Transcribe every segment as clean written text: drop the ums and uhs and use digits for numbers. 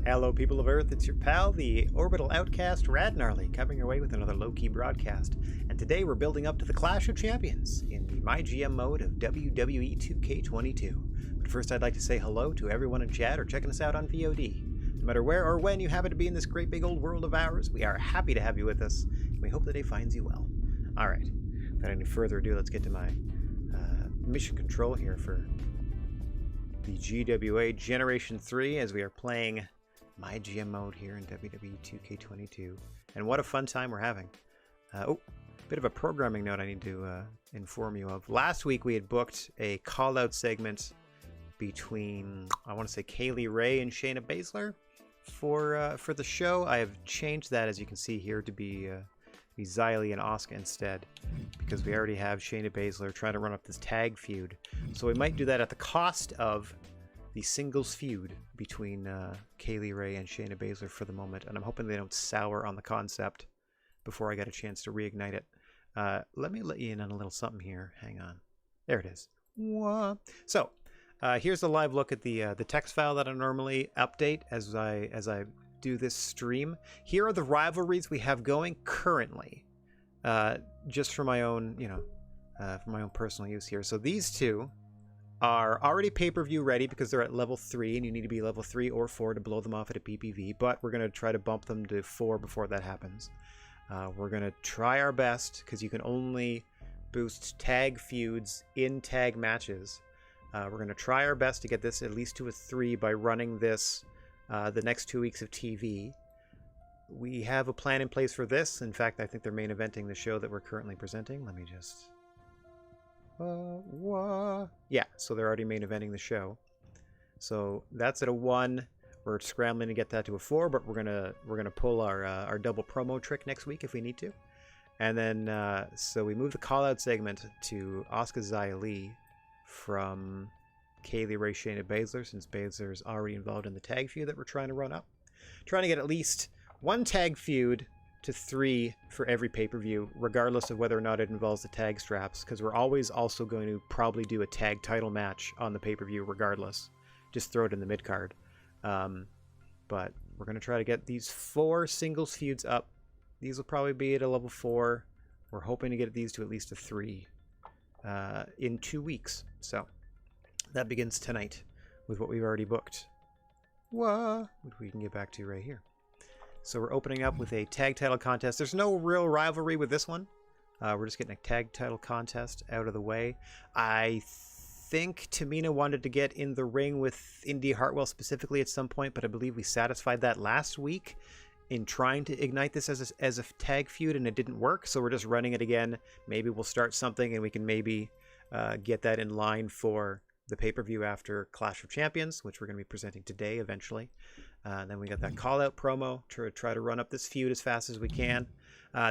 Hello, people of Earth, it's your pal, the orbital outcast Rad Gnarly, coming your way with another low-key broadcast. And today we're building up to the Clash of Champions in the MyGM mode of WWE 2K22. But first I'd like to say hello to everyone in chat or checking us out on VOD. No matter where or when you happen to be in this great big old world of ours, we are happy to have you with us, and we hope the day finds you well. Alright, without any further ado, let's get to my mission control here for the GWA Generation 3 as we are playing MyGM mode here in WWE 2K22. And what a fun time we're having. Bit of a programming note I need to inform you of. Last week we had booked a call-out segment between, I want to say, Kaylee Ray and Shayna Baszler for the show. I have changed that, as you can see here, to be Xylee and Asuka instead, because we already have Shayna Baszler trying to run up this tag feud. So we might do that at the cost of the singles feud between Kaylee Ray and Shayna Baszler for the moment, and I'm hoping they don't sour on the concept before I get a chance to reignite it. Let me let you in on a little something here. Hang on. There it is. So here's a live look at the text file that I normally update as I do this stream. Here are the rivalries we have going currently, just for my own, for my own personal use here. So these two are already pay-per-view ready because they're at level 3, and you need to be level 3 or 4 to blow them off at a PPV, but we're going to try to bump them to 4 before that happens. We're going to try our best, because you can only boost tag feuds in tag matches. We're going to try our best to get this at least to a 3 by running this the next 2 weeks of TV. We have a plan in place for this. In fact, I think they're main eventing the show that we're currently presenting. Let me just... Yeah, so they're already main eventing the show. So that's at a 1. We're scrambling to get that to a 4, but we're gonna pull our double promo trick next week if we need to. And then so we move the call out segment to Asuka Xylee from Kaylee Ray Shayna Baszler, since Baszler is already involved in the tag feud that we're trying to run up. Trying to get at least 1 tag feud to 3 for every pay-per-view, regardless of whether or not it involves the tag straps, because we're always also going to probably do a tag title match on the pay-per-view regardless. Just throw it in the mid-card. But we're going to try to get these 4 singles feuds up. These will probably be at a level 4. We're hoping to get these to at least a 3 in 2 weeks. So that begins tonight with what we've already booked. Which we can get back to right here. So we're opening up with a tag title contest. There's no real rivalry with this one. We're just getting a tag title contest out of the way. I think Tamina wanted to get in the ring with Indy Hartwell specifically at some point, but I believe we satisfied that last week in trying to ignite this as a tag feud, and it didn't work. So we're just running it again. Maybe we'll start something, and we can maybe get that in line for the pay-per-view after Clash of Champions, which we're going to be presenting today eventually. Then we got that call-out promo to try to run up this feud as fast as we can.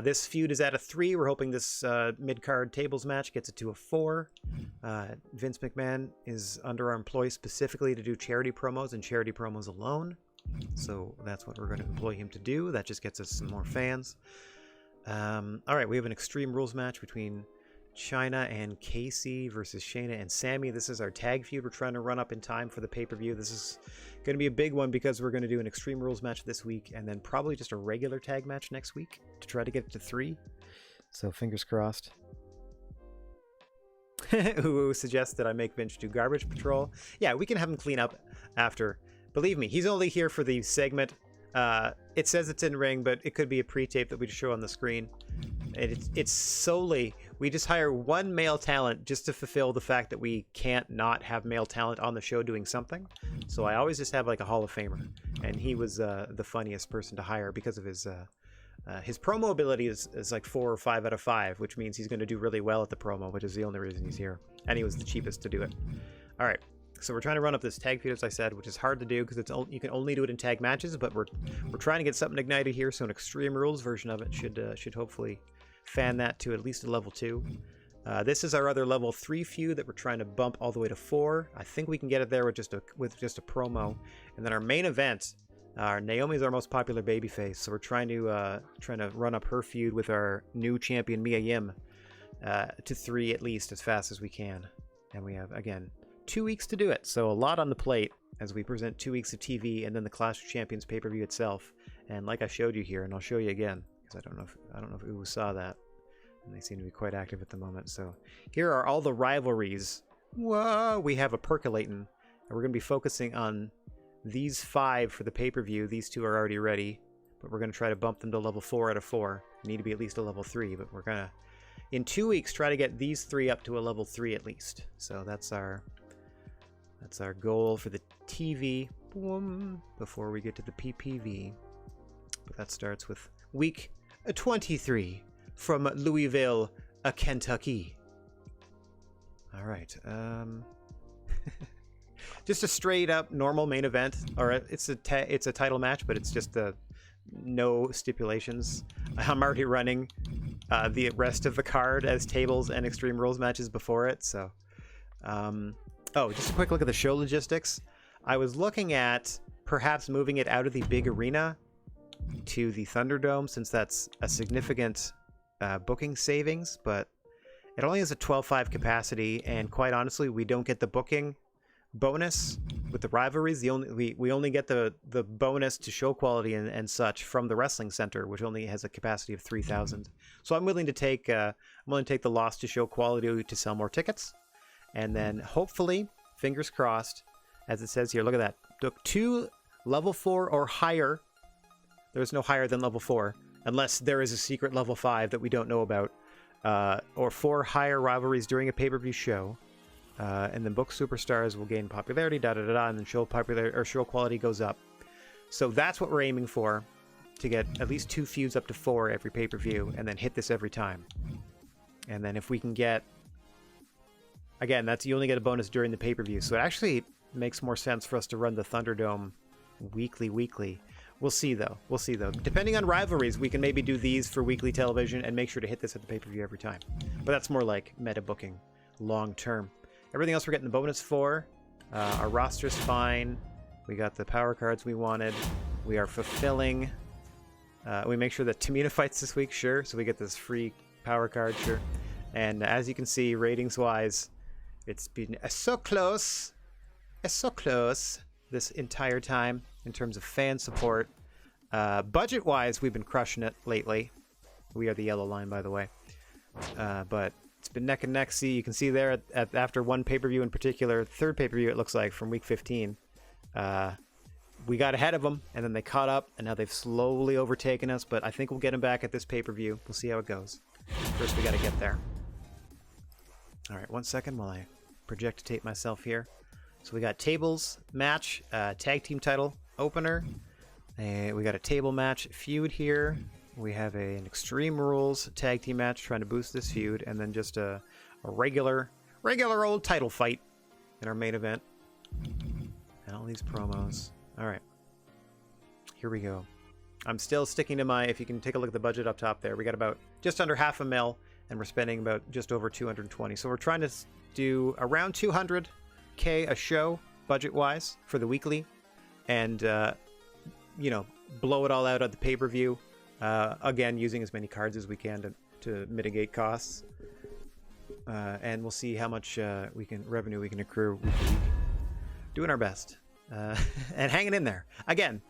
This feud is at a 3. We're hoping this mid-card tables match gets it to a 4. Vince McMahon is under our employ specifically to do charity promos and charity promos alone. So that's what we're going to employ him to do. That just gets us some more fans. All right, we have an Extreme Rules match between Chyna and Casey versus Shayna and Sammy. This is our tag feud we're trying to run up in time for the pay-per-view. This is going to be a big one because we're going to do an Extreme Rules match this week and then probably just a regular tag match next week to try to get it to 3. So fingers crossed. Who suggests that I make Vince do garbage patrol? Yeah, we can have him clean up after. Believe me, he's only here for the segment. It says it's in ring, but it could be a pre-tape that we just show on the screen. It's solely, we just hire 1 male talent just to fulfill the fact that we can't not have male talent on the show doing something. So I always just have like a Hall of Famer, and he was the funniest person to hire because of his promo ability is like 4 or 5 out of 5, which means he's going to do really well at the promo, which is the only reason he's here. And he was the cheapest to do it. All right. So we're trying to run up this tag feud, as I said, which is hard to do because you can only do it in tag matches, but we're trying to get something ignited here, so an Extreme Rules version of it should hopefully fan that to at least a level 2. This is our other level 3 feud that we're trying to bump all the way to 4. I think we can get it there with just a promo, and then our main event. Naomi's our most popular babyface, so we're trying to run up her feud with our new champion Mia Yim to 3 at least as fast as we can. And we have again 2 weeks to do it, so a lot on the plate as we present 2 weeks of TV and then the Clash of Champions pay-per-view itself. And like I showed you here, and I'll show you again because I don't know if Uwu saw that, and they seem to be quite active at the moment. So here are all the rivalries. Whoa, we have a percolating, and we're going to be focusing on these 5 for the pay-per-view. These 2 are already ready, but we're going to try to bump them to level 4 out of 4. Need to be at least a level 3, but we're going to, in 2 weeks, try to get these 3 up to a level 3 at least. So that's our goal for the TV. Boom, before we get to the PPV. But that starts with week 23 from Louisville, Kentucky. All right. Just a straight up normal main event, or it's a title match, but it's just no stipulations. I'm already running the rest of the card as tables and Extreme Rules matches before it. So, oh, just a quick look at the show logistics. I was looking at perhaps moving it out of the big arena to the Thunderdome, since that's a significant booking savings, but it only has a 12.5 capacity, and quite honestly, we don't get the booking bonus with the rivalries. We only get the bonus to show quality and such from the Wrestling Center, which only has a capacity of 3,000. So I'm willing to take the loss to show quality to sell more tickets, and then hopefully, fingers crossed, as it says here, look at that, book 2 level 4 or higher. There's no higher than level 4 unless there is a secret level 5 that we don't know about, or 4 higher rivalries during a pay-per-view show. And then book superstars will gain popularity, and then show quality goes up. So that's what we're aiming for, to get at least 2 feuds up to 4 every pay-per-view, and then hit this every time. And then if we can get, again, you only get a bonus during the pay-per-view, so it actually makes more sense for us to run the Thunderdome weekly. We'll see though. Depending on rivalries, we can maybe do these for weekly television and make sure to hit this at the pay-per-view every time. But that's more like meta booking long term. Everything else we're getting the bonus for. Our roster's fine. We got the power cards we wanted. We are fulfilling. We make sure that Tamina fights this week, sure. So we get this free power card, sure. And as you can see, ratings-wise, it's been so close. So close this entire time in terms of fan support. Budget-wise, we've been crushing it lately. We are the yellow line, by the way. But it's been neck and neck. See, you can see there after one pay-per-view in particular, third pay-per-view it looks like, from week 15. We got ahead of them, and then they caught up, and now they've slowly overtaken us, but I think we'll get them back at this pay-per-view. We'll see how it goes. First, we got to get there. All right, 1 second while I project tape myself here. So we got tables match, tag team title opener. We got a table match feud here. We have an Extreme Rules tag team match trying to boost this feud, and then just a regular old title fight in our main event. And all these promos. All right, here we go. I'm still sticking to my, if you can take a look at the budget up top there, we got about just under $500,000, and we're spending about just over 220. So we're trying to do around 200K a show budget-wise for the weekly, and blow it all out at the pay-per-view. Again, using as many cards as we can to mitigate costs, and we'll see how much revenue we can accrue week to week. Doing our best, and hanging in there. Again,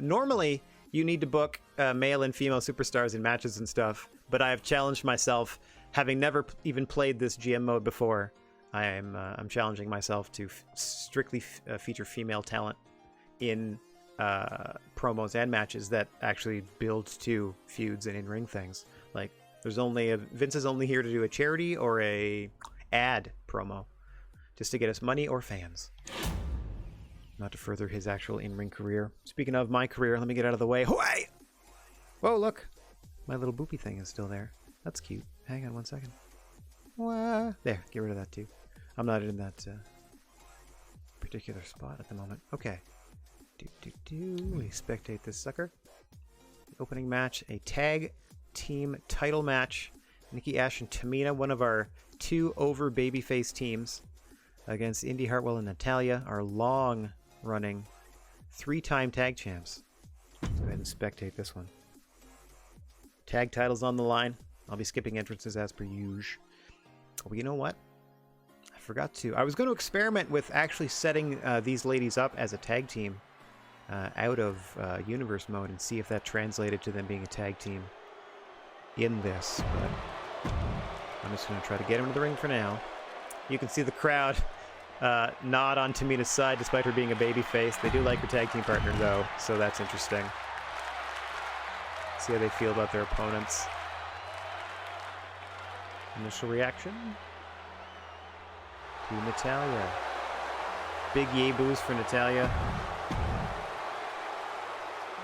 normally you need to book male and female superstars in matches and stuff, but I have challenged myself, having never even played this GM mode before. I'm challenging myself to strictly feature female talent in promos and matches that actually builds to feuds and in-ring things. Like, Vince is only here to do a charity or a ad promo, just to get us money or fans, not to further his actual in-ring career. Speaking of my career, let me get out of the way. Hooray! Whoa, look, my little boopy thing is still there. That's cute. Hang on 1 second. Wah. There, get rid of that too. I'm not in that particular spot at the moment. Okay. We spectate this sucker. The opening match, a tag team title match. Nikki Ash and Tamina, one of our 2 over babyface teams, against Indy Hartwell and Natalya, our long-running 3-time tag champs. Let's go ahead and spectate this one. Tag titles on the line. I'll be skipping entrances as per usual. Well, you know what? I forgot to. I was going to experiment with actually setting these ladies up as a tag team out of universe mode and see if that translated to them being a tag team in this. But I'm just going to try to get them to the ring for now. You can see the crowd nod on Tamina's side despite her being a babyface. They do like her tag team partner though, so that's interesting. See how they feel about their opponents. Initial reaction to Natalya. Big yay boos for Natalya.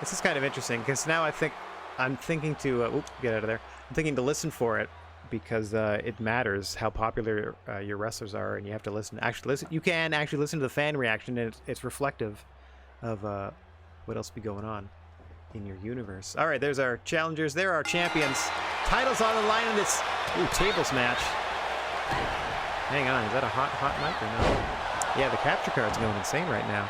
This is kind of interesting because now I'm thinking to get out of there. I'm thinking to listen for it because it matters how popular your wrestlers are, and you have to listen. You can actually listen to the fan reaction, and it's reflective of what else be going on in your universe. All right, there's our challengers. There are our champions. Titles on the line in this tables match. Hang on, is that a hot mic or no? Yeah, the capture card's going insane right now.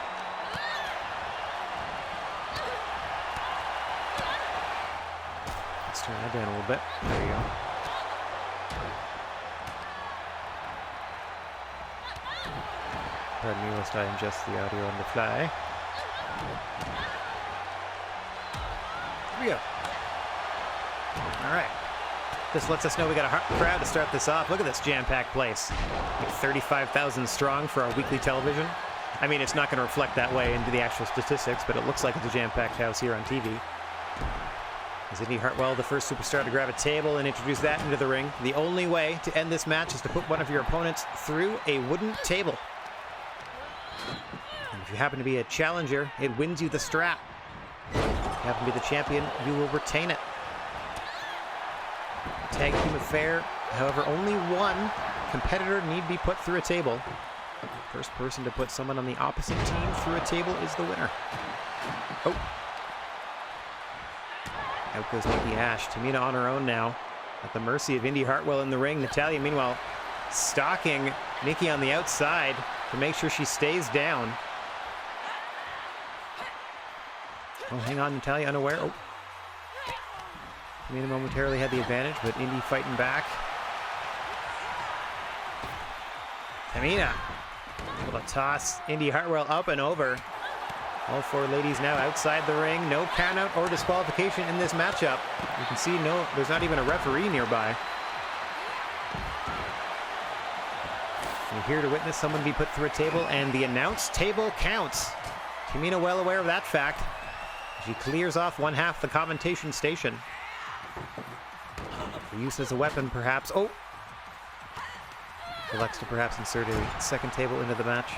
Let's turn that down a little bit. There you go. Pardon me whilst I adjust the audio on the fly. Here we go. All right. This lets us know we got a hot crowd to start this off. Look at this jam-packed place. Like 35,000 strong for our weekly television. I mean, it's not going to reflect that way into the actual statistics, but it looks like it's a jam-packed house here on TV. Is Indy Hartwell the first superstar to grab a table and introduce that into the ring? The only way to end this match is to put one of your opponents through a wooden table. And if you happen to be a challenger, it wins you the strap. If you happen to be the champion, you will retain it. Tag team affair. However, only one competitor need be put through a table. First person to put someone on the opposite team through a table is the winner. Oh. Out goes Nikki Ash. Tamina on her own now. At the mercy of Indy Hartwell in the ring. Natalya, meanwhile, stalking Nikki on the outside to make sure she stays down. Oh, hang on, Natalya unaware. Oh. Tamina momentarily had the advantage, but Indy fighting back. Tamina able to toss Indy Hartwell up and over. All four ladies now outside the ring. No countout or disqualification in this matchup. You can see there's not even a referee nearby. You're here to witness someone be put through a table, and the announced table counts. Tamina well aware of that fact. She clears off one half the commentation station. For use as a weapon, perhaps. Oh! Elects to perhaps insert a second table into the match.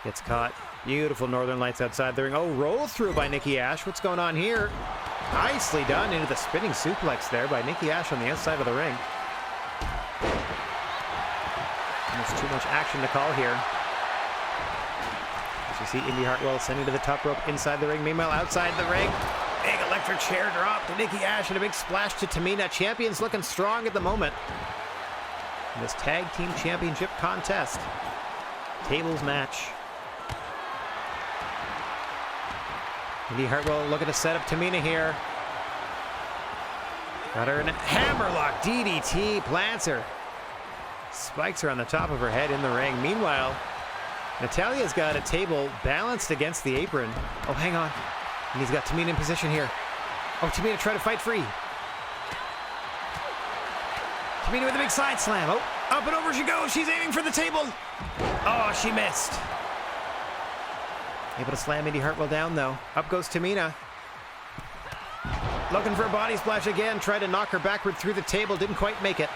Gets caught. Beautiful Northern Lights outside the ring. Oh, roll through by Nikki Ash. What's going on here? Nicely done into the spinning suplex there by Nikki Ash on the outside of the ring. Almost too much action to call here. As you see Indy Hartwell sending to the top rope inside the ring. Meanwhile, outside the ring, big electric chair drop to Nikki Ash and a big splash to Tamina. Champions looking strong at the moment in this tag team championship contest. Tables match. Indy Hartwell looking to set up Tamina here. Got her in a hammerlock DDT. Plants her. Spikes her on the top of her head in the ring. Meanwhile, Natalya's got a table balanced against the apron. Oh, hang on. And he's got Tamina in position here. Oh, Tamina trying to fight free. Tamina with a big side slam. Oh, up and over she goes. She's aiming for the table. Oh, she missed. Able to slam Indy Hartwell down, though. Up goes Tamina. Looking for a body splash again. Tried to knock her backward through the table. Didn't quite make it.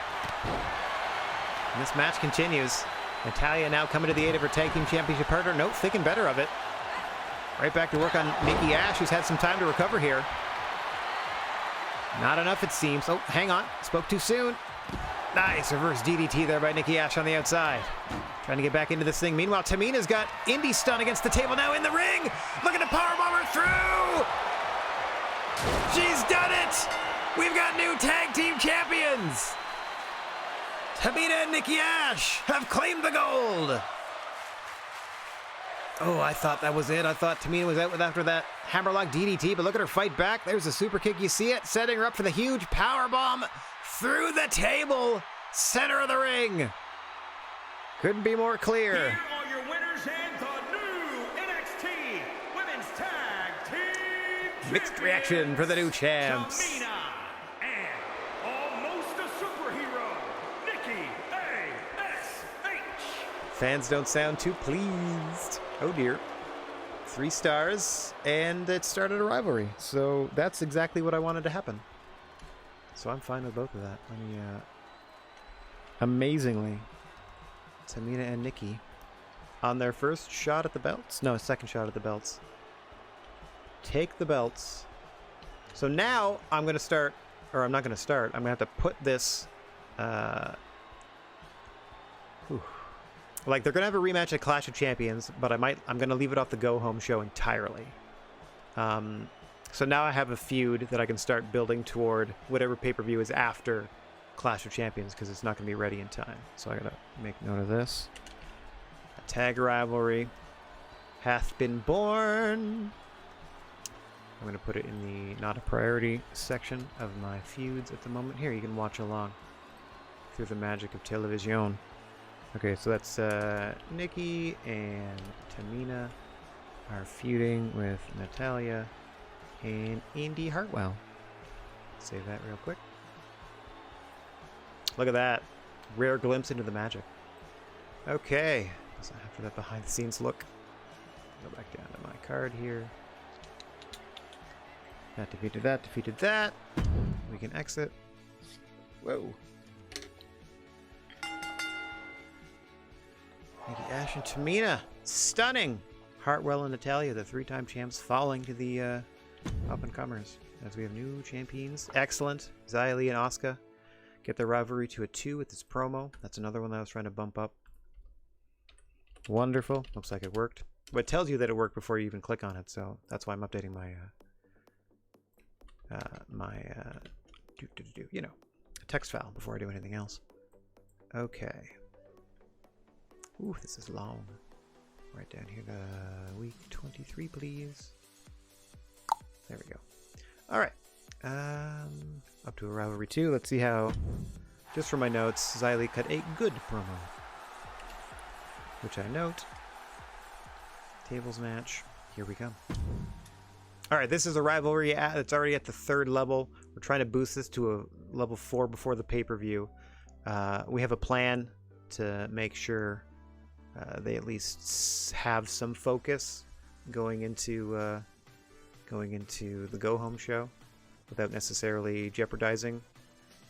And this match continues. Natalya now coming to the aid of her tag team championship partner. Nope, thinking better of it. Right back to work on Nikki Ash, who's had some time to recover here. Not enough, it seems. Oh, hang on. Spoke too soon. Nice reverse DDT there by Nikki Ash on the outside. Trying to get back into this thing. Meanwhile, Tamina's got Indy stun against the table now in the ring. Looking to powerbomb her through. She's done it. We've got new tag team champions. Tamina and Nikki Ash have claimed the gold. Oh, I thought that was it. I thought Tamina was out with after that hammerlock DDT, but look at her fight back. There's a super kick. You see it? Setting her up for the huge powerbomb through the table. Center of the ring. Couldn't be more clear. Here are your winners and the new NXT Women's Tag Team Mixed reaction for the new champs. Tamina and almost a superhero, Nikki A.S.H. Fans don't sound too pleased. Oh dear. 3 stars, and it started a rivalry. So that's exactly what I wanted to happen. So I'm fine with both of that. Let me, amazingly, Tamina and Nikki on their first shot at the belts. No, second shot at the belts. Take the belts. So now I'm going to start, or I'm not going to start. I'm going to have to put this, like, they're going to have a rematch at Clash of Champions, but I'm going to leave it off the Go Home show entirely. So now I have a feud that I can start building toward whatever pay-per-view is after Clash of Champions, because it's not going to be ready in time. So I got to make note of this. A tag rivalry hath been born. I'm going to put it in the not a priority section of my feuds at the moment. Here, you can watch along through the magic of television. Okay, so that's Nikki and Tamina are feuding with Natalya and Indy Hartwell. Save that real quick. Look at that. Rare glimpse into the magic. Okay, so after that behind the scenes look, go back down to my card here. That defeated that, defeated that. We can exit. Whoa. Nikki Ash and Tamina. Stunning! Hartwell and Natalya, the 3-time champs, falling to the up-and-comers. As we have new champions. Excellent. Xia Li and Asuka get their rivalry to a 2 with this promo. That's another one that I was trying to bump up. Wonderful. Looks like it worked. But it tells you that it worked before you even click on it, so that's why I'm updating my, you know, text file before I do anything else. Okay. Ooh, this is long. Right down here to week 23, please. There we go. All right. Up to a rivalry 2. Let's see how, just for my notes, Xia Li cut a good promo. Which I note. Tables match. Here we go. All right, this is a rivalry that's already at the 3rd level. We're trying to boost this to a level 4 before the pay-per-view. We have a plan to make sure they at least have some focus going into the Go Home show without necessarily jeopardizing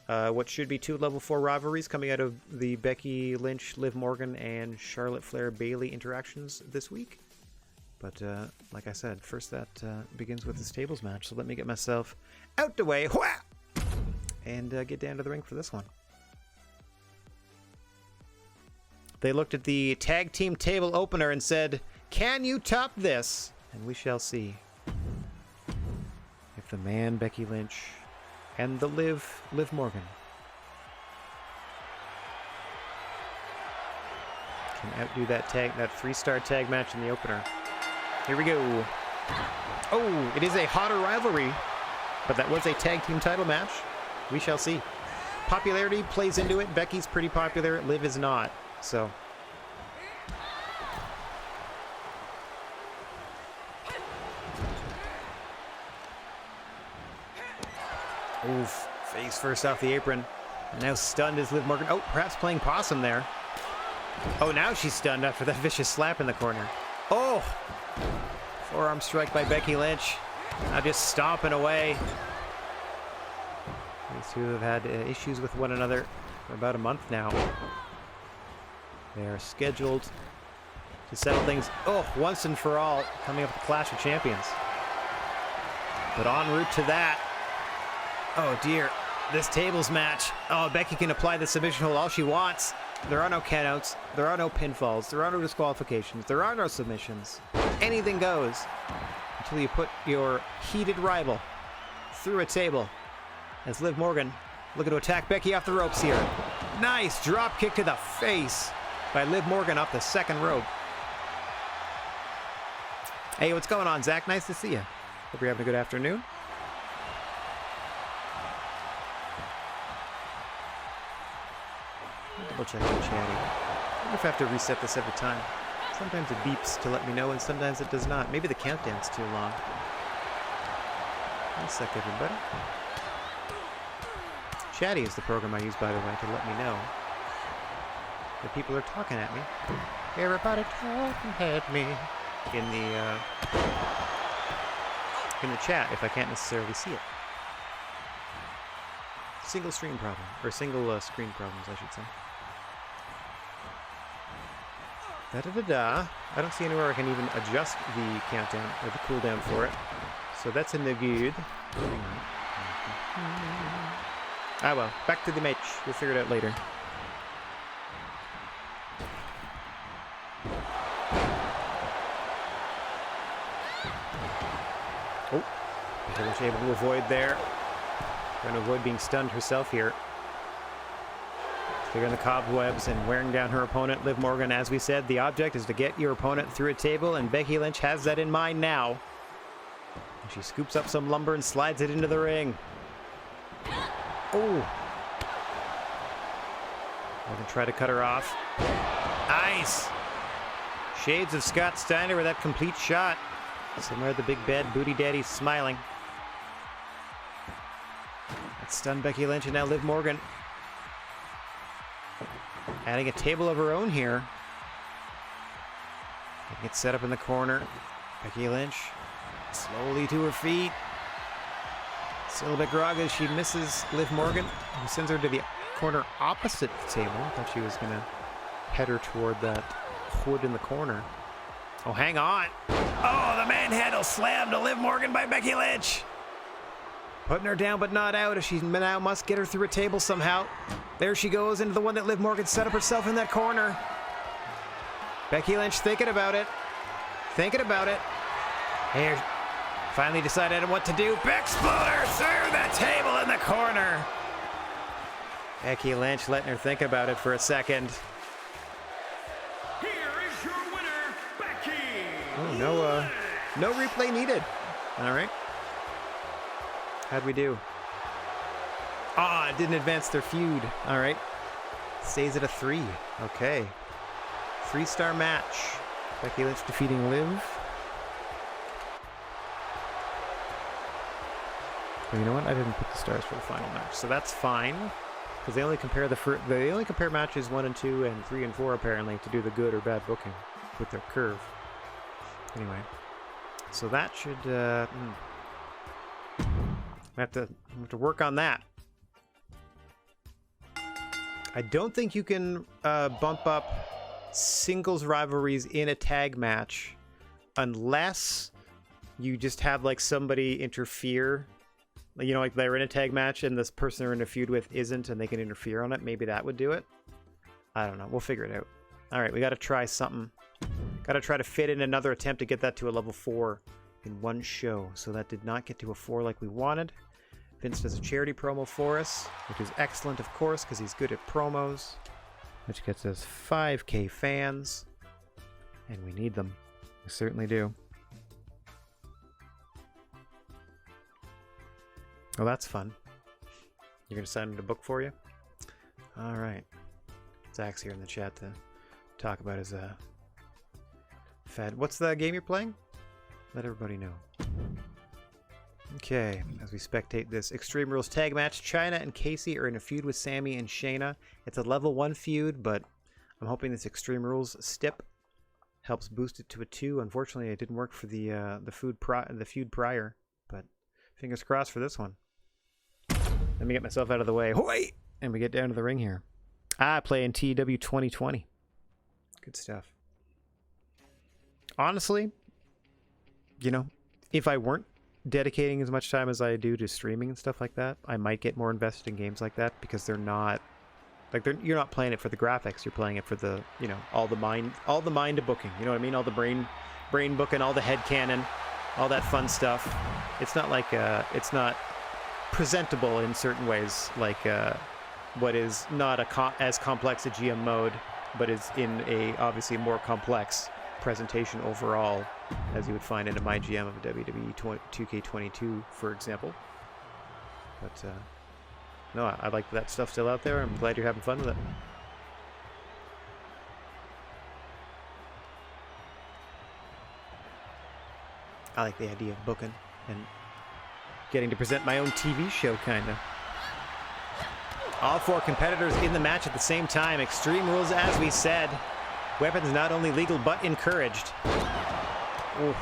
what should be 2 level 4 rivalries coming out of the Becky Lynch, Liv Morgan, and Charlotte Flair Bayley interactions this week. But like I said, first that begins with this tables match. So let me get myself out the way and get down to the ring for this one. They looked at the tag team table opener and said, "Can you top this?" And we shall see if the man Becky Lynch and the Liv Morgan can outdo that 3-star tag match in the opener. Here we go. Oh, it is a hotter rivalry, but that was a tag team title match. We shall see. Popularity plays into it. Becky's pretty popular. Liv is not. So. Oof. Face first off the apron. And now stunned is Liv Morgan. Oh, perhaps playing possum there. Oh, now she's stunned after that vicious slap in the corner. Oh! Forearm strike by Becky Lynch. Now just stomping away. These two have had issues with one another for about a month now. They are scheduled to settle things, once and for all, coming up with the Clash of Champions. But en route to that, oh dear, this tables match. Oh, Becky can apply the submission hold all she wants. There are no countouts, there are no pinfalls, there are no disqualifications, there are no submissions. Anything goes until you put your heated rival through a table. As Liv Morgan looking to attack Becky off the ropes here. Nice drop kick to the face by Liv Morgan off the 2nd rope. Hey, what's going on, Zach? Nice to see you. Hope you're having a good afternoon. Double check the chatty. wonder if I have to reset this every time. Sometimes it beeps to let me know, and sometimes it does not. Maybe the countdown's too long. One sec, everybody. Chatty is the program I use, by the way, to let me know that people are talking at me. Everybody talking at me in the chat if I can't necessarily see it. Single stream problem, or single screen problems, I should say. Da-da-da-da. I don't see anywhere I can even adjust the countdown or the cooldown for it. So that's in the good. Ah well, back to the match. We'll figure it out later. Oh, Becky Lynch able to avoid there. Trying to avoid being stunned herself here. Clearing the cobwebs and wearing down her opponent, Liv Morgan. As we said, the object is to get your opponent through a table, and Becky Lynch has that in mind now. And she scoops up some lumber and slides it into the ring. Oh! Morgan try to cut her off. Nice! Shades of Scott Steiner with that complete shot. Somewhere the big bad booty daddy's smiling. That stunned Becky Lynch, and now Liv Morgan adding a table of her own here. Getting it set up in the corner. Becky Lynch slowly to her feet. Still a bit groggy as she misses Liv Morgan, who sends her to the corner opposite the table. I thought she was going to head her toward that hood in the corner. Oh, hang on. Oh, the manhandle slam to Liv Morgan by Becky Lynch. Putting her down but not out as she now must get her through a table somehow. There she goes into the one that Liv Morgan set up herself in that corner. Becky Lynch thinking about it. Thinking about it. Here, finally decided what to do. Exploder through the table in the corner. Becky Lynch letting her think about it for a second. Here is your winner, Becky. Oh, no replay needed. All right. How'd we do? Ah, it didn't advance their feud. All right. Stays at a 3. Okay. 3-star match. Becky Lynch defeating Liv. Well, you know what? I didn't put the stars for the final match, so that's fine. Because they only compare they only compare matches 1 and 2 and 3 and 4 apparently to do the good or bad booking with their curve. Anyway, so that should I have to work on that. I don't think you can bump up singles rivalries in a tag match unless you just have like somebody interfere. You know, like they're in a tag match and this person they're in a feud with isn't, and they can interfere on it. Maybe that would do it. I don't know. We'll figure it out. All right, we got to try something. Got to try to fit in another attempt to get that to a level 4 in one show. So that did not get to a 4 like we wanted. Vince does a charity promo for us, which is excellent, of course, because he's good at promos, which gets us 5K fans, and we need them. We certainly do. Oh, that's fun. You're going to sign him to book for you? All right. Zach's here in the chat to talk about his fad. What's the game you're playing? Let everybody know. Okay, as we spectate this Extreme Rules tag match, Chyna and Casey are in a feud with Sami and Shayna. It's a level 1 feud, but I'm hoping this Extreme Rules stip helps boost it to a 2. Unfortunately, it didn't work for the feud prior, but fingers crossed for this one. Let me get myself out of the way. Hoi! And we get down to the ring here. Playing TW 2020. Good stuff. Honestly, you know, if I weren't dedicating as much time as I do to streaming and stuff like that, I might get more invested in games like that because they're not like you're not playing it for the graphics, you're playing it for the, you know, all the mind booking, you know what I mean, all the brain booking, all the head cannon, all that fun stuff. It's not like it's not presentable in certain ways like what is not as complex a GM mode, but is in a obviously more complex presentation overall, as you would find in a MyGM of a WWE 2K22, for example. But no, I like that stuff still out there. I'm glad you're having fun with it. I like the idea of booking and getting to present my own TV show, kind of. All 4 competitors in the match at the same time. Extreme rules, as we said. Weapons not only legal, but encouraged. Oof.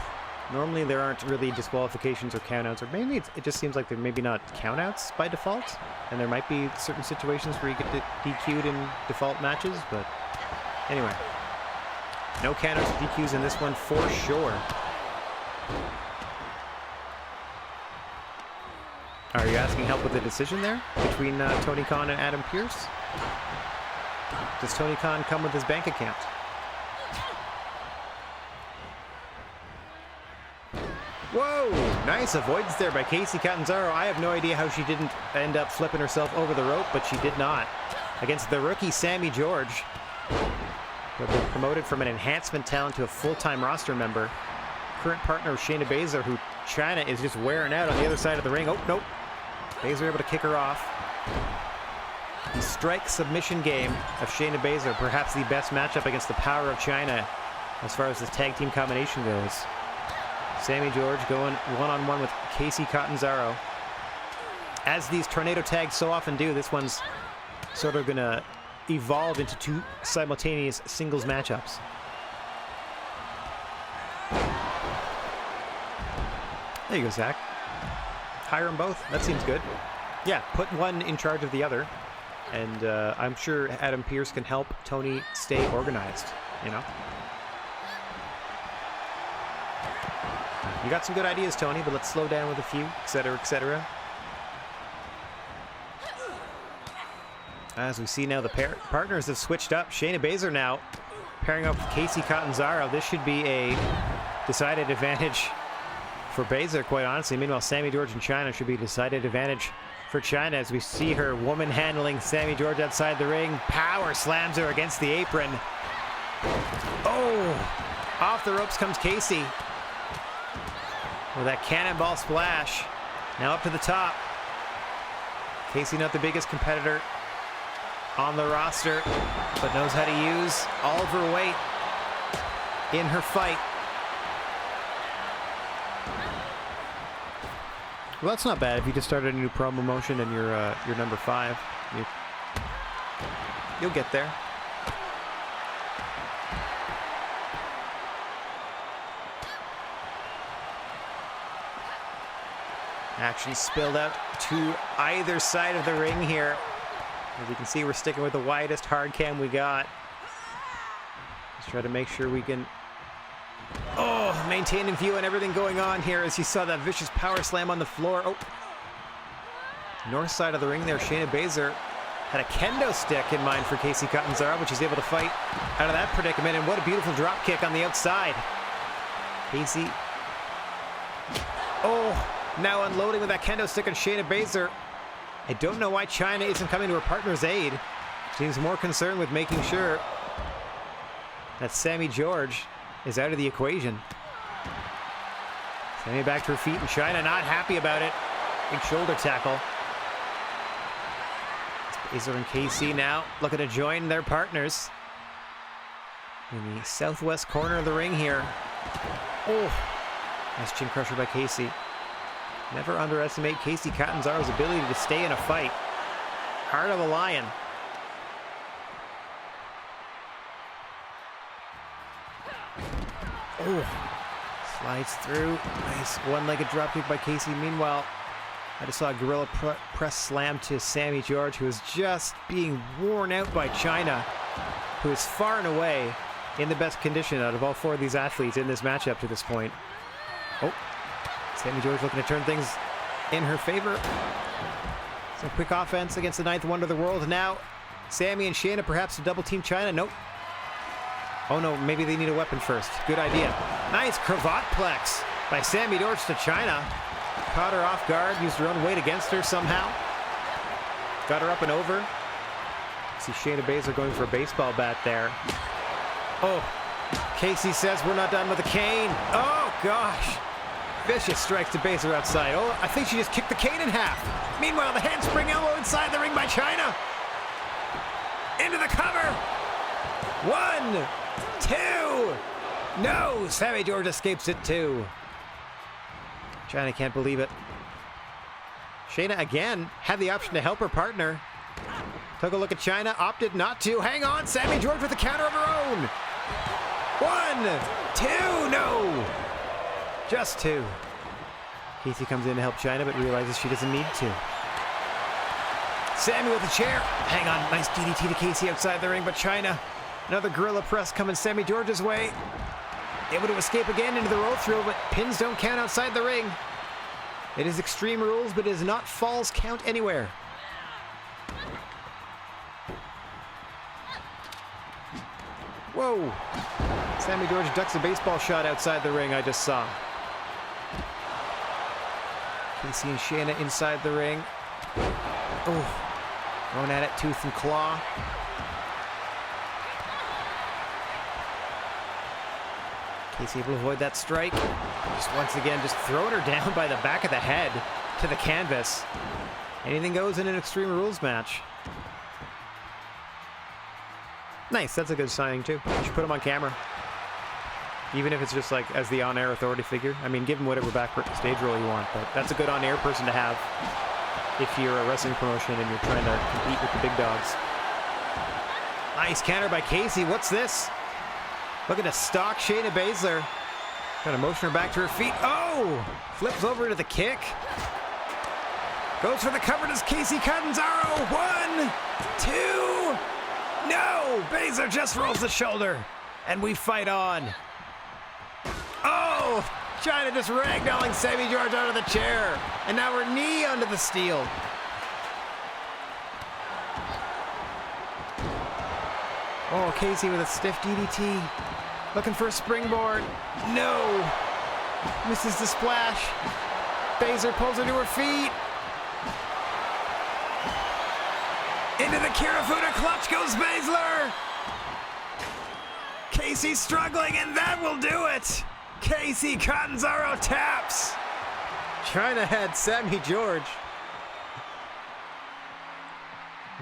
Normally there aren't really disqualifications or countouts, or maybe it just seems like they're maybe not countouts by default, and there might be certain situations where you get DQ'd in default matches, but anyway. No countouts or DQs in this one for sure. Are you asking help with the decision there between Tony Khan and Adam Pearce? Does Tony Khan come with his bank account? Whoa! Nice avoidance there by Casey Catanzaro. I have no idea how she didn't end up flipping herself over the rope, but she did not. Against the rookie Sammy George, who had been promoted from an enhancement talent to a full-time roster member. Current partner of Shayna Baszler, who Chyna is just wearing out on the other side of the ring. Oh, nope. Baszler able to kick her off. The strike submission game of Shayna Baszler, perhaps the best matchup against the power of Chyna as far as this tag team combination goes. Sammy George going one-on-one with Casey Catanzaro. As these tornado tags so often do, this one's sort of going to evolve into 2 simultaneous singles matchups. There you go, Zach. Hire them both. That seems good. Yeah, put one in charge of the other. And I'm sure Adam Pearce can help Tony stay organized, you know? You got some good ideas, Tony, but let's slow down with a few, etc., etc. As we see now, the partners have switched up. Shayna Baszler now pairing up with Casey Catanzaro. This should be a decided advantage for Baszler, quite honestly. Meanwhile, Sammy George and Chyna should be a decided advantage for Chyna as we see her woman handling Sammy George outside the ring. Power slams her against the apron. Oh! Off the ropes comes Casey with that cannonball splash. Now up to the top. Casey, not the biggest competitor on the roster, but knows how to use all of her weight in her fight. Well, that's not bad if you just started a new promo motion and you're number 5. You'll get there. Action spilled out to either side of the ring here. As you can see, we're sticking with the widest hard cam we got. Let's try to make sure we can maintain in view and everything going on here as you saw that vicious power slam on the floor. Oh, north side of the ring there, Shayna Baszler had a kendo stick in mind for Casey Catanzaro, but she's able to fight out of that predicament. And what a beautiful drop kick on the outside. Casey, now unloading with that kendo stick on Shayna Baszler. I don't know why Chyna isn't coming to her partner's aid. Seems more concerned with making sure that Sammy George is out of the equation. Sammy back to her feet, and Chyna not happy about it. Big shoulder tackle. It's Baszler and Casey now looking to join their partners in the southwest corner of the ring here. Oh, nice chin crusher by Casey. Never underestimate Casey Catanzaro's ability to stay in a fight. Heart of a lion. Slides through. Nice one-legged dropkick by Casey. Meanwhile, I just saw a gorilla press slam to Sammy George, who is just being worn out by Chyna, who is far and away in the best condition out of all 4 of these athletes in this matchup to this point. Sammy George looking to turn things in her favor. Some quick offense against the 9th wonder of the world. Now, Sammy and Shayna perhaps to double team Chyna. Nope. Oh no, maybe they need a weapon first. Good idea. Nice cravat plex by Sammy George to Chyna. Caught her off guard, used her own weight against her somehow. Got her up and over. See Shayna Baszler going for a baseball bat there. Casey says we're not done with the cane. Oh gosh. Vicious strikes to Baszler outside. I think she just kicked the cane in half. Meanwhile, the handspring elbow inside the ring by Chyna. Into the cover. 1, 2. No, Sammy George escapes it too. China can't believe it. Shayna again had the option to help her partner. Took a look at China, opted not to. Hang on, Sammy George with a counter of her own. 1, 2, no! Just 2. Casey comes in to help China, but realizes she doesn't need to. Sammy with a chair. Hang on, nice DDT to Casey outside the ring, but China, another gorilla press coming Sammy George's way. Able to escape again into the roll through, but pins don't count outside the ring. It is Extreme Rules, but it is not falls count anywhere. Whoa! Sammy George ducks a baseball shot outside the ring I just saw. Casey and Shayna inside the ring. Oh, going at it tooth and claw. Casey able to avoid that strike. Just once again, just throwing her down by the back of the head to the canvas. Anything goes in an Extreme Rules match. Nice, that's a good signing too. You should put him on camera. Even if it's just like as the on-air authority figure. I mean, give him whatever backstage role you want, but that's a good on-air person to have if you're a wrestling promotion and you're trying to compete with the big dogs. Nice counter by Casey. What's this? Looking to stalk Shayna Baszler. Trying to motion her back to her feet. Oh! Flips over to the kick. Goes for the cover. Does Casey Catanzaro. 1, 2. No! Baszler just rolls the shoulder. And we fight on. Oh! China just ragdolling Sammy George out of the chair. And now her knee under the steel. Oh, Casey with a stiff DDT. Looking for a springboard. No! Misses the splash. Baszler pulls her to her feet. Into the Kirifuda clutch goes Baszler. Casey struggling, and that will do it. Casey Catanzaro taps. China had Sammy George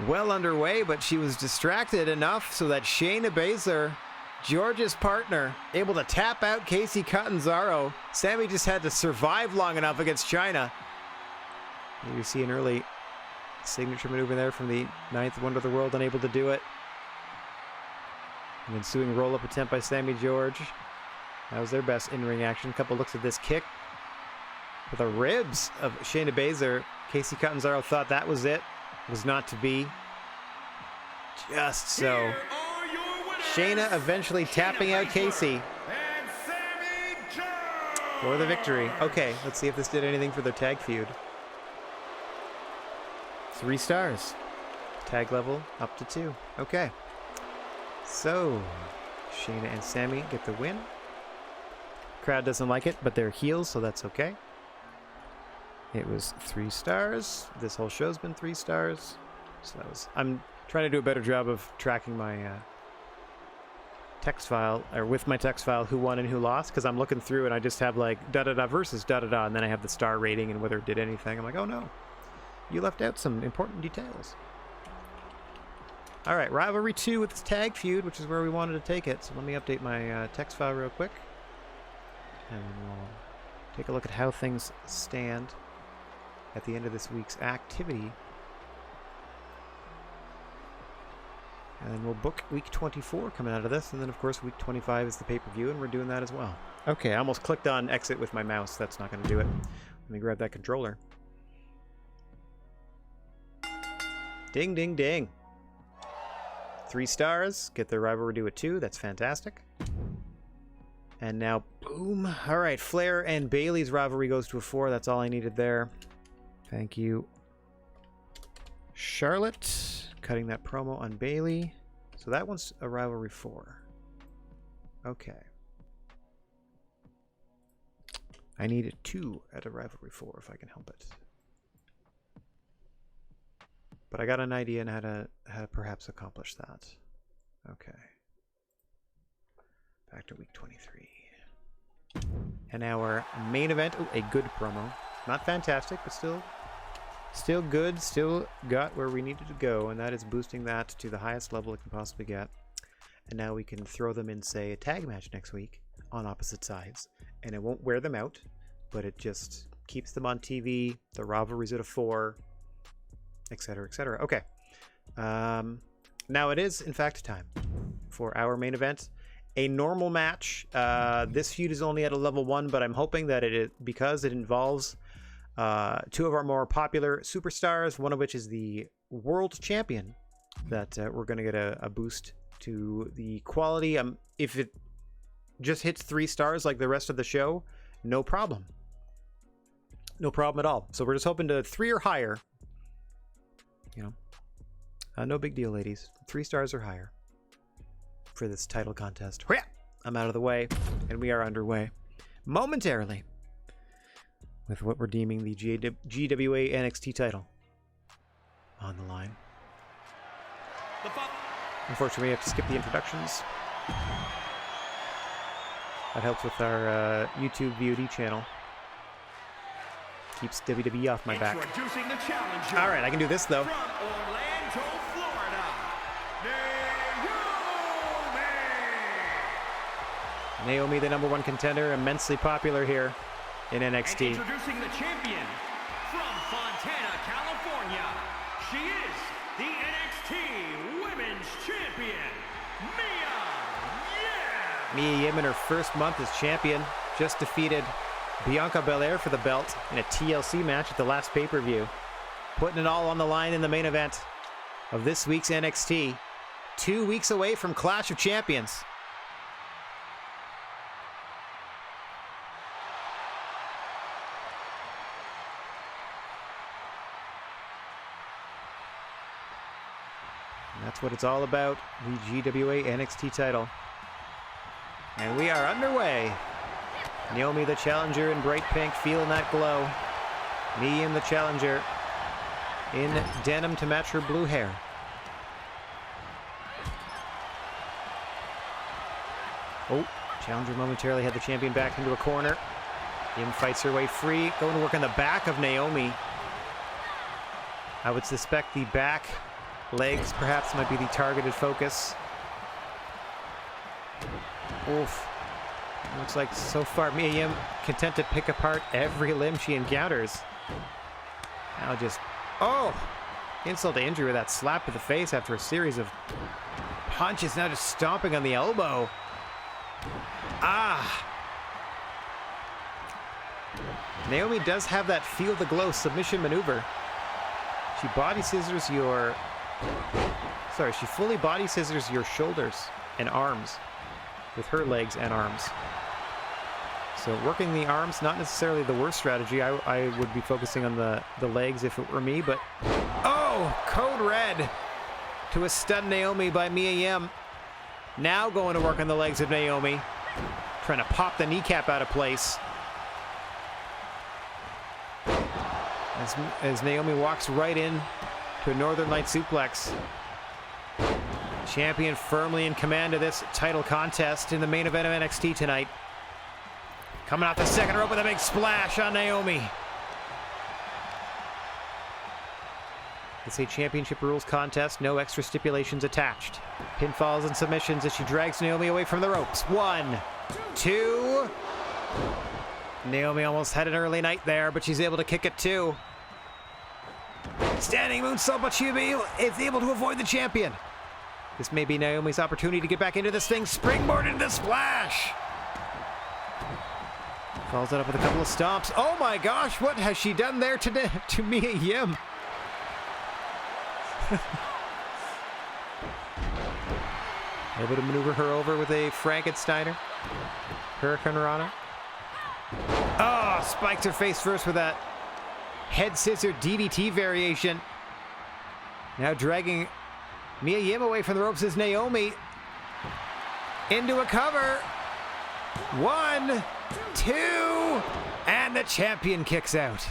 well underway, but she was distracted enough so that Shayna Baszler, George's partner, able to tap out Casey Catanzaro. Sammy just had to survive long enough against China. You see an early signature maneuver there from the 9th Wonder of the World, unable to do it. An ensuing roll-up attempt by Sammy George. That was their best in-ring action. A couple looks at this kick for the ribs of Shayna Baszler. Casey Catanzaro thought that was it. Was not to be. Just so. Shayna eventually tapping out Casey for the victory. Okay, let's see if this did anything for their tag feud. 3 stars. Tag level up to 2. Okay. So, Shayna and Sammy get the win. Crowd doesn't like it, but they're heels, so that's okay. It was 3 stars. This whole show's been 3 stars. So that was. I'm trying to do a better job of tracking my text file, or with my text file, who won and who lost, because I'm looking through and I just have like da-da-da versus da-da-da, and then I have the star rating and whether it did anything. I'm like, oh no, you left out some important details. All right, Rivalry 2 with this tag feud, which is where we wanted to take it. So let me update my text file real quick. And we'll take a look at how things stand at the end of this week's activity. And then we'll book week 24 coming out of this. And then, of course, week 25 is the pay-per-view, and we're doing that as well. Okay, I almost clicked on exit with my mouse. That's not going to do it. Let me grab that controller. Ding, ding, ding. 3 stars. Get their rivalry to a 2. That's fantastic. And now, boom. All right, Flair and Bayley's rivalry goes to a 4. That's all I needed there. Thank you, Charlotte. Cutting that promo on Bayley. So that one's a rivalry 4. Okay. I need a 2 at a rivalry 4 if I can help it. But I got an idea on how to perhaps accomplish that. Okay. Back to week 23. And our main event, a good promo. Not fantastic, but still good. Still got where we needed to go, and that is boosting that to the highest level it can possibly get. And now we can throw them in, say, a tag match next week on opposite sides. And it won't wear them out, but it just keeps them on TV. The rivalry's at a 4, etc., etc. Okay. Now it is, in fact, time for our main event. A normal match. This feud is only at a level 1, but I'm hoping that because it involves 2 of our more popular superstars, one of which is the world champion, that we're going to get a boost to the quality. If it just hits 3 stars like the rest of the show, no problem. No problem at all. So we're just hoping to 3 or higher. No big deal, ladies. 3 stars or higher for this title contest. I'm out of the way, and we are underway momentarily with what we're deeming the GWA NXT title on the line. Unfortunately, we have to skip the introductions. That helps with our YouTube VOD channel. Keeps WWE off my back. All right, I can do this though. From Orlando, Florida, Naomi, the #1 contender, immensely popular here in NXT. And introducing the champion from Fontana, California. She is the NXT Women's Champion, Mia Yim. Mia Yim in her first month as champion just defeated Bianca Belair for the belt in a TLC match at the last pay-per-view. Putting it all on the line in the main event of this week's NXT. 2 weeks away from Clash of Champions. And that's what it's all about, the GWA NXT title. And we are underway. Naomi, the challenger, in bright pink, feeling that glow. Mia Yim, the challenger, in denim to match her blue hair. Oh, challenger momentarily had the champion back into a corner. Yim fights her way free, going to work on the back of Naomi. I would suspect the back legs perhaps might be the targeted focus. Oof. Looks like so far Mia Yim content to pick apart every limb she encounters. Now just, insult to injury with that slap to the face after a series of punches. Now just stomping on the elbow. Naomi does have that feel the glow submission maneuver. She fully body scissors your shoulders and arms with her legs and arms. So working the arms, not necessarily the worst strategy. I would be focusing on the legs if it were me, but code red to a stun Naomi by Mia Yim. Now going to work on the legs of Naomi, trying to pop the kneecap out of place. As Naomi walks right in to a Northern Light suplex. Champion firmly in command of this title contest in the main event of NXT tonight. Coming off the second rope with a big splash on Naomi. It's a championship rules contest, no extra stipulations attached. Pinfalls and submissions as she drags Naomi away from the ropes. 1, 2. Naomi almost had an early night there, but she's able to kick it too. Standing moonsault, but she is able to avoid the champion. This may be Naomi's opportunity to get back into this thing. Springboard into the splash. Follows it up with a couple of stomps. Oh my gosh, what has she done there to Mia Yim? Able to maneuver her over with a Frankensteiner. Hurricane Rana. Spikes her face first with that head scissor DDT variation. Now dragging Mia Yim away from the ropes is Naomi. Into a cover. 1, 2, and the champion kicks out.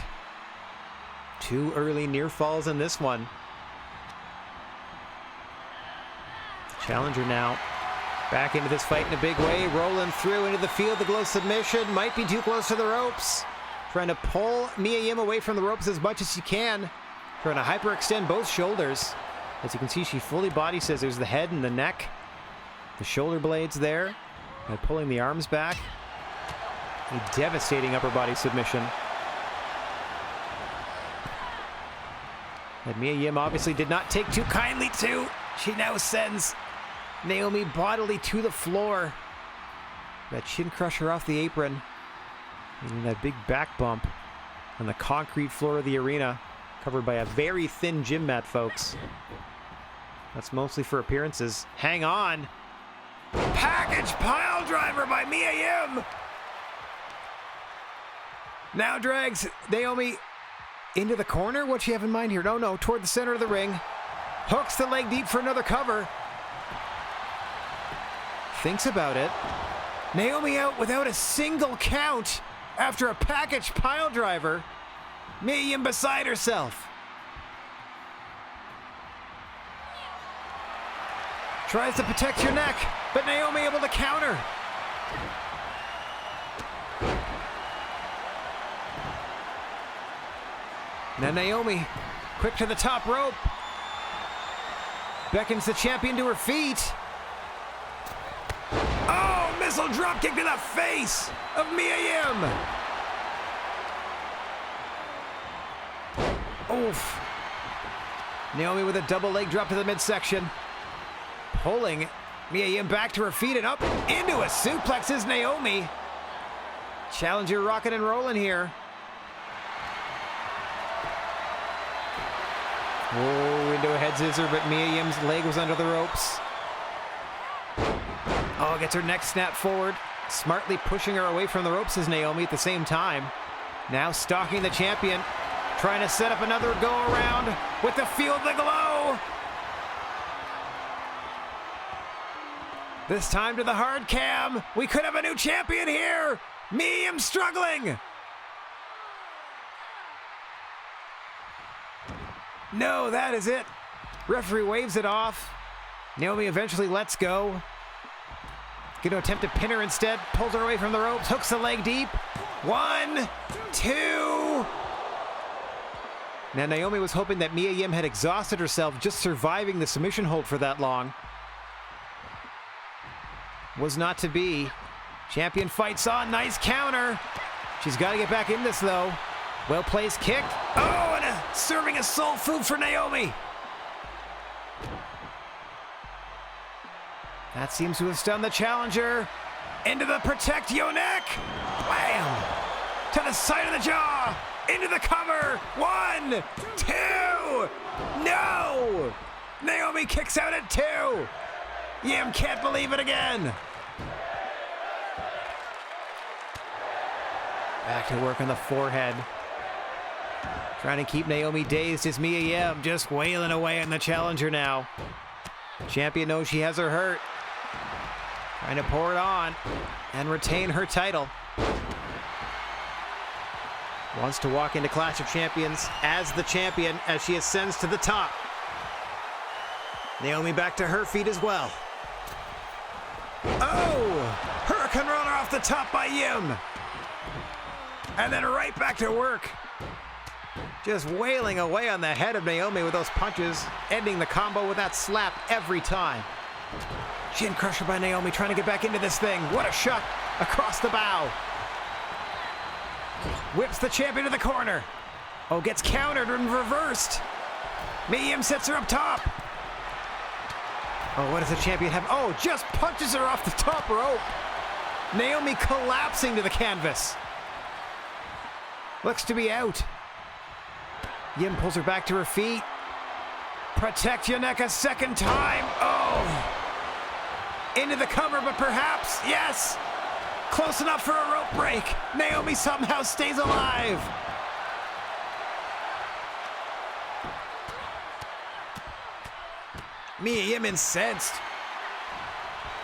2 early near falls in this one. The challenger now back into this fight in a big way, rolling through into the field. The glow submission might be too close to the ropes. Trying to pull Mia Yim away from the ropes as much as she can. Trying to hyperextend both shoulders. As you can see, she fully body scissors the head and the neck. The shoulder blades there. And pulling the arms back. A devastating upper body submission. And Mia Yim obviously did not take too kindly to. She now sends Naomi bodily to the floor. That chin crusher off the apron. And that big back bump on the concrete floor of the arena. Covered by a very thin gym mat, folks. That's mostly for appearances. Hang on. Package pile driver by Mia Yim. Now drags Naomi into the corner. What's she have in mind here? No, toward the center of the ring. Hooks the leg deep for another cover. Thinks about it. Naomi out without a single count after a package pile driver. Mia Yim beside herself. Tries to protect your neck, but Naomi able to counter. Now Naomi, quick to the top rope. Beckons the champion to her feet. Oh, missile dropkick to the face of Mia Yim. Oof. Naomi with a double leg drop to the midsection. Pulling Mia Yim back to her feet and up into a suplex is Naomi. Challenger rocking and rolling here. Whoa, into a head scissor, but Mia Yim's leg was under the ropes. Oh, gets her neck snapped forward. Smartly pushing her away from the ropes is Naomi at the same time. Now stalking the champion. Trying to set up another go around with the Feel the Glow. This time to the hard cam. We could have a new champion here. Mia Yim struggling. No, that is it. Referee waves it off. Naomi eventually lets go. Gonna attempt to pin her instead. Pulls her away from the ropes. Hooks the leg deep. 1, 2. Now Naomi was hoping that Mia Yim had exhausted herself just surviving the submission hold for that long. Was not to be. Champion fights on. Nice counter. She's got to get back in this though. Well placed kick. Oh, and serving as soul food for Naomi. That seems to have stunned the challenger. Into the protect your neck. Blam. To the side of the jaw. Into the cover. 1, 2. No. Naomi kicks out at 2. Yim can't believe it again. Back to work on the forehead. Trying to keep Naomi dazed is Mia Yim, just wailing away on the challenger now. Champion knows she has her hurt. Trying to pour it on and retain her title. Wants to walk into Clash of Champions as the champion as she ascends to the top. Naomi back to her feet as well. Oh! Hurricane Runner off the top by Yim. And then right back to work. Just wailing away on the head of Naomi with those punches, ending the combo with that slap every time. Shin crusher by Naomi, trying to get back into this thing. What a shot across the bow. Whips the champion to the corner. Oh, gets countered and reversed. Mia Yim sets her up top. Oh, what does the champion have? Oh, just punches her off the top rope. Naomi collapsing to the canvas. Looks to be out. Yim pulls her back to her feet. Protect your neck a second time. Oh. Into the cover, but perhaps, yes. Close enough for a rope break. Naomi somehow stays alive. Mia Yim incensed.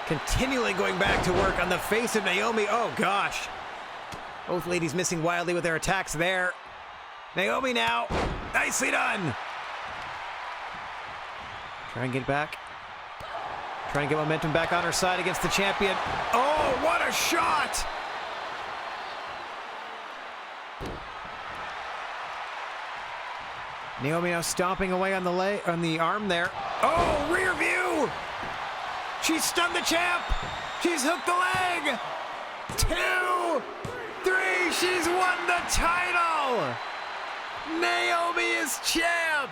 Continually going back to work on the face of Naomi. Oh gosh. Both ladies missing wildly with their attacks there. Naomi now. Nicely done. Try and get back. Trying to get momentum back on her side against the champion. Oh, what a shot! Naomi now stomping away on the arm there. Oh, rear view! She's stunned the champ! She's hooked the leg! 2, 3, she's won the title! Naomi is champ!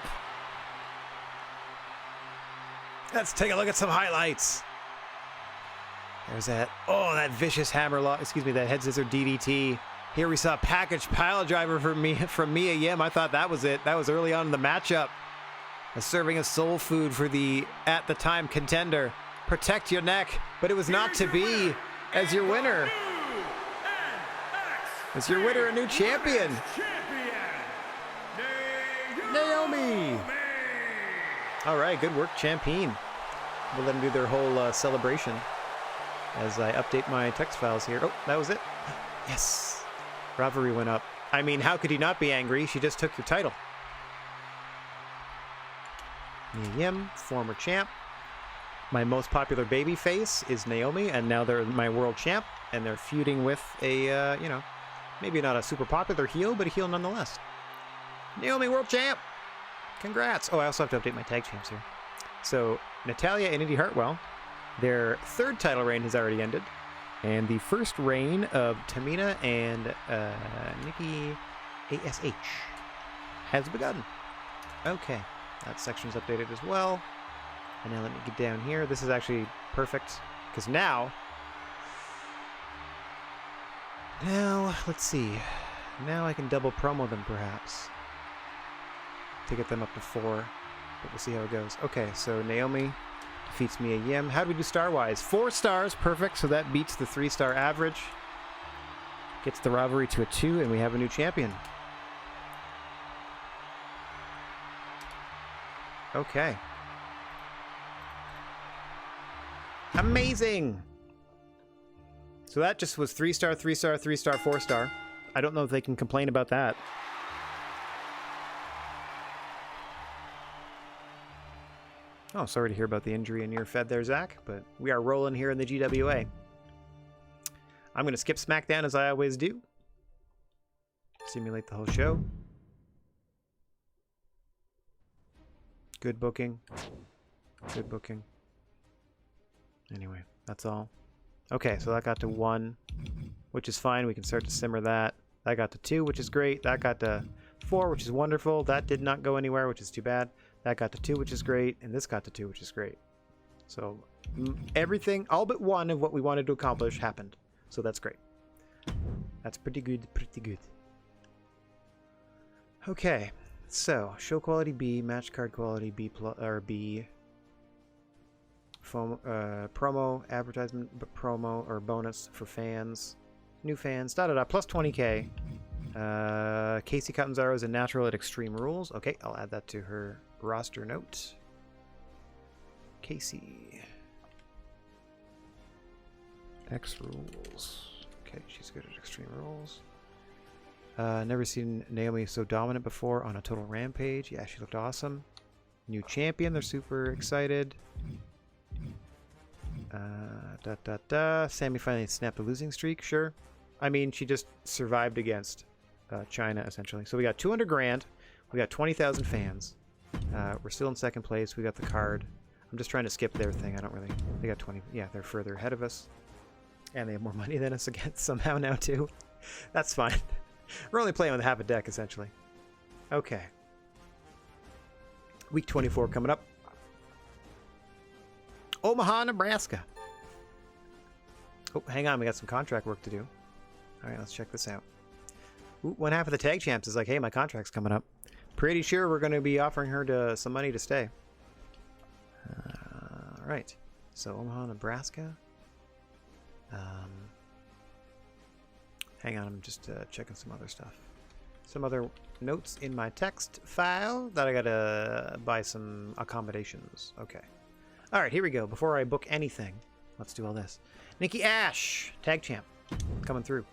Let's take a look at some highlights. There's that. Oh, that vicious hammer lock. Excuse me, that head scissor DDT. Here we saw a package pile driver from Mia Yim. I thought that was it. That was early on in the matchup. A serving of soul food for the, at the time, contender. Protect your neck, but it was not to be. As your winner. As your winner, a new champion. Naomi. All right, good work, champion. We'll let them do their whole celebration as I update my text files here. Oh, that was it. Yes. Rivalry went up. I mean, how could he not be angry? She just took your title. Mia Yim, former champ. My most popular baby face is Naomi, and now they're my world champ, and they're feuding with a, you know, maybe not a super popular heel, but a heel nonetheless. Naomi, world champ! Congrats! Oh, I also have to update my tag champs here. So, Natalya and Indy Hartwell, their third title reign has already ended, and the first reign of Tamina and Nikki ASH has begun. Okay, that section's updated as well. And now let me get down here. This is actually perfect, because now, let's see. Now I can double promo them, perhaps, to get them up to 4, but we'll see how it goes. Okay, so Naomi defeats Mia Yim. How do we do star-wise? 4 stars, perfect, so that beats the 3-star average. Gets the rivalry to a 2, and we have a new champion. Okay. Amazing! So that just was 3-star, 3-star, 3-star, 4-star. I don't know if they can complain about that. Oh, sorry to hear about the injury in your Fed there, Zach, but we are rolling here in the GWA. I'm going to skip SmackDown as I always do. Simulate the whole show. Good booking. Good booking. Anyway, that's all. Okay, so that got to 1, which is fine. We can start to simmer that. That got to 2, which is great. That got to 4, which is wonderful. That did not go anywhere, which is too bad. That got to 2, which is great. And this got to 2, which is great. So everything, all but one of what we wanted to accomplish happened. So that's great. That's pretty good, pretty good. Okay, so show quality B, match card quality B+, or B. Promo, advertisement, promo, or bonus for fans, new fans, plus 20k. Casey Catanzaro is a natural at Extreme Rules. Okay, I'll add that to her roster note. Casey. X Rules. Okay, she's good at Extreme Rules. Never seen Naomi so dominant before on a total rampage. Yeah, she looked awesome. New champion, they're super excited. Sammy finally snapped the losing streak. Sure. I mean, she just survived against China, essentially. So we got 200 grand. We got 20,000 fans. We're still in second place. We got the card. I'm just trying to skip their thing. I don't really... They got 20... Yeah, they're further ahead of us. And they have more money than us again somehow now, too. That's fine. We're only playing with half a deck, essentially. Okay. Week 24 coming up. Omaha, Nebraska. Oh, hang on. We got some contract work to do. All right, let's check this out. Ooh, one half of the tag champs is like, hey, my contract's coming up. Pretty sure we're going to be offering her some money to stay. All right. So, Omaha, Nebraska. Hang on. I'm just checking some other stuff. Some other notes in my text file that I got to buy some accommodations. Okay. All right, here we go. Before I book anything, let's do all this. Nikki Ash, tag champ, coming through.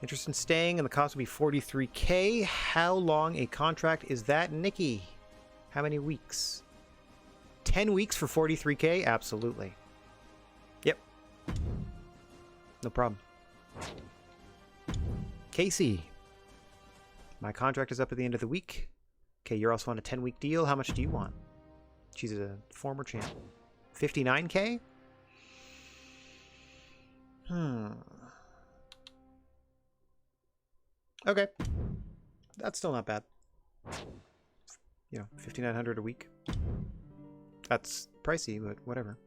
Interested in staying, and the cost will be $43K. How long a contract is that, Nikki? How many weeks? 10 weeks for $43K? Absolutely. Yep. No problem. Casey. My contract is up at the end of the week. Okay, you're also on a 10-week deal. How much do you want? She's a former champ. 59K? Okay. That's still not bad. You know, $5,900 a week. That's pricey, but whatever.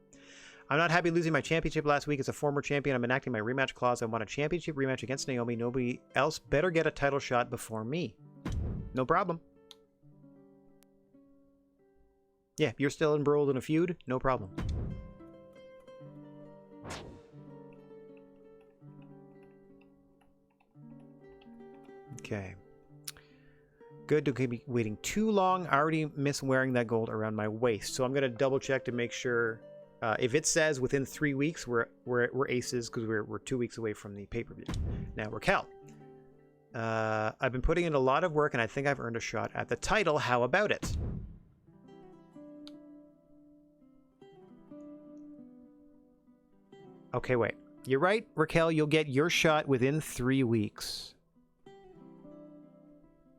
I'm not happy losing my championship last week as a former champion. I'm enacting my rematch clause. I want a championship rematch against Naomi. Nobody else better get a title shot before me. No problem. Yeah, you're still embroiled in a feud. No problem. Okay. Good to be waiting too long. I already miss wearing that gold around my waist. So I'm going to double check to make sure. If it says within 3 weeks, we're aces because we're 2 weeks away from the pay-per-view. Now, Raquel. I've been putting in a lot of work, and I think I've earned a shot at the title. How about it? Okay, wait. You're right, Raquel. You'll get your shot within 3 weeks.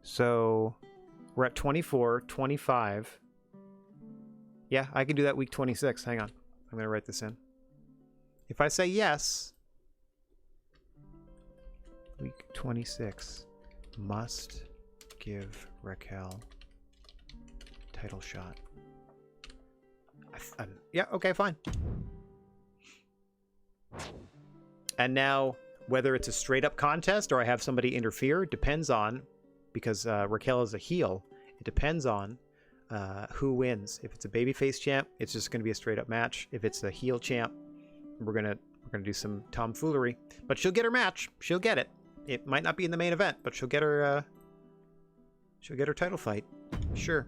So, we're at 24, 25. Yeah, I can do that week 26. Hang on. I'm going to write this in. If I say yes, week 26, must give Raquel title shot. Yeah, okay, fine. And now, whether it's a straight-up contest or I have somebody interfere, depends on, because Raquel is a heel, it depends on who wins. If it's a babyface champ, it's just going to be a straight-up match. If it's a heel champ, we're gonna do some tomfoolery. But she'll get her match. She'll get it. It might not be in the main event, but she'll get her title fight. Sure.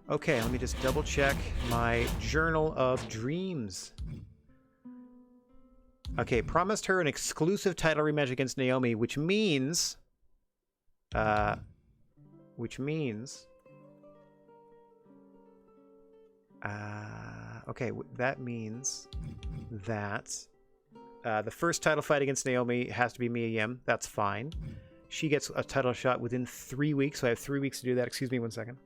Okay, let me just double check my Journal of Dreams. Okay, promised her an exclusive title rematch against Naomi, which means okay, that means that the first title fight against Naomi has to be MyGM. That's fine. She gets a title shot within 3 weeks, so I have 3 weeks to do that. Excuse me 1 second.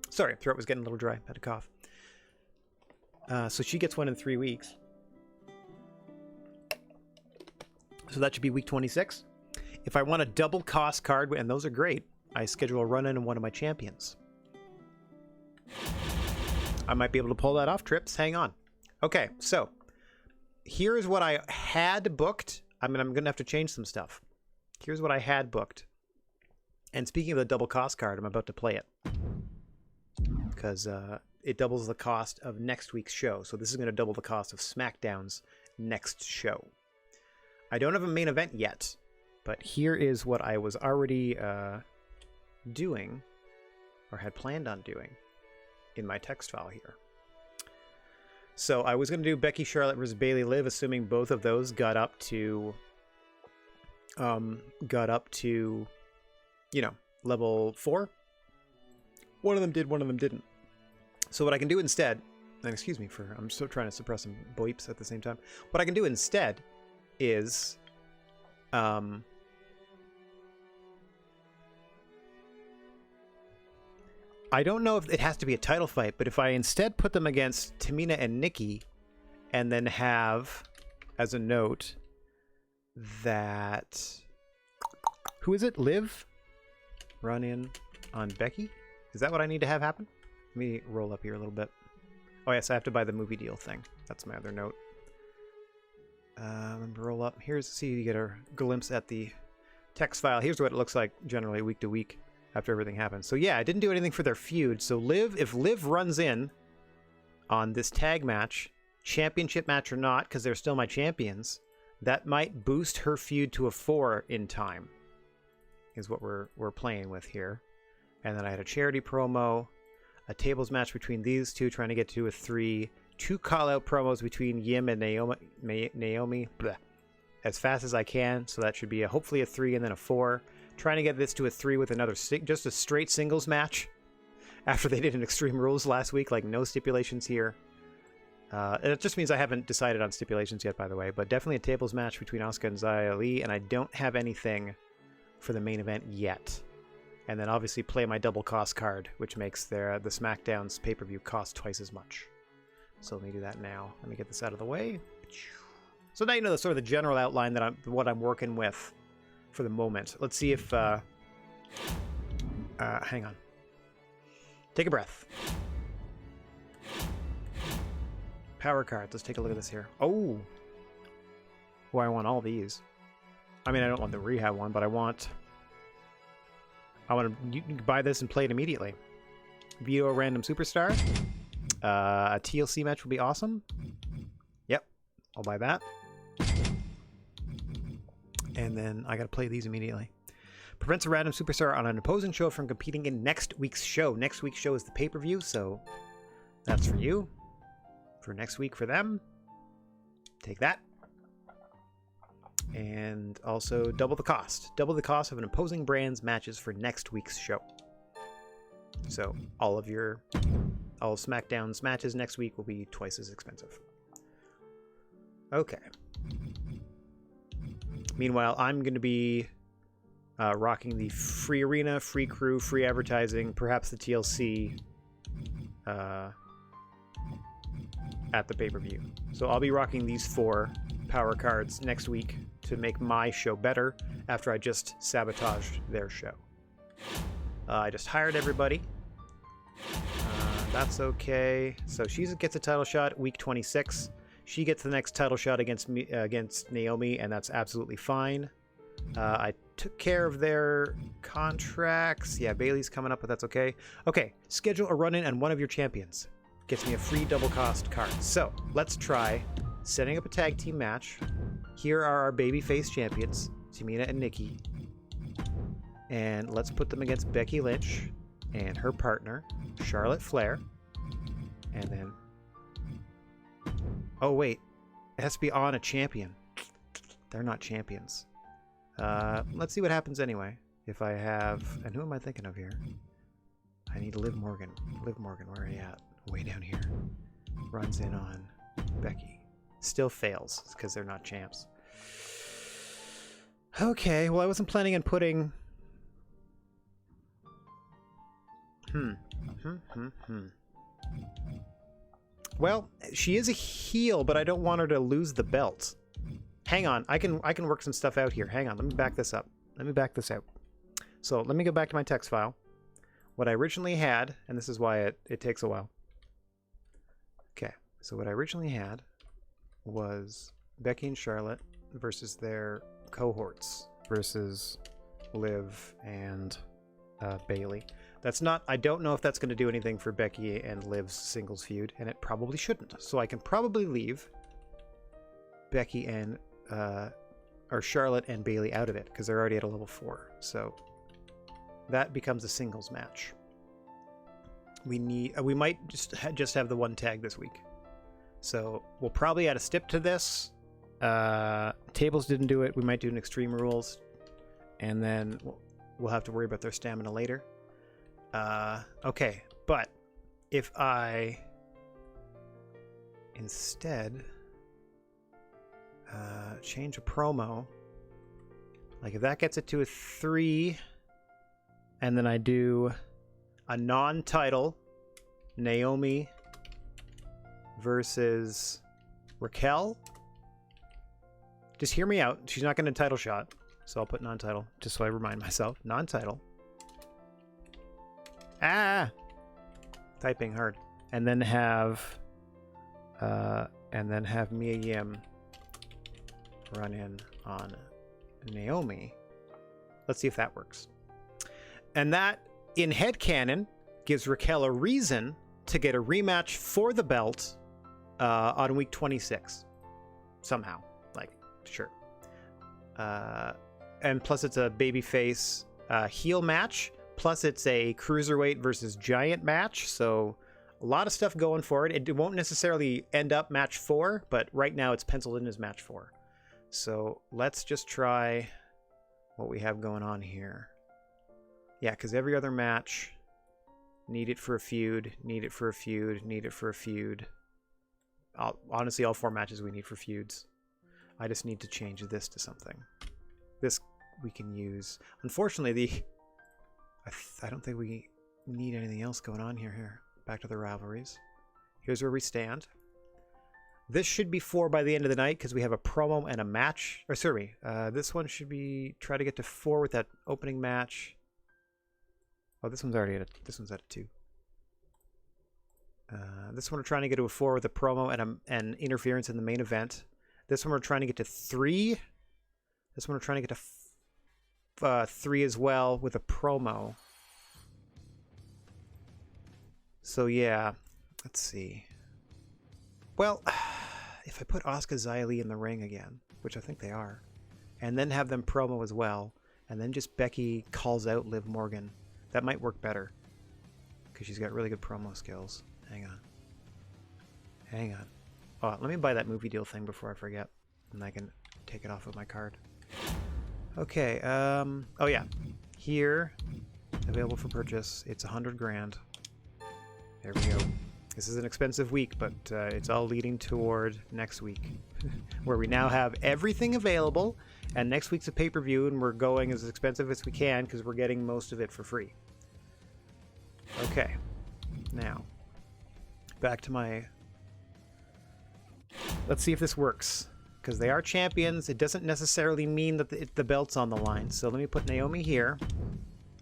Sorry, throat was getting a little dry. Had to cough. So she gets one in 3 weeks. So that should be week 26. If I want a double cost card, and those are great, I schedule a run-in in one of my champions. I might be able to pull that off, Trips. Hang on. Okay, so here's what I had booked. I'm going to have to change some stuff. Here's what I had booked. And speaking of the double cost card, I'm about to play it. Because it doubles the cost of next week's show. So this is going to double the cost of SmackDown's next show. I don't have a main event yet, but here is what I was already doing, or had planned on doing, in my text file here. So I was going to do Becky Charlotte versus Bayley Liv, assuming both of those got up to, you know, level 4. One of them did, one of them didn't. So what I can do instead, and excuse me for, I'm still trying to suppress some bleeps at the same time. What I can do instead is, I don't know if it has to be a title fight, but if I instead put them against Tamina and Nikki, and then have, as a note, that, who is it? Liv? Run in on Becky? Is that what I need to have happen? Let me roll up here a little bit. Oh yes, I have to buy the movie deal thing. That's my other note. Let me roll up. Here's, see, you get a glimpse at the text file. Here's what it looks like generally week to week after everything happens. So yeah, I didn't do anything for their feud. So Liv, if Liv runs in on this tag match, championship match or not, because they're still my champions, that might boost her feud to a 4 in time, is what we're playing with here. And then I had a charity promo, a tables match between these two, trying to get to a 3, 2 call-out promos between Yim and Naomi bleh, as fast as I can. So that should be hopefully a 3 and then a 4. Trying to get this to a 3 with another, just a straight singles match after they did an Extreme Rules last week, like no stipulations here. And it just means I haven't decided on stipulations yet, by the way, but definitely a tables match between Asuka and Xia Li, and I don't have anything for the main event yet. And then obviously play my double cost card, which makes the SmackDown's pay-per-view cost twice as much. So let me do that now. Let me get this out of the way. So now you know the sort of the general outline that what I'm working with for the moment. Let's see if Hang on. Take a breath. Power cards. Let's take a look at this here. Oh! I want all these. I mean, I don't want the rehab one, but I want to buy this and play it immediately. Veto a random superstar. A TLC match would be awesome. Yep, I'll buy that. And then I got to play these immediately. Prevents a random superstar on an opposing show from competing in next week's show. Next week's show is the pay-per-view, so that's for you. For next week for them. Take that. And also double the cost. Double the cost of an opposing brand's matches for next week's show. So all of SmackDown's matches next week will be twice as expensive. Okay. Meanwhile, I'm going to be rocking the free arena, free crew, free advertising, perhaps the TLC at the pay-per-view. So I'll be rocking these 4 power cards next week to make my show better after I just sabotaged their show. I just hired everybody. That's okay. So she gets a title shot week 26. She gets the next title shot against Naomi, and that's absolutely fine. I took care of their contracts. Yeah, Bailey's coming up, but that's okay. Okay, schedule a run-in and one of your champions. Gets me a free double cost card. So let's try setting up a tag team match. Here are our babyface champions, Tamina and Nikki. And let's put them against Becky Lynch and her partner, Charlotte Flair. And then... oh, wait. It has to be on a champion. They're not champions. Let's see what happens anyway. If I have... and who am I thinking of here? I need Liv Morgan. Liv Morgan, where are you at? Way down here. Runs in on Becky. Still fails, because they're not champs. Okay, well, I wasn't planning on putting... Well, she is a heel, but I don't want her to lose the belt. Hang on, I can work some stuff out here. Hang on, let me back this up. Let me back this out. So let me go back to my text file. What I originally had, and this is why it takes a while. Okay, so what I originally had was Becky and Charlotte versus their cohorts versus Liv and Bailey. That's not, I don't know if that's going to do anything for Becky and Liv's singles feud, and it probably shouldn't. So I can probably leave Becky and, or Charlotte and Bailey out of it, because they're already at a level 4. So that becomes a singles match. We might just have the one tag this week. So we'll probably add a stip to this. Tables didn't do it. We might do an Extreme Rules, and then we'll have to worry about their stamina later. Okay, but if I instead change a promo, like if that gets it to a 3, and then I do a non-title Naomi versus Raquel, just hear me out. She's not getting a title shot, so I'll put non-title just so I remind myself. Non-title. Typing hard. And then have Mia Yim run in on Naomi. Let's see if that works. And that, in headcanon, gives Raquel a reason to get a rematch for the belt on week 26. Somehow. Like, sure. And plus it's a babyface heel match. Plus it's a cruiserweight versus giant match. So a lot of stuff going for it. It won't necessarily end up match 4, but right now it's penciled in as match 4. So let's just try what we have going on here. Yeah, because every other match, need it for a feud, need it for a feud, need it for a feud. Honestly, all 4 matches we need for feuds. I just need to change this to something. This we can use. Unfortunately, I don't think we need anything else going on here. Back to the rivalries. Here's where we stand. This should be 4 by the end of the night because we have a promo and a match. Or sorry, this one should be try to get to 4 with that opening match. Oh, this one's already at this one's at a 2. This one we're trying to get to a 4 with a promo and interference in the main event. This one we're trying to get to 3. This one we're trying to get to 3 as well with a promo. So yeah, let's see. Well, if I put Asuka, Xia Li in the ring again, which I think they are, and then have them promo as well, and then just Becky calls out Liv Morgan, that might work better because she's got really good promo skills. Hang on. Oh, let me buy that movie deal thing before I forget, and I can take it off of my card. Okay. Oh yeah, here, available for purchase. It's 100 grand. There we go. This is an expensive week, but it's all leading toward next week, where we now have everything available, and next week's a pay-per-view, and we're going as expensive as we can because we're getting most of it for free. Okay, now back to my. Let's see if this works, because they are champions. It doesn't necessarily mean that the belt's on the line. So let me put Naomi here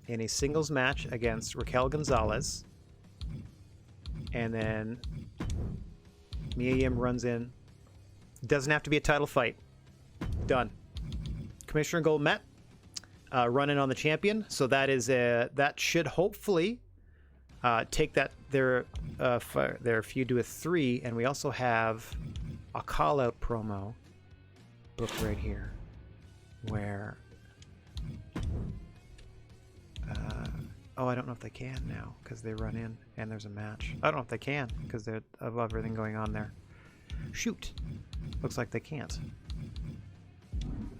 in a singles match against Raquel Gonzalez. And then Mia Yim runs in. Doesn't have to be a title fight. Done. Commissioner Gold met. Running on the champion. So that is that should hopefully take their feud to a 3. And we also have a call-out promo book right here, where oh, I don't know if they can now because they run in and there's a match. I don't know if they can because of everything going on there. Shoot. Looks like they can't.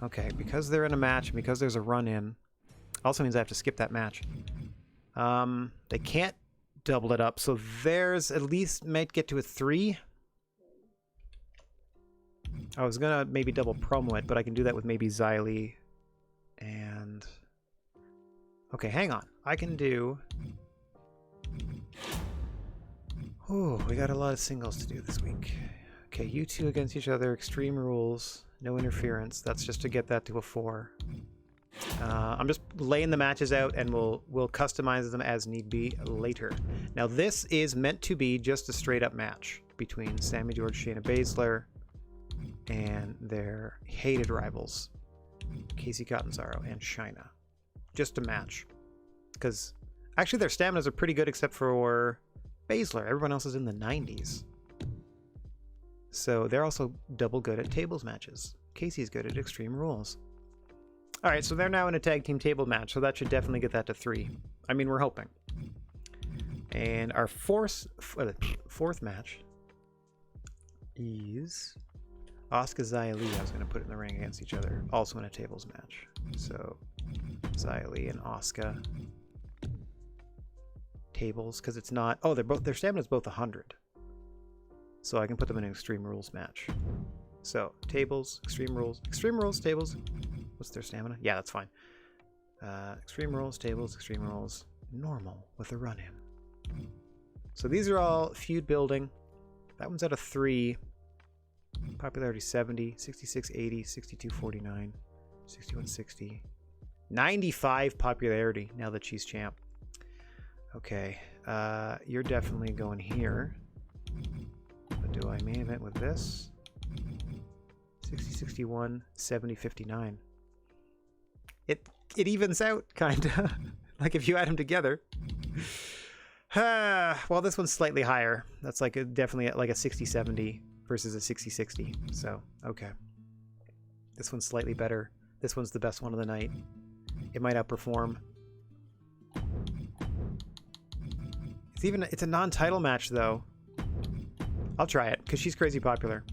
Okay, because they're in a match and because there's a run in, also means I have to skip that match. They can't double it up, so theirs at least might get to a 3. I was gonna maybe double promo it, but I can do that with maybe Xia Li and... Okay, hang on. I can do... Ooh, we got a lot of singles to do this week. Okay, you two against each other, Extreme Rules, no interference. That's just to get that to a 4. I'm just laying the matches out, and we'll customize them as need be later. Now, this is meant to be just a straight-up match between Sammy George, Shayna Baszler, and their hated rivals, Casey Catanzaro and Chyna. Just a match. Because actually their staminas are pretty good except for Baszler. Everyone else is in the 90s. So they're also double good at tables matches. Casey's good at Extreme Rules. Alright, so they're now in a tag team table match, so that should definitely get that to 3. I mean, we're hoping. And our fourth match is Asuka, Xia Li. I was going to put it in the ring against each other, also in a tables match. So Xia Li and Asuka. Tables, because it's not... Oh, their stamina's both 100. So I can put them in an Extreme Rules match. So, tables, Extreme Rules, tables. What's their stamina? Yeah, that's fine. Extreme Rules, tables, Extreme Rules, normal with a run-in. So these are all feud building. That one's at a 3. Popularity 70, 66, 80, 62, 49, 61, 60. 95 popularity now that she's champ. Okay, you're definitely going here. But do I main event with this? 60, 61, 70, 59. It evens out, kinda. Like if you add them together. Well, this one's slightly higher. That's like definitely like a 60, 70 versus a 60, 60. So, okay. This one's slightly better. This one's the best one of the night. It might outperform. It's a non-title match though. I'll try it because she's crazy popular.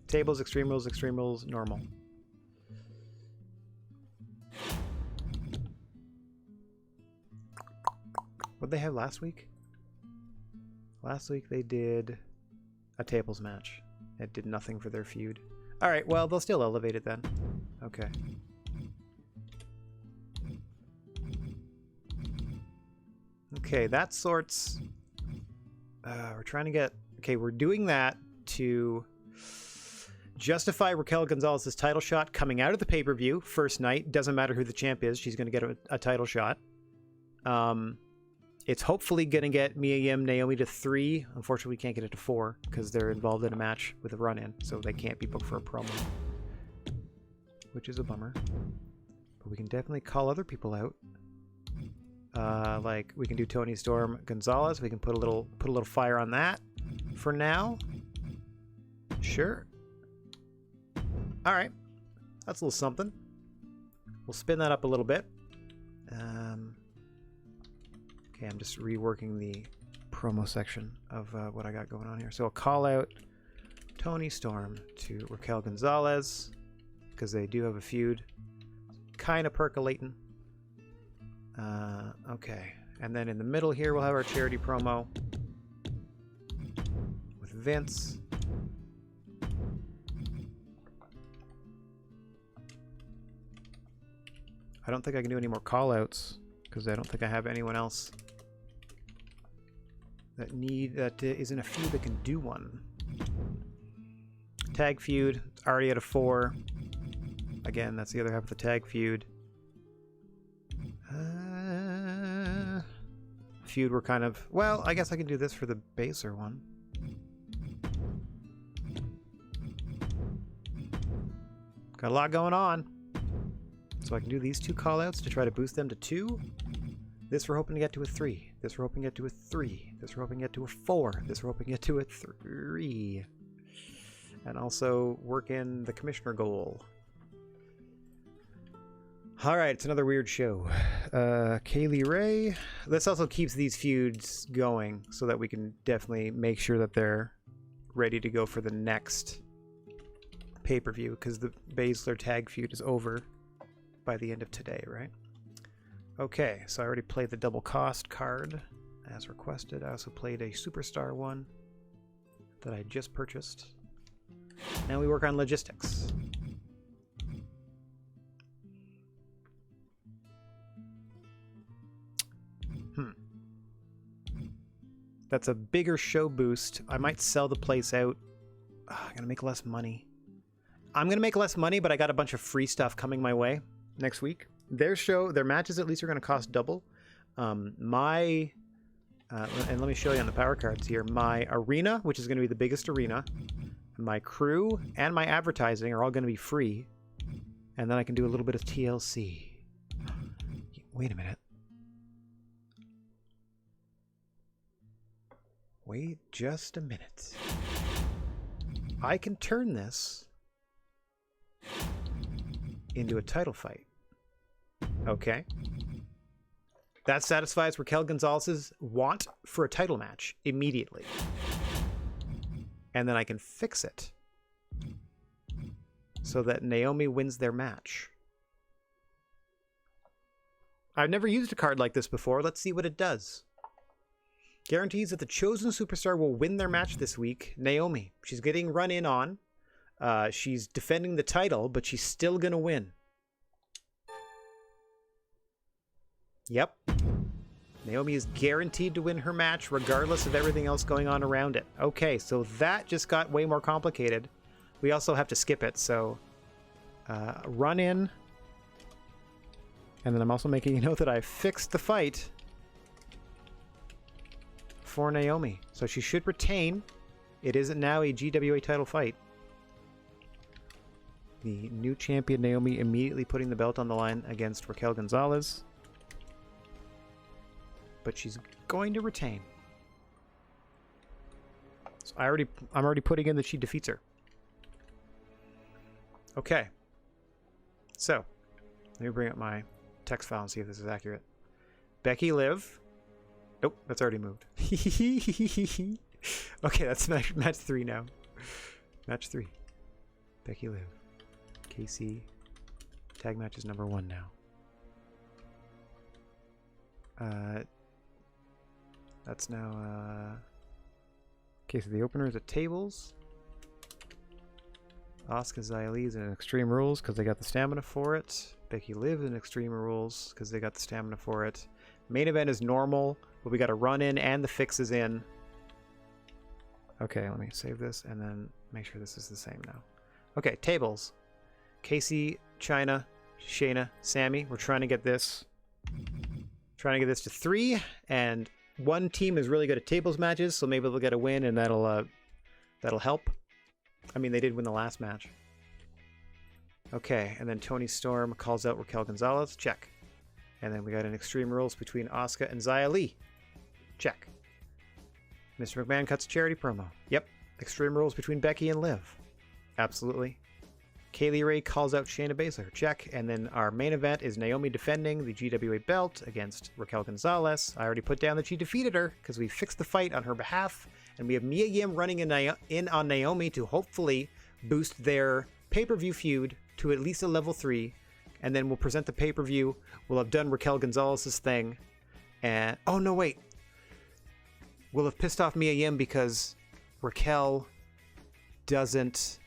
Tables, Extreme Rules, normal. What'd they have last week? Last week they did a tables match. It did nothing for their feud. Alright, well, they'll still elevate it then. Okay. Okay, that sorts... we're trying to get... Okay, we're doing that to justify Raquel Gonzalez's title shot coming out of the pay-per-view first night. Doesn't matter who the champ is, she's going to get a title shot. It's hopefully going to get Mia Yim Naomi to 3. Unfortunately, we can't get it to 4 because they're involved in a match with a run-in, so they can't be booked for a promo, which is a bummer. But we can definitely call other people out. Like we can do Toni Storm Gonzalez. We can put a little fire on that for now. Sure. All right, that's a little something. We'll spin that up a little bit. Okay, I'm just reworking the promo section of what I got going on here. So I'll call out Toni Storm to Raquel Gonzalez because they do have a feud kind of percolating. Okay, and then in the middle here we'll have our charity promo with Vince. I don't think I can do any more call-outs because I don't think I have anyone else that is in a feud that can do one. Tag feud, it's already at a 4. Again, that's the other half of the tag feud. Feud we're kind of... Well, I guess I can do this for the baser one. Got a lot going on. So I can do these 2 callouts to try to boost them to 2. This we're hoping to get to a 3. This we're hoping to get to a 3. This we're hoping to get to a 4. This we're hoping to get to a 3. And also work in the commissioner goal. Alright, it's another weird show. Kaylee Ray. This also keeps these feuds going so that we can definitely make sure that they're ready to go for the next pay-per-view because the Baszler tag feud is over by the end of today, right? Okay, so I already played the double cost card as requested. I also played a superstar one that I just purchased. Now we work on logistics. That's a bigger show boost. I might sell the place out. I'm gonna make less money. I'm gonna make less money, but I got a bunch of free stuff coming my way next week. Their matches at least are gonna cost double. And let me show you on the power cards here. My arena, which is gonna be the biggest arena, my crew, and my advertising are all gonna be free. And then I can do a little bit of TLC. Wait a minute. Wait just a minute. I can turn this into a title fight. Okay. That satisfies Raquel Gonzalez's want for a title match immediately. And then I can fix it so that Naomi wins their match. I've never used a card like this before. Let's see what it does. Guarantees that the chosen superstar will win their match this week. Naomi. She's getting run in on. She's defending the title, but she's still going to win. Yep. Naomi is guaranteed to win her match regardless of everything else going on around it. Okay, so that just got way more complicated. We also have to skip it, so run in. And then I'm also making a note that I fixed the fight for Naomi. So she should retain. It is now a GWA title fight. The new champion Naomi immediately putting the belt on the line against Raquel Gonzalez. But she's going to retain. So I'm already putting in that she defeats her. Okay. So, let me bring up my text file and see if this is accurate. Becky Liv. Nope, that's already moved. Okay, that's match 3 now. Match 3. Becky Liv. KC. Tag match is number 1 now. That's now, okay, so the opener is at tables. Asuka Xylee is in Extreme Rules because they got the stamina for it. Becky Liv in Extreme Rules because they got the stamina for it. Main event is normal, but we got a run in and the fix is in. Okay, let me save this and then make sure this is the same now. Okay, tables. Casey, Chyna, Shayna, Sammy. We're trying to get this to 3, and one team is really good at tables matches, so maybe they'll get a win, and that'll help. I mean, they did win the last match. Okay, and then Tony Storm calls out Raquel Gonzalez. Check. And then we got an Extreme Rules between Asuka and Xia Li. Check. Mr. McMahon cuts a charity promo. Yep. Extreme Rules between Becky and Liv. Absolutely. Kaylee Ray calls out Shayna Baszler. Check. And then our main event is Naomi defending the GWA belt against Raquel Gonzalez. I already put down that she defeated her because we fixed the fight on her behalf. And we have Mia Yim running in on Naomi to hopefully boost their pay-per-view feud to at least a level 3. And then we'll present the pay-per-view. We'll have done Raquel Gonzalez's thing. And, oh no, wait. We'll have pissed off Mia Yim because Raquel doesn't,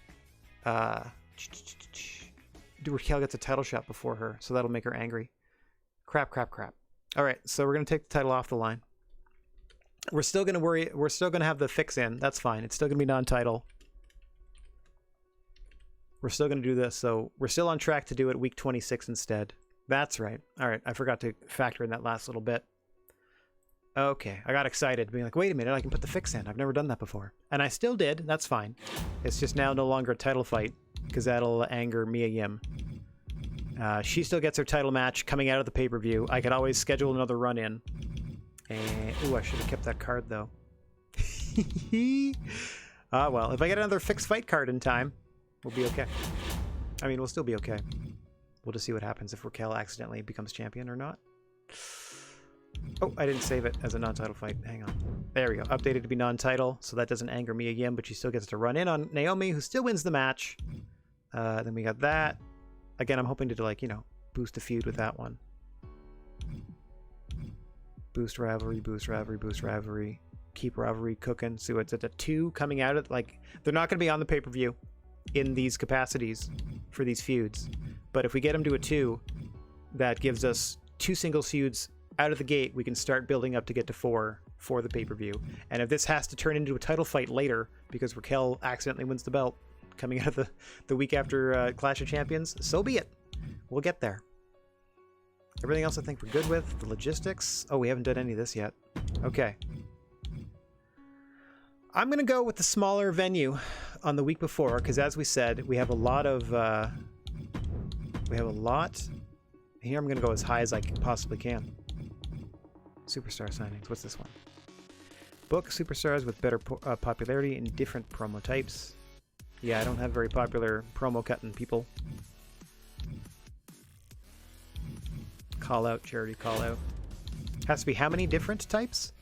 Raquel gets a title shot before her, so that'll make her angry. Crap. All right, so we're going to take the title off the line. We're still going to have the fix in. That's fine. It's still going to be non-title. We're still going to do this, so we're still on track to do it week 26 instead. That's right. All right, I forgot to factor in that last little bit. Okay, I got excited, being like, wait a minute, I can put the fix in. I've never done that before. And I still did. That's fine. It's just now no longer a title fight, because that'll anger Mia Yim. She still gets her title match coming out of the pay-per-view. I could always schedule another run-in. And, ooh, I should have kept that card, though. Well, if I get another fixed fight card in time, we'll be okay. I mean, we'll still be okay. We'll just see what happens if Raquel accidentally becomes champion or not. Oh, I didn't save it as a non-title fight. Hang on. There we go. Updated to be non-title, so that doesn't anger Mia Yim, but she still gets to run in on Naomi, who still wins the match. Then we got that. Again, I'm hoping to, like, you know, boost the feud with that one. Boost rivalry. Keep rivalry cooking. So it's at a 2 coming out of, like, they're not going to be on the pay-per-view in these capacities for these feuds. But if we get them to a 2, that gives us 2 singles feuds out of the gate. We can start building up to get to 4 for the pay-per-view. And if this has to turn into a title fight later because Raquel accidentally wins the belt coming out of the week after Clash of Champions, so be it. We'll get there. Everything else I think we're good with. The logistics. Oh, we haven't done any of this yet. Okay. I'm going to go with the smaller venue on the week before because, as we said, we have a lot of... Here I'm going to go as high as I possibly can. Superstar signings. What's this one? Book superstars with better popularity in different promo types. Yeah, I don't have very popular promo cutting people. Call out, charity call out. Has to be how many different types?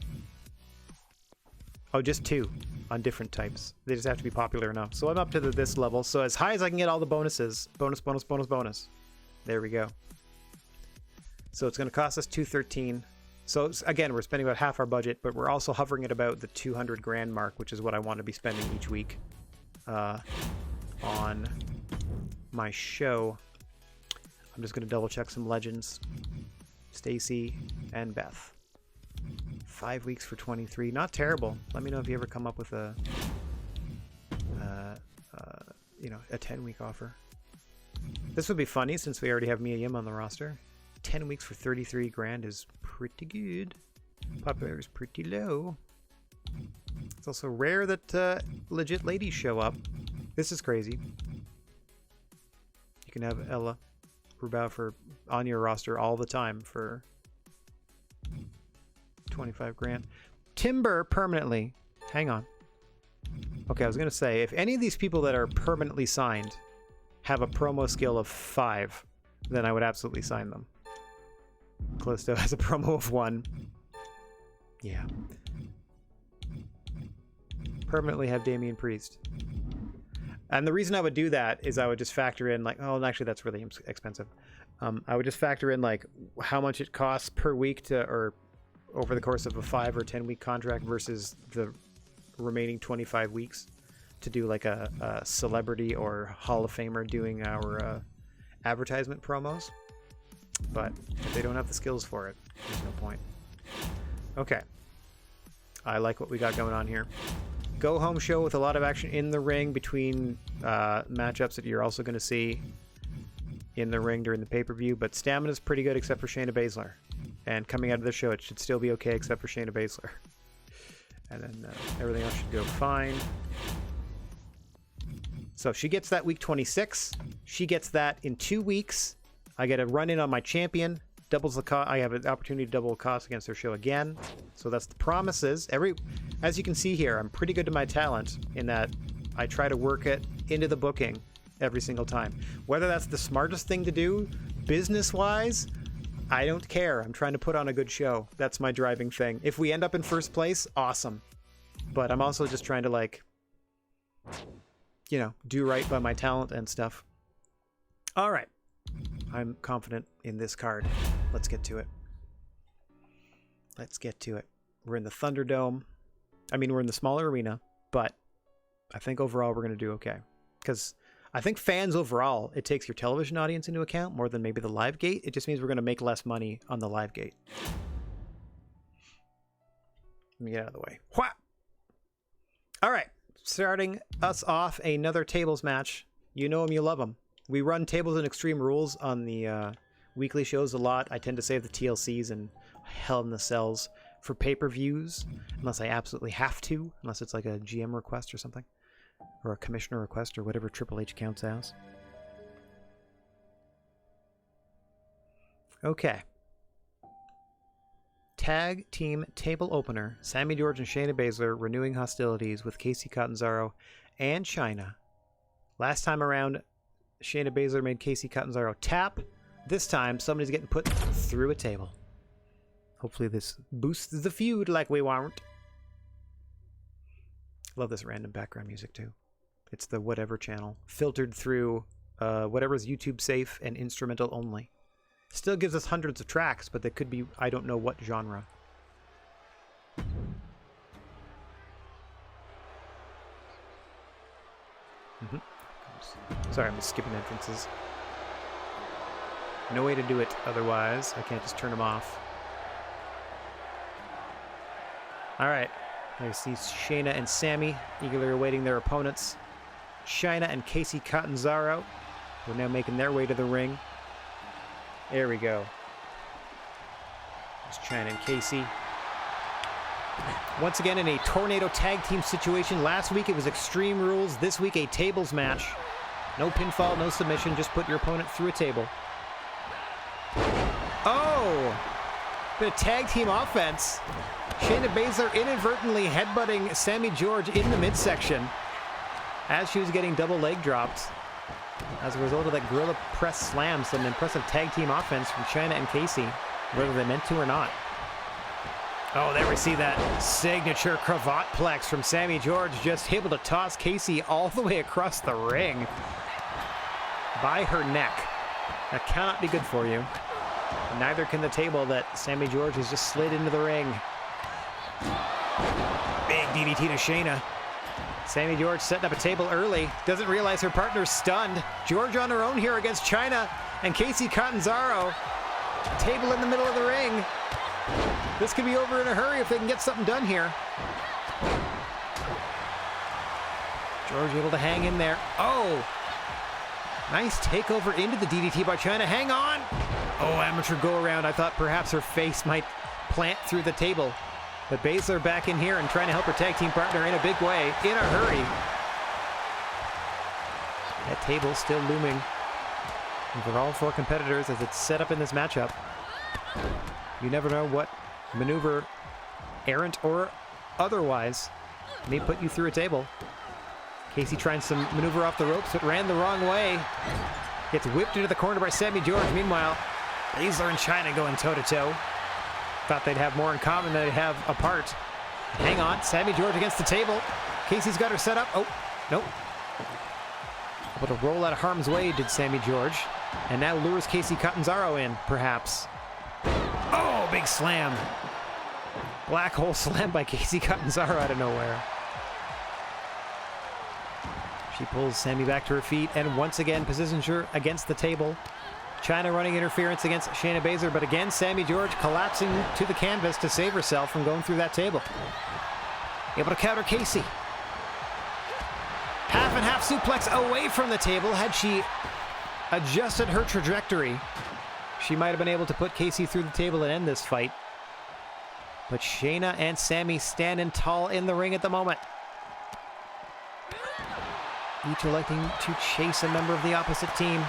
Oh, just 2 on different types. They just have to be popular enough. So I'm up to this level. So as high as I can get all the bonuses. Bonus. There we go. So it's going to cost us $213. So again, we're spending about half our budget, but we're also hovering at about the 200 grand mark, which is what I want to be spending each week on my show. I'm just going to double check some legends. Stacy and Beth. 5 weeks for 23. Not terrible. Let me know if you ever come up with a 10-week offer. This would be funny since we already have Mia Yim on the roster. 10 weeks for 33 grand is pretty good. Popularity is pretty low. It's also rare that legit ladies show up. This is crazy. You can have Ella Rubau on your roster all the time for 25 grand. Timber permanently. Hang on. Okay, I was going to say, if any of these people that are permanently signed have a promo skill of 5, then I would absolutely sign them. Callisto has a promo of 1. Yeah. Permanently have Damian Priest. And the reason I would do that is I would just factor in, like, oh, actually that's really expensive. I would just factor in, like, how much it costs per week or over the course of a 5 or 10 week contract versus the remaining 25 weeks to do like a celebrity or Hall of Famer doing our advertisement promos. But if they don't have the skills for it, there's no point. Okay. I like what we got going on here. Go home show with a lot of action in the ring between matchups that you're also going to see in the ring during the pay-per-view, but stamina's pretty good except for Shayna Baszler. And coming out of the show, it should still be okay except for Shayna Baszler. And then everything else should go fine. So she gets that week 26. She gets that in 2 weeks. I get a run in on my champion. Doubles the cost. I have an opportunity to double the cost against her show again. So that's the promises. As you can see here, I'm pretty good to my talent in that I try to work it into the booking every single time. Whether that's the smartest thing to do, business-wise, I don't care. I'm trying to put on a good show. That's my driving thing. If we end up in first place, awesome. But I'm also just trying to, like, you know, do right by my talent and stuff. All right. I'm confident in this card. Let's get to it. Let's get to it. We're in the Thunderdome. I mean, we're in the smaller arena, but I think overall we're going to do okay. Because I think fans overall, it takes your television audience into account more than maybe the live gate. It just means we're going to make less money on the live gate. Let me get out of the way. Whap! All right. Starting us off, another tables match. You know them, you love them. We run tables and Extreme Rules on the weekly shows a lot. I tend to save the TLCs and Hell in the Cells for pay-per-views, unless I absolutely have to, unless it's like a GM request or something, or a commissioner request, or whatever Triple H counts as. Okay. Tag team table opener, Sammy George and Shayna Baszler renewing hostilities with Casey Catanzaro and Chyna. Last time around, Shayna Baszler made Casey Catanzaro tap. This time, somebody's getting put through a table. Hopefully this boosts the feud like we want. Love this random background music too. It's the whatever channel, filtered through whatever's YouTube safe and instrumental only. Still gives us hundreds of tracks, but they could be, I don't know what genre. Sorry, I'm just skipping entrances. No way to do it otherwise. I can't just turn them off. Alright. I see Shayna and Sammy eagerly awaiting their opponents. Chyna and Casey Catanzaro are now making their way to the ring. There we go. There's Chyna and Casey. Once again in a tornado tag team situation. Last week it was Extreme Rules. This week a tables match. No pinfall, no submission. Just put your opponent through a table. Oh! Bit of tag team offense. Shayna Baszler inadvertently headbutting Sammy George in the midsection as she was getting double leg dropped. As a result of that gorilla press slam, some impressive tag team offense from Chyna and Casey, whether they meant to or not. Oh, there we see that signature cravat plex from Sammy George, just able to toss Casey all the way across the ring by her neck. That cannot be good for you. Neither can the table that Sammy George has just slid into the ring. Big DDT to Shayna. Sammy George setting up a table early. Doesn't realize her partner's stunned. George on her own here against Chyna and Casey Catanzaro. Table in the middle of the ring. This could be over in a hurry if they can get something done here. George able to hang in there. Oh! Nice takeover into the DDT by Chyna. Hang on! Oh, amateur go around. I thought perhaps her face might plant through the table. But Baszler back in here and trying to help her tag team partner in a big way, in a hurry. That table still looming for all four competitors as it's set up in this matchup. You never know what maneuver, errant or otherwise, may put you through a table. Casey trying some maneuver off the ropes, but ran the wrong way. Gets whipped into the corner by Sammy George. Meanwhile, Baszler and Chyna going toe-to-toe. Thought they'd have more in common than they'd have apart. Hang on, Sammy George against the table. Casey's got her set up. Oh, nope. Able to roll out of harm's way did Sammy George. And now lures Casey Catanzaro in, perhaps. Oh, big slam. Black hole slam by Casey Catanzaro out of nowhere. She pulls Sammy back to her feet and once again positions her against the table. Chyna running interference against Shayna Baszler, but again, Sammy George collapsing to the canvas to save herself from going through that table. Able to counter Casey. Half and half suplex away from the table had she adjusted her trajectory. She might have been able to put Casey through the table and end this fight. But Shayna and Sami standing tall in the ring at the moment. Each electing to chase a member of the opposite team.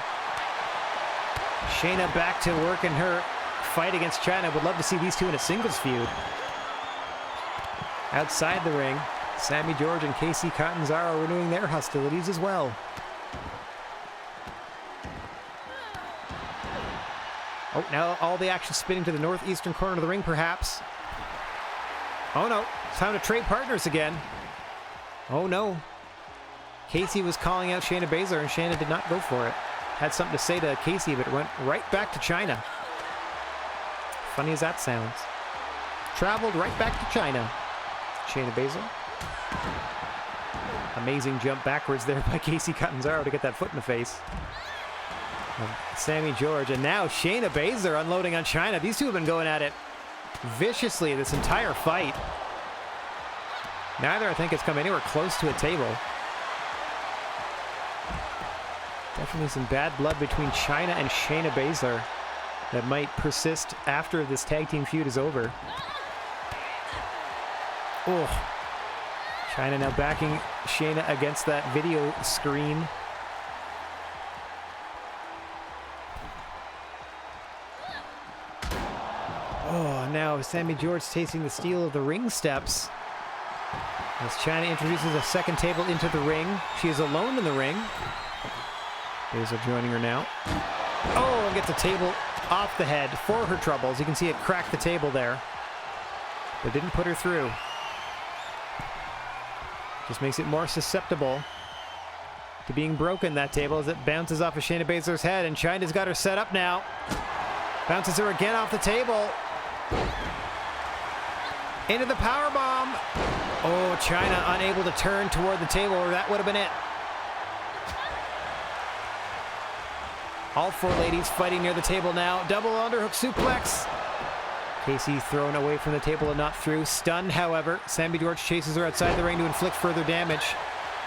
Shayna back to work in her fight against China. Would love to see these two in a singles feud. Outside the ring, Sammy George and Casey Catanzaro renewing their hostilities as well. Oh, now all the action spinning to the northeastern corner of the ring, perhaps. Oh no, it's time to trade partners again. Oh no. Casey was calling out Shayna Baszler, and Shayna did not go for it. Had something to say to Casey, but it went right back to China. Funny as that sounds. Traveled right back to China. Shayna Baszler. Amazing jump backwards there by Casey Catanzaro to get that foot in the face. Sammy George, and now Shayna Baszler unloading on China. These two have been going at it viciously this entire fight. Neither, I think, has come anywhere close to a table. Definitely some bad blood between China and Shayna Baszler that might persist after this tag team feud is over. Oh, China now backing Shayna against that video screen. Oh, now Sammy George tasting the steel of the ring steps. As China introduces a second table into the ring. She is alone in the ring. Baszler joining her now. Oh, and gets a table off the head for her troubles. You can see it cracked the table there, but didn't put her through. Just makes it more susceptible to being broken, that table, as it bounces off of Shayna Baszler's head, and Chyna's got her set up now. Bounces her again off the table. Into the powerbomb. Oh, Chyna unable to turn toward the table, or that would have been it. All four ladies fighting near the table now. Double underhook suplex. Casey thrown away from the table and not through. Stunned, however. Sammy George chases her outside the ring to inflict further damage.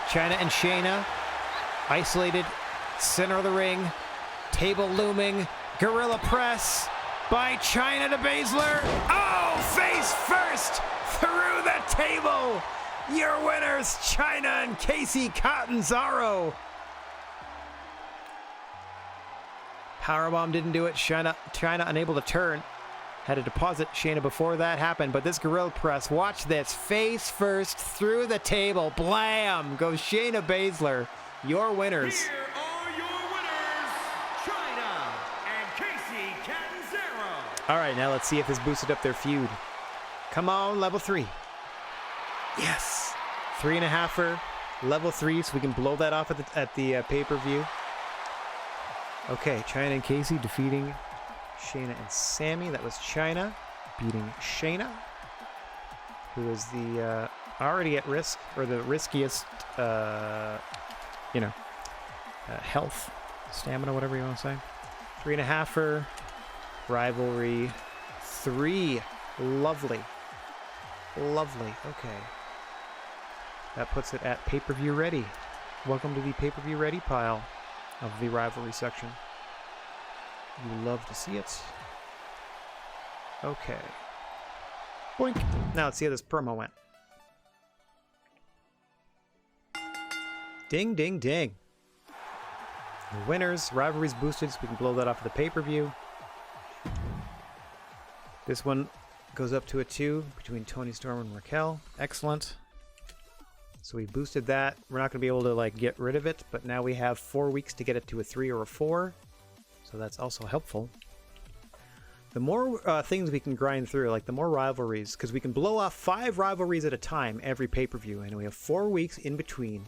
Chyna and Shayna isolated center of the ring. Table looming. Gorilla press by Chyna to Baszler. Oh, face first through the table. Your winners, Chyna and Casey Catanzaro. Powerbomb didn't do it. Chyna unable to turn. Had to deposit Shayna before that happened, but this gorilla press, watch this. Face first through the table. Blam! Goes Shayna Baszler. Your winners. Here are your winners, Chyna and Casey Catanzaro. All right, now let's see if this boosted up their feud. Come on, level 3. Yes! 3.5er, level 3, so we can blow that off at the pay-per-view. Okay, Chyna and Casey defeating Shayna and Sami. That was Chyna beating Shayna, who is the already at risk, or the riskiest, health, stamina, whatever you want to say. 3.5er, rivalry 3. Lovely. Lovely. Okay. That puts it at pay-per-view ready. Welcome to the pay-per-view ready pile of the rivalry section. You love to see it. Okay. Boink. Now let's see how this promo went. Ding, ding, ding. The winners, rivalry's boosted, so we can blow that off of the pay-per-view. This one goes up to a 2 between Toni Storm and Raquel. Excellent. So we boosted that. We're not going to be able to get rid of it, but now we have 4 weeks to get it to a 3 or a 4. So that's also helpful. The more things we can grind through, like the more rivalries, because we can blow off 5 rivalries at a time every pay-per-view, and we have 4 weeks in between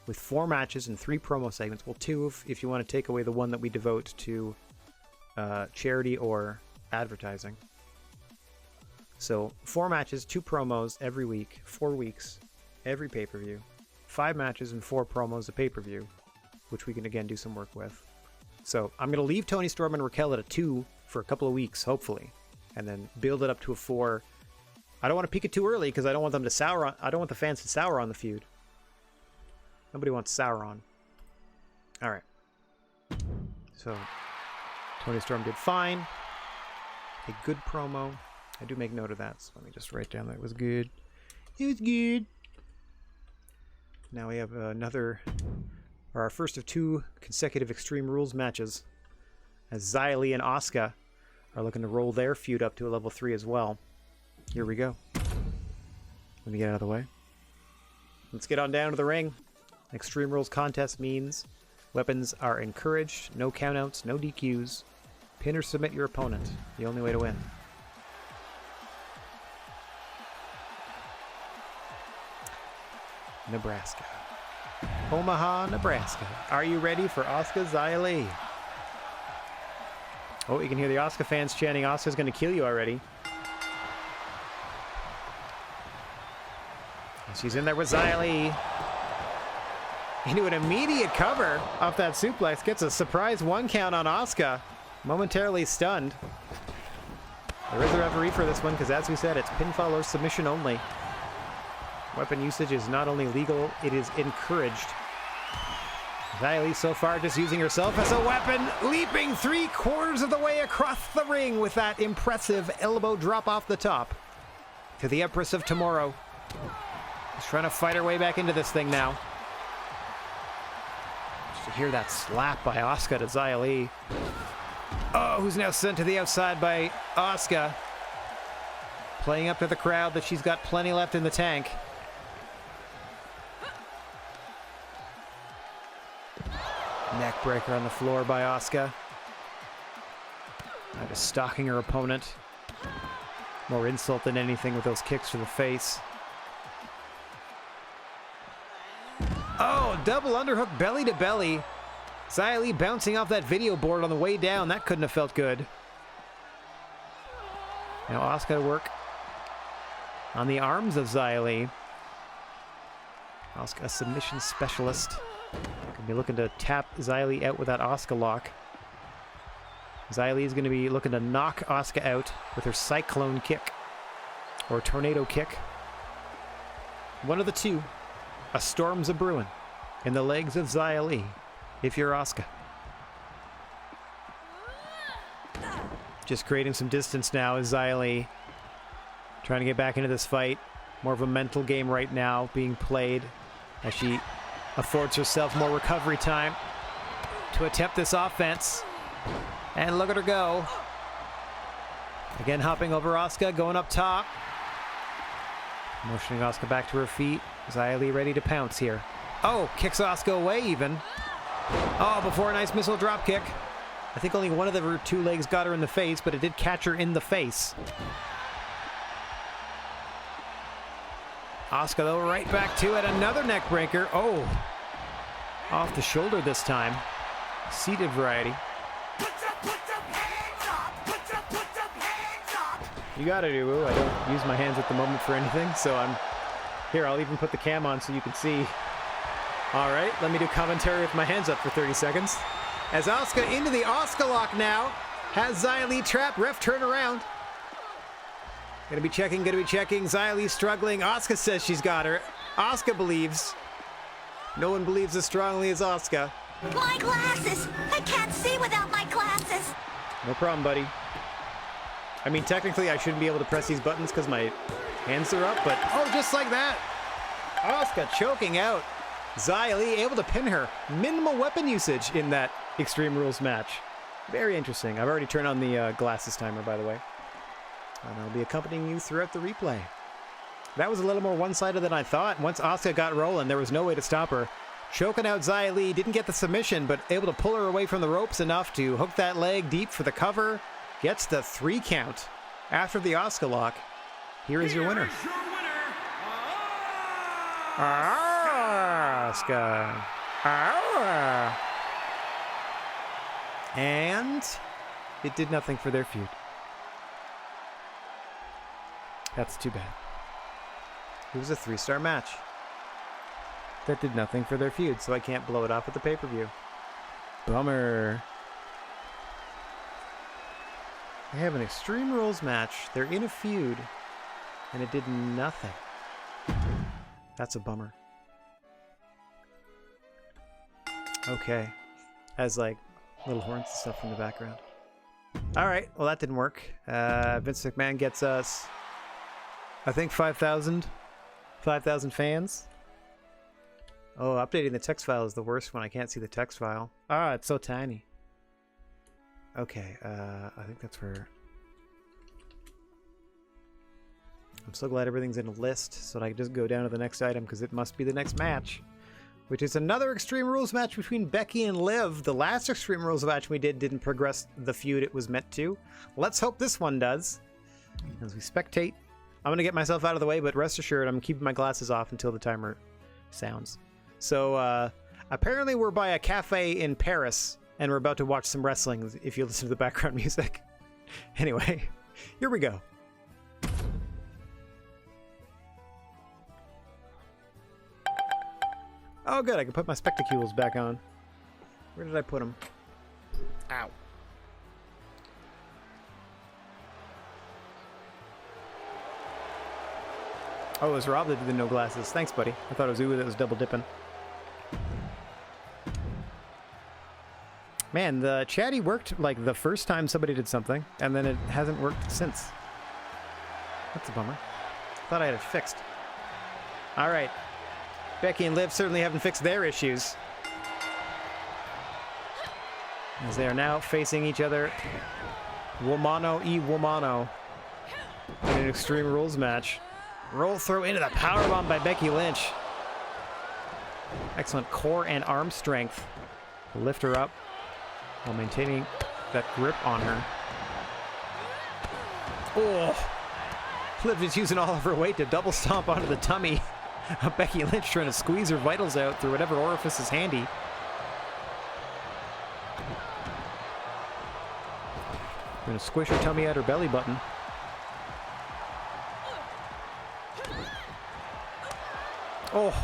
with 4 matches and 3 promo segments. Well, 2 if you want to take away the one that we devote to charity or advertising. So 4 matches, 2 promos every week, 4 weeks, every pay-per-view. 5 matches and 4 promos a pay-per-view, which we can again do some work with. So I'm going to leave Toni Storm and Raquel at a 2 for a couple of weeks, hopefully, and then build it up to a 4. I don't want to peak it too early because I don't want them to sour on. I don't want the fans to sour on the feud. Nobody wants sour on. All right. So Tony Storm did fine. A good promo. I do make note of that, so let me just write down that it was good. It was good. Now we have our first of 2 consecutive Extreme Rules matches, as Xia Li and Asuka are looking to roll their feud up to a level 3 as well. Here we go. Let me get out of the way. Let's get on down to the ring. Extreme Rules contest means weapons are encouraged, no countouts, no DQs. Pin or submit your opponent. The only way to win. Nebraska. Omaha, Nebraska. Are you ready for Asuka Xia Li? Oh, you can hear the Asuka fans chanting, Asuka's going to kill you already. And she's in there with Xia Li. Into an immediate cover off that suplex. Gets a surprise 1 count on Asuka. Momentarily stunned. There is a referee for this one because, as we said, it's pinfall or submission only. Weapon usage is not only legal, it is encouraged. Xia Li so far just using herself as a weapon, leaping 3/4 of the way across the ring with that impressive elbow drop off the top. To the Empress of Tomorrow. She's trying to fight her way back into this thing now. Just to hear that slap by Asuka to Xia Li. Oh, who's now sent to the outside by Asuka. Playing up to the crowd that she's got plenty left in the tank. Neck breaker on the floor by Asuka. Now just stalking her opponent. More insult than anything with those kicks to the face. Oh, double underhook belly to belly. Xia Li bouncing off that video board on the way down. That couldn't have felt good. Now Asuka to work on the arms of Xia Li. Asuka, a submission specialist. Gonna be looking to tap Xia Li out with that Asuka lock. Xia Li is going to be looking to knock Asuka out with her cyclone kick. Or tornado kick. One of the two. A storm's a-brewing in the legs of Xia Li, if you're Asuka. Just creating some distance now is Xia Li. Trying to get back into this fight. More of a mental game right now being played as she affords herself more recovery time to attempt this offense. And look at her go. Again, hopping over Asuka, going up top. Motioning Asuka back to her feet. Xia Li ready to pounce here. Oh, kicks Asuka away even. Oh, before a nice missile drop kick. I think only one of her 2 legs got her in the face, but it did catch her in the face. Asuka, though, right back to it. Another neck breaker. Oh, off the shoulder this time. Seated variety. You gotta do. I don't use my hands at the moment for anything, so I'm here. I'll even put the cam on so you can see. All right, let me do commentary with my hands up for 30 seconds. As Asuka into the Asuka lock now, has Xia Li trapped. Ref turn around. Gonna be checking. Xia Li struggling. Asuka says she's got her. Asuka believes. No one believes as strongly as Asuka. My glasses! I can't see without my glasses! No problem, buddy. I mean, technically, I shouldn't be able to press these buttons because my hands are up, but oh, just like that. Asuka choking out Xia Li, able to pin her. Minimal weapon usage in that Extreme Rules match. Very interesting. I've already turned on the glasses timer, by the way. And I'll be accompanying you throughout the replay. That was a little more one-sided than I thought. Once Asuka got rolling, there was no way to stop her. Choking out Xia Li, didn't get the submission, but able to pull her away from the ropes enough to hook that leg deep for the cover. Gets the 3 count after the Asuka lock. Here is your winner. Asuka. And it did nothing for their feud. That's too bad. It was a 3-star match. That did nothing for their feud, so I can't blow it off at the pay-per-view. Bummer. They have an Extreme Rules match. They're in a feud, and it did nothing. That's a bummer. Okay. Has like little horns and stuff in the background. All right, well, that didn't work. Vince McMahon gets us, I think, 5,000 fans. Oh, updating the text file is the worst one. I can't see the text file. Ah, it's so tiny. Okay, I think that's where... I'm so glad everything's in a list so that I can just go down to the next item because it must be the next match, which is another Extreme Rules match between Becky and Liv. The last Extreme Rules match we did didn't progress the feud it was meant to. Let's hope this one does. As we spectate, I'm going to get myself out of the way, but rest assured I'm keeping my glasses off until the timer sounds. So apparently we're by a cafe in Paris and we're about to watch some wrestling if you listen to the background music. Anyway, here we go. Oh, good. I can put my spectacles back on. Where did I put them? Ow. Oh, it was Rob that did the no glasses. Thanks, buddy. I thought it was Uwe that was double dipping. Man, the chatty worked like the first time somebody did something, and then it hasn't worked since. That's a bummer. Thought I had it fixed. All right. Becky and Liv certainly haven't fixed their issues, as they are now facing each other womano e womano in an Extreme Rules match. Roll throw into the powerbomb by Becky Lynch. Excellent core and arm strength to lift her up while maintaining that grip on her. Oh, Liv is using all of her weight to double stomp onto the tummy. Becky Lynch trying to squeeze her vitals out through whatever orifice is handy. Gonna squish her tummy out her belly button. Oh,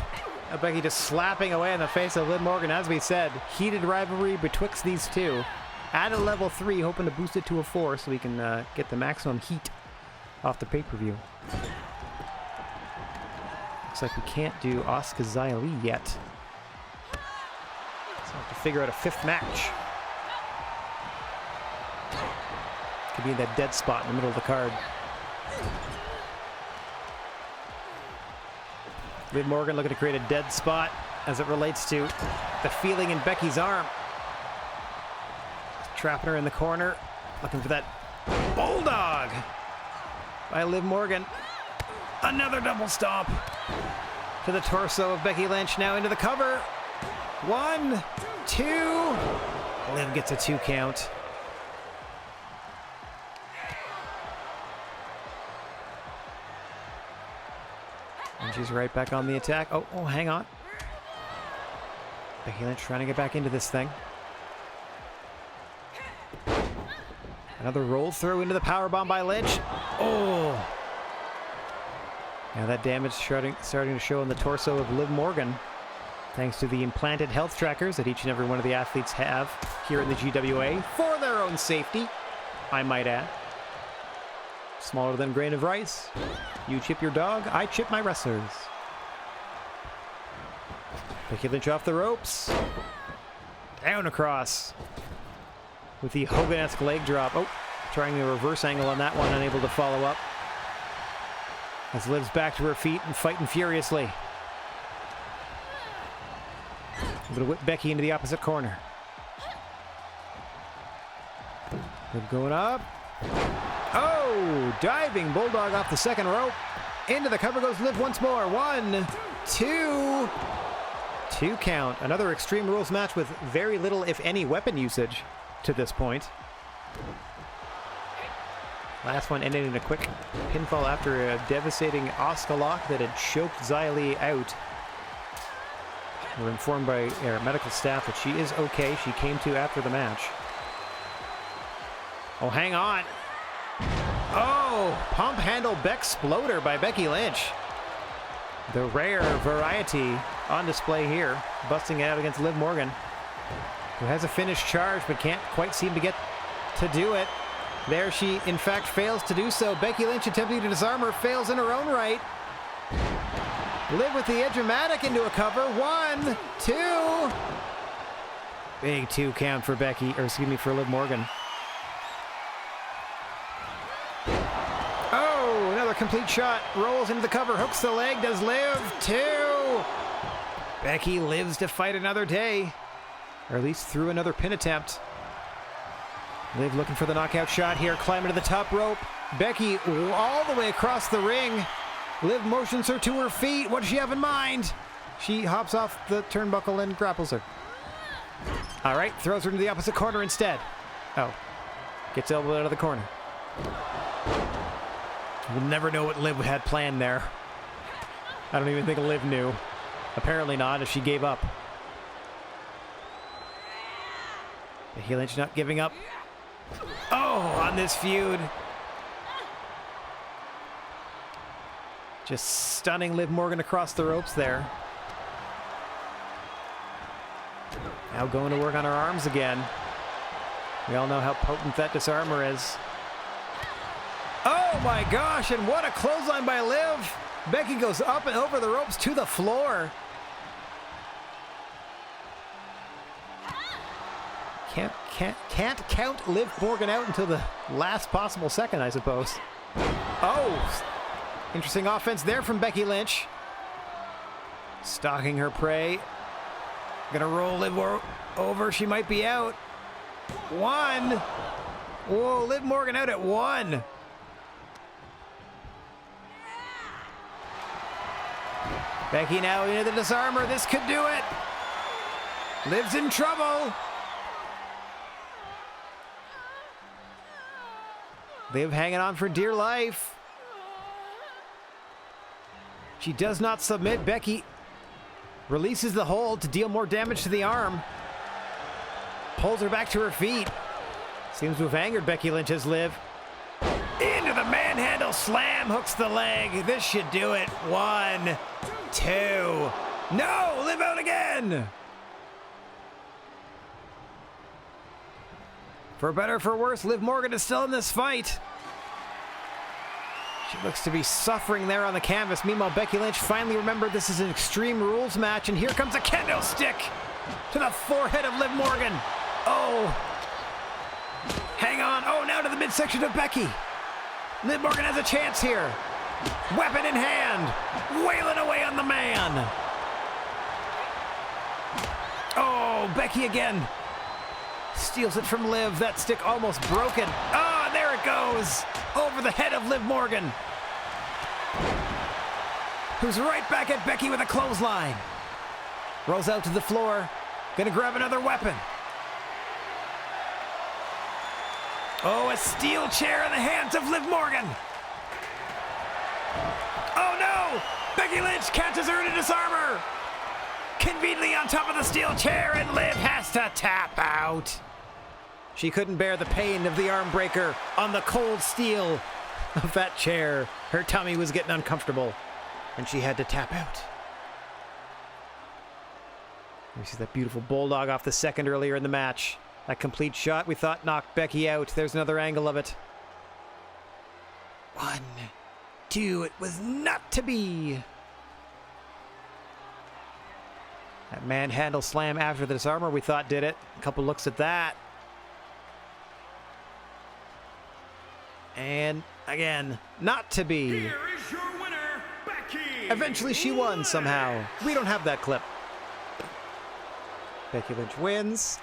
Becky just slapping away in the face of Liv Morgan. As we said, heated rivalry betwixt these two. At a level 3, hoping to boost it to a 4 so we can get the maximum heat off the pay-per-view. Looks like we can't do Asuka Xia yet. So we'll have to figure out a 5th match. Could be in that dead spot in the middle of the card. Liv Morgan looking to create a dead spot as it relates to the feeling in Becky's arm. Trapping her in the corner. Looking for that bulldog by Liv Morgan. Another double stomp to the torso of Becky Lynch. Now into the cover. 1, 2. Liv gets a 2 count. And she's right back on the attack. Oh, hang on. Becky Lynch trying to get back into this thing. Another roll through into the powerbomb by Lynch. Oh! Now that damage starting to show on the torso of Liv Morgan, thanks to the implanted health trackers that each and every one of the athletes have here in the GWA for their own safety, I might add. Smaller than a grain of rice. You chip your dog, I chip my wrestlers. Becky Lynch off the ropes. Down across with the Hogan-esque leg drop. Oh, trying a reverse angle on that one, unable to follow up. As Liv's back to her feet and fighting furiously. Able to whip Becky into the opposite corner. Liv going up. Oh, diving bulldog off the second rope. Into the cover goes Liv once more. 1, 2. 2 count. Another Extreme Rules match with very little, if any, weapon usage to this point. Last one ended in a quick pinfall after a devastating Asuka lock that had choked Xia Li out. We're informed by our medical staff that she is okay. She came to after the match. Oh, hang on. Oh, pump handle Beck-sploder by Becky Lynch. The rare variety on display here. Busting it out against Liv Morgan, who has a finished charge but can't quite seem to get to do it. There she, in fact, fails to do so. Becky Lynch attempting to disarm her, fails in her own right. Liv with the edge-o-matic into a cover. 1, 2. Big 2 count for Becky, or excuse me, for Liv Morgan. another complete shot. Rolls into the cover, hooks the leg, does Liv. 2. Becky lives to fight another day. Or at least through another pin attempt. Liv looking for the knockout shot here, climbing to the top rope. Becky all the way across the ring. Liv motions her to her feet. What does she have in mind? She hops off the turnbuckle and grapples her. All right, throws her into the opposite corner instead. Oh, gets elbowed out of the corner. We'll never know what Liv had planned there. I don't even think Liv knew. Apparently not, if she gave up. Becky Lynch not giving up. Oh, on this feud. Just stunning Liv Morgan across the ropes there. Now going to work on her arms again. We all know how potent that disarmer is. Oh my gosh, and what a clothesline by Liv. Becky goes up and over the ropes to the floor. Can't count Liv Morgan out until the last possible second, I suppose. Oh, interesting offense there from Becky Lynch. Stalking her prey. Gonna roll Liv over. She might be out. 1. Whoa, Liv Morgan out at 1. Becky now into the disarmer. This could do it. Liv's in trouble. Liv hanging on for dear life. She does not submit. Becky releases the hold to deal more damage to the arm. Pulls her back to her feet. Seems to have angered Becky Lynch as Liv. Into the manhandle slam. Hooks the leg. This should do it. 1, 2. No! Liv out again! For better or for worse, Liv Morgan is still in this fight. She looks to be suffering there on the canvas. Meanwhile, Becky Lynch finally remembered this is an Extreme Rules match, and here comes a kendo stick to the forehead of Liv Morgan. Oh. Hang on. Oh, now to the midsection of Becky. Liv Morgan has a chance here. Weapon in hand. Wailing away on the man. Oh, Becky again. Steals it from Liv. That stick almost broken. Ah, oh, there it goes. Over the head of Liv Morgan. Who's right back at Becky with a clothesline. Rolls out to the floor. Gonna grab another weapon. Oh, a steel chair in the hands of Liv Morgan. Oh no! Becky Lynch catches her in a disarmer. Conveniently on top of the steel chair, and Liv has to tap out. She couldn't bear the pain of the arm breaker on the cold steel of that chair. Her tummy was getting uncomfortable, and she had to tap out. We see that beautiful bulldog off the second earlier in the match. That complete shot we thought knocked Becky out. There's another angle of it. 1, 2, it was not to be. That manhandle slam after the disarmer we thought did it. A couple looks at that. And again, not to be. Here is your winner, Becky. Eventually she won somehow. We don't have that clip. Becky Lynch wins.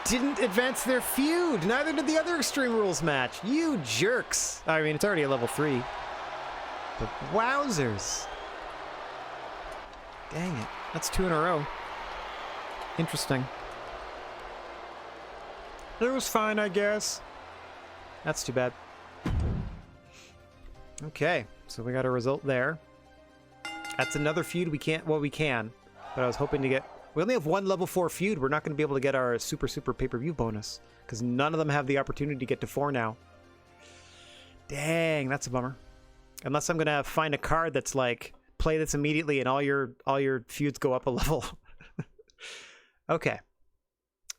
Didn't advance their feud. Neither did the other Extreme Rules match. You jerks. I mean, it's already a level 3. But wowzers. Dang it. That's 2 in a row. Interesting. It was fine, I guess. That's too bad. Okay, so we got a result there. That's another feud we can't... Well, we can. But I was hoping to get... We only have 1 level 4 feud. We're not going to be able to get our super pay-per-view bonus. Because none of them have the opportunity to get to 4 now. Dang, that's a bummer. Unless I'm going to find a card that's like... Play this immediately and all your feuds go up a level. Okay.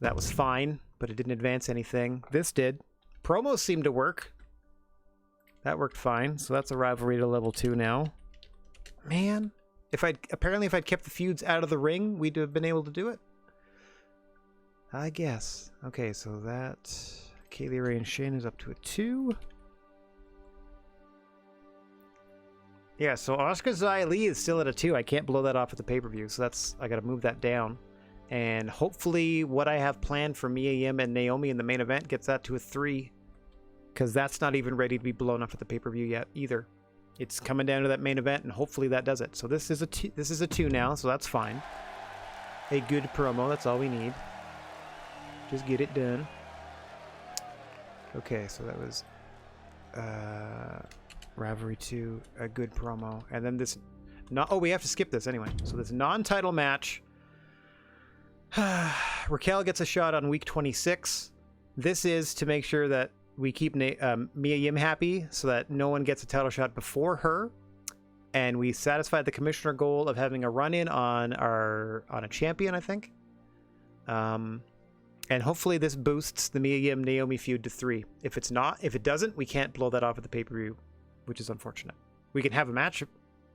That was fine, but it didn't advance anything. This did. Promos seemed to work. That worked fine, so that's a rivalry to level 2 now. Man, if I'd kept the feuds out of the ring, we'd have been able to do it. I guess. Okay, so that Kaylee Ray and Shane is up to a 2. Yeah, so Oscar Zia Lee is still at a 2. I can't blow that off at the pay-per-view, so I got to move that down. And hopefully what I have planned for Mia Yim and Naomi in the main event gets that to a 3. Because that's not even ready to be blown up at the pay-per-view yet either. It's coming down to that main event, and hopefully that does it. So this is a 2 now, so that's fine. A good promo, that's all we need. Just get it done. Okay, so that was Rivalry 2, a good promo. And then this... oh, we have to skip this anyway. So this non-title match... Raquel gets a shot on week 26. This is to make sure that we keep Mia Yim happy so that no one gets a title shot before her. And we satisfied the commissioner goal of having a run-in on a champion, I think. And hopefully this boosts the Mia Yim Naomi feud to 3. If it doesn't, we can't blow that off at the pay-per-view, which is unfortunate. We can have a match,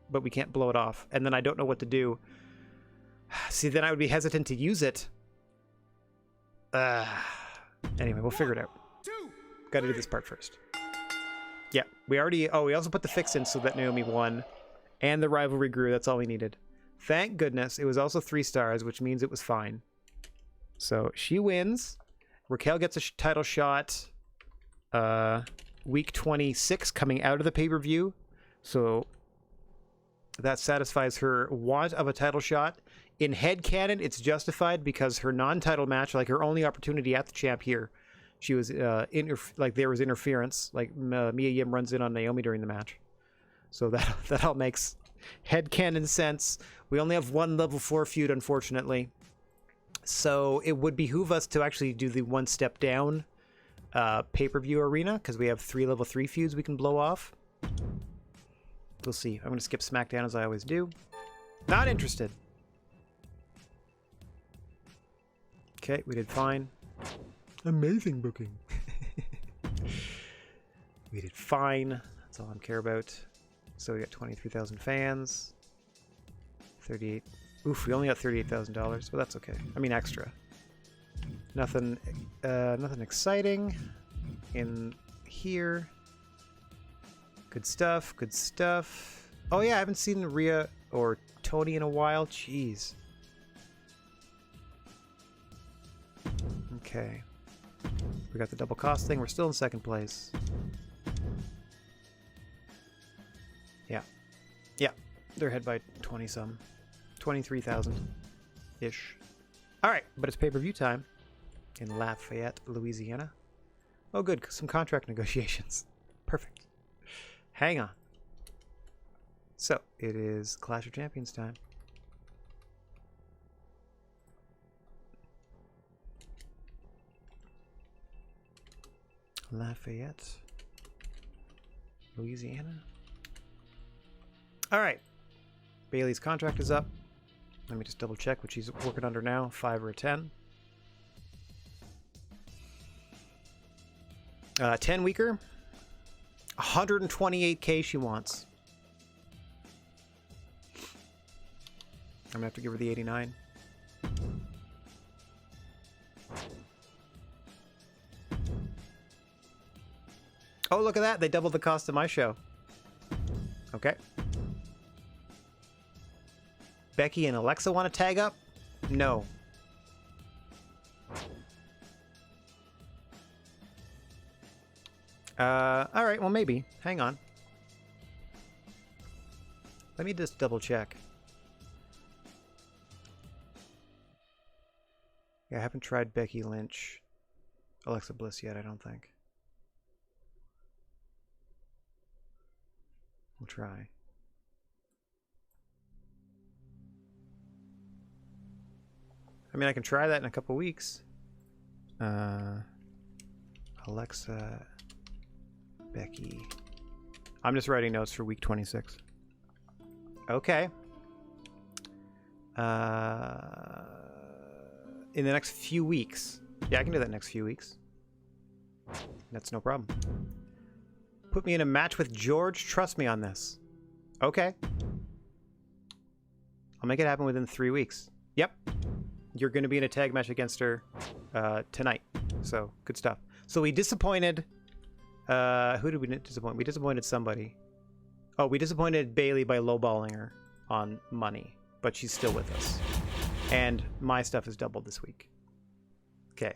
but we can't blow it off. And then I don't know what to do. See, then I would be hesitant to use it. Anyway, we'll figure it out. Got to do this part first. Yeah, we also put the fix in so that Naomi won. And the rivalry grew. That's all we needed. Thank goodness. It was also 3 stars, which means it was fine. So she wins. Raquel gets a title shot week 26 coming out of the pay-per-view. So that satisfies her want of a title shot. In headcanon, it's justified because her non-title match, like her only opportunity at the champ here, she was there was interference. Like Mia Yim runs in on Naomi during the match. So that all makes headcanon sense. We only have one level 4 feud, unfortunately. So it would behoove us to actually do the one step down pay-per-view arena because we have 3 level 3 feuds we can blow off. We'll see. I'm going to skip SmackDown as I always do. Not interested. Okay, we did fine. Amazing booking. We did fine. That's all I care about. So we got 23,000 fans. 38. Oof, we only got $38,000, but that's okay. I mean, extra. Nothing exciting in here. Good stuff. Good stuff. Oh yeah, I haven't seen Rhea or Tony in a while. Jeez. Okay. We got the double cost thing. We're still in second place. Yeah. Yeah. They're ahead by 20-some. 23,000-ish. Alright, but it's pay-per-view time in Lafayette, Louisiana. Oh good, some contract negotiations. Perfect. Hang on. So, it is Clash of Champions time. Lafayette, Louisiana. All right. Bailey's contract is up. Let me just double check what she's working under now. 5 or a 10. 10 weaker. 128K she wants. I'm gonna have to give her the 89. Oh, look at that. They doubled the cost of my show. Okay. Becky and Alexa want to tag up? No. All right. Well, maybe. Hang on. Let me just double check. Yeah, I haven't tried Becky Lynch, Alexa Bliss yet, I don't think. We'll try. I mean, I can try that in a couple weeks. Alexa, Becky. I'm just writing notes for week 26. Okay. In the next few weeks. Yeah, I can do that next few weeks. That's no problem. Put me in a match with George. Trust me on this. Okay. I'll make it happen within 3 weeks. Yep. You're going to be in a tag match against her tonight. So, good stuff. So we disappointed... who did we disappoint? We disappointed somebody. Oh, we disappointed Bailey by lowballing her on money, but she's still with us. And my stuff is doubled this week. Okay.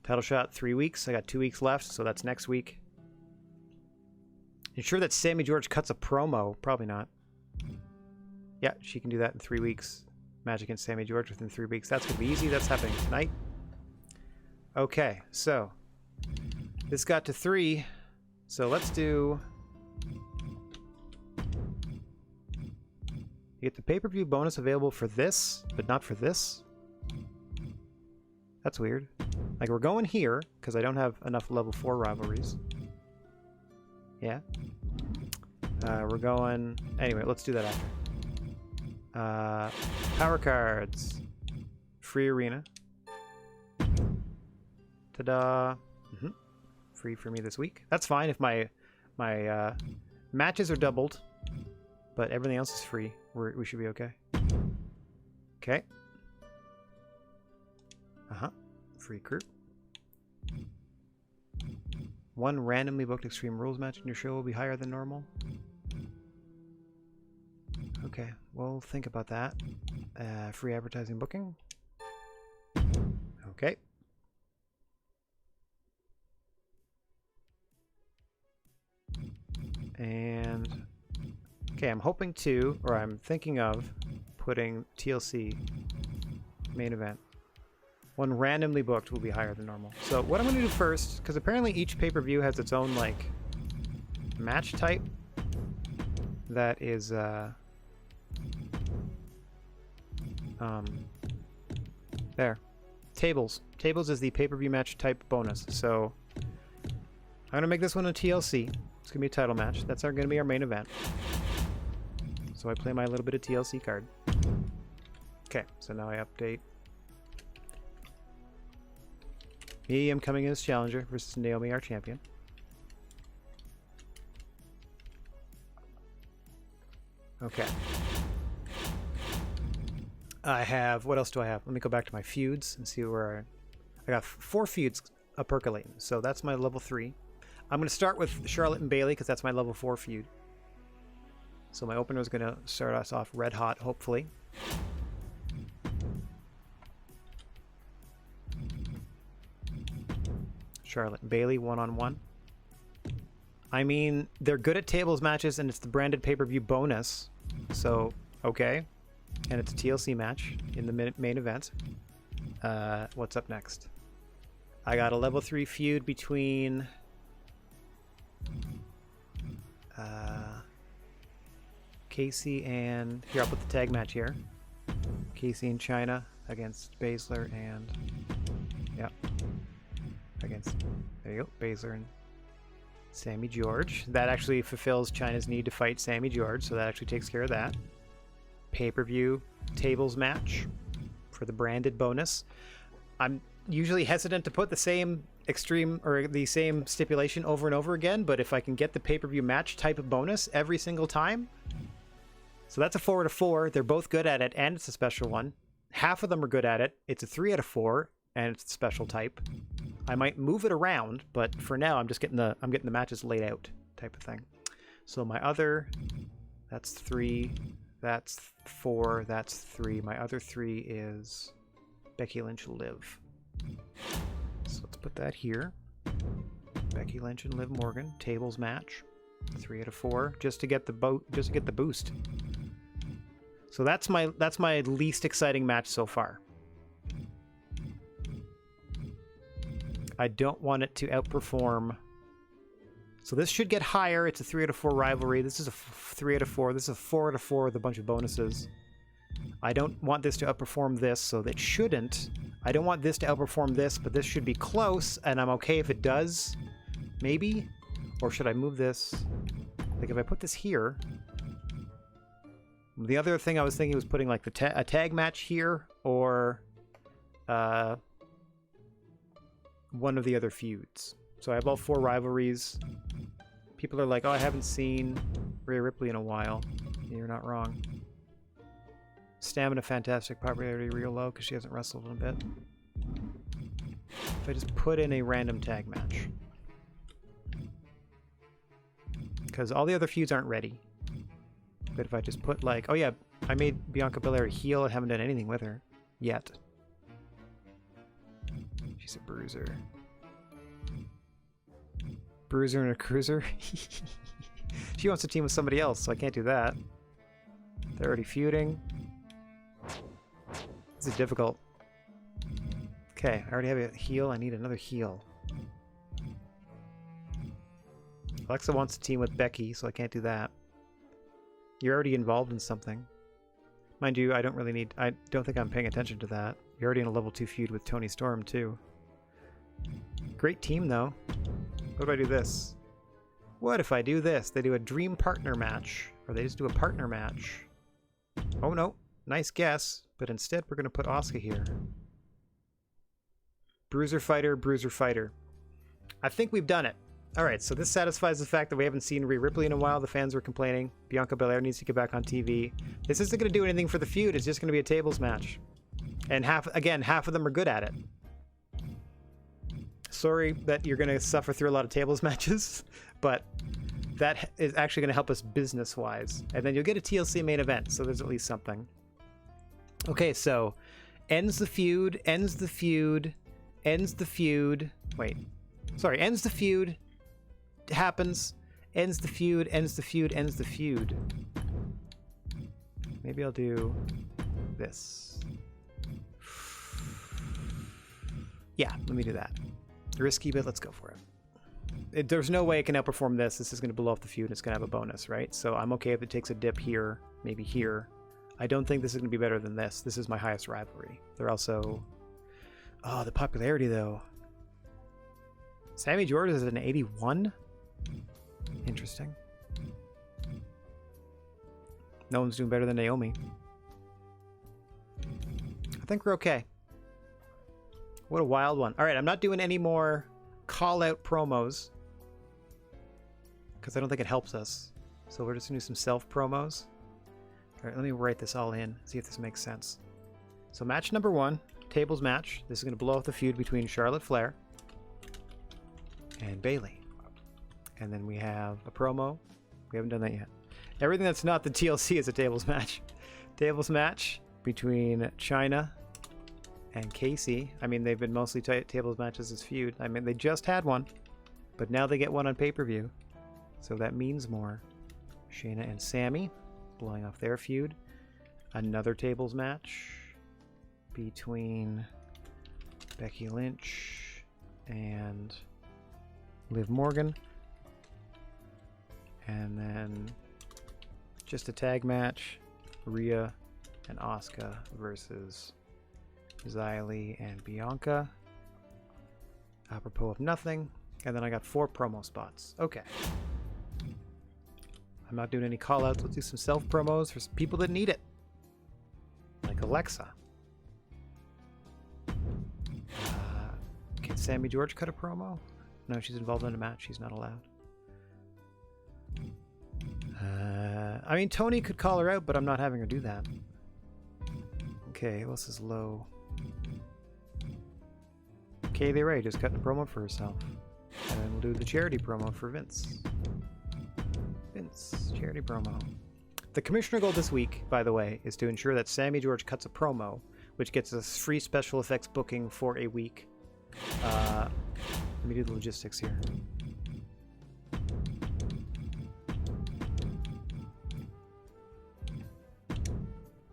Title shot, 3 weeks. I got 2 weeks left, so that's next week. You sure that Sammy George cuts a promo? Probably not. Yeah, she can do that in 3 weeks. Match against Sammy George within 3 weeks. That's going to be easy. That's happening tonight. Okay, so this got to 3. So let's do... You get the pay-per-view bonus available for this, but not for this? That's weird. Like, we're going here, because I don't have enough level 4 rivalries. Yeah. We're going... Anyway, let's do that after. Power cards. Free arena. Ta-da! Free for me this week. That's fine if my matches are doubled, but everything else is free. We should be okay. Okay. Free crew. 1 randomly booked Extreme Rules match in your show will be higher than normal. Okay, we'll think about that. Free advertising booking. Okay. And okay, I'm hoping to, or I'm thinking of putting TLC main event. 1 randomly booked will be higher than normal. So what I'm going to do first, because apparently each pay-per-view has its own like match type that is there. Tables. Tables is the pay-per-view match type bonus. So I'm going to make this one a TLC. It's going to be a title match. That's going to be our main event. So I play my little bit of TLC card. Okay, so now I update. Me, I'm coming in as challenger versus Naomi, our champion. Okay. I have... What else do I have? Let me go back to my feuds and see where I got 4 feuds percolating. So that's my level 3. I'm going to start with Charlotte and Bailey because that's my level 4 feud. So my opener is going to start us off red hot, hopefully. Charlotte and Bailey, 1-on-1. I mean, they're good at tables matches, and it's the branded pay-per-view bonus. So, okay. And it's a TLC match in the main event. What's up next? I got a level 3 feud between... Casey and... Here, I'll put the tag match here. Casey and Chyna against Baszler and... Yep. Against... There you go. Baszler and Sammy George. That actually fulfills Chyna's need to fight Sammy George, so that actually takes care of that. Pay-per-view tables match for the branded bonus. I'm usually hesitant to put the same extreme or the same stipulation over and over again, but if I can get the pay-per-view match type of bonus every single time... So that's a 4 out of 4. They're both good at it, and it's a special one. Half of them are good at it. It's a 3 out of 4, and it's a special type. I might move it around, but for now, I'm getting the matches laid out type of thing. So my other, that's 3, that's 4, that's 3. My other 3 is Becky Lynch, Liv. So let's put that here. Becky Lynch and Liv Morgan tables match, 3 out of 4, just to get the boost. So that's my least exciting match so far. I don't want it to outperform. So this should get higher. It's a 3 out of 4 rivalry. This is a 3 out of 4. This is a 4 out of 4 with a bunch of bonuses. I don't want this to outperform this, so that shouldn't. I don't want this to outperform this, but this should be close, and I'm okay if it does. Maybe? Or should I move this? Like if I put this here... The other thing I was thinking was putting like a tag match here, or one of the other feuds. So I have all 4 rivalries. People are like, oh, I haven't seen Rhea Ripley in a while. You're not wrong. Stamina fantastic, popularity real low because she hasn't wrestled in a bit. If I just put in a random tag match. because all the other feuds aren't ready. But if I just put like, oh yeah, I made Bianca Belair a heel and haven't done anything with her yet. She's a bruiser. Bruiser and a cruiser? She wants to team with somebody else, so I can't do that. They're already feuding. This is difficult. Okay, I already have a heel. I need another heel. Alexa wants to team with Becky, so I can't do that. You're already involved in something. Mind you, I don't think I'm paying attention to that. You're already in a level 2 feud with Toni Storm, too. Great team, though. What if I do this? What if I do this? They do a dream partner match. Or they just do a partner match. Oh, no. Nice guess. But instead, we're going to put Asuka here. Bruiser fighter, bruiser fighter. I think we've done it. Alright, so this satisfies the fact that we haven't seen Rhea Ripley in a while. The fans were complaining. Bianca Belair needs to get back on TV. This isn't going to do anything for the feud. It's just going to be a tables match. And half of them are good at it. Sorry that you're going to suffer through a lot of tables matches, but that is actually going to help us business-wise. And then you'll get a TLC main event, so there's at least something. Okay, so ends the feud, ends the feud, ends the feud. Wait. Sorry, ends the feud, happens, ends the feud, ends the feud, ends the feud. Maybe I'll do this. Yeah, let me do that. Risky, but let's go for it. There's no way it can outperform this. This is going to blow off the feud. It's going to have a bonus, right? So I'm okay if it takes a dip here, maybe here. I don't think this is going to be better than this. This is my highest rivalry. They're also... Oh, the popularity, though. Sammy George is at an 81? Interesting. No one's doing better than Naomi. I think we're okay. What a wild one. All right, I'm not doing any more call-out promos because I don't think it helps us. So we're just going to do some self-promos. All right, let me write this all in, see if this makes sense. So match number 1, tables match. This is going to blow off the feud between Charlotte Flair and Bayley. And then we have a promo. We haven't done that yet. Everything that's not the TLC is a tables match. Tables match between Chyna and Casey. I mean, they've been mostly tables matches as feud. I mean, they just had one, but now they get one on pay-per-view. So that means more. Shayna and Sammy blowing off their feud. Another tables match between Becky Lynch and Liv Morgan. And then just a tag match, Rhea and Asuka versus Xylee and Bianca. Apropos of nothing. And then I got 4 promo spots. Okay. I'm not doing any call-outs. Let's do some self-promos for some people that need it. Like Alexa. Can Sammy George cut a promo? No, she's involved in a match. She's not allowed. I mean, Tony could call her out, but I'm not having her do that. Okay, who else is low? Kaylee Ray just cut the promo for herself. And then we'll do the charity promo for Vince. Vince, charity promo. The commissioner goal this week, by the way, is to ensure that Sammy George cuts a promo, which gets us free special effects booking for a week. Let me do the logistics here.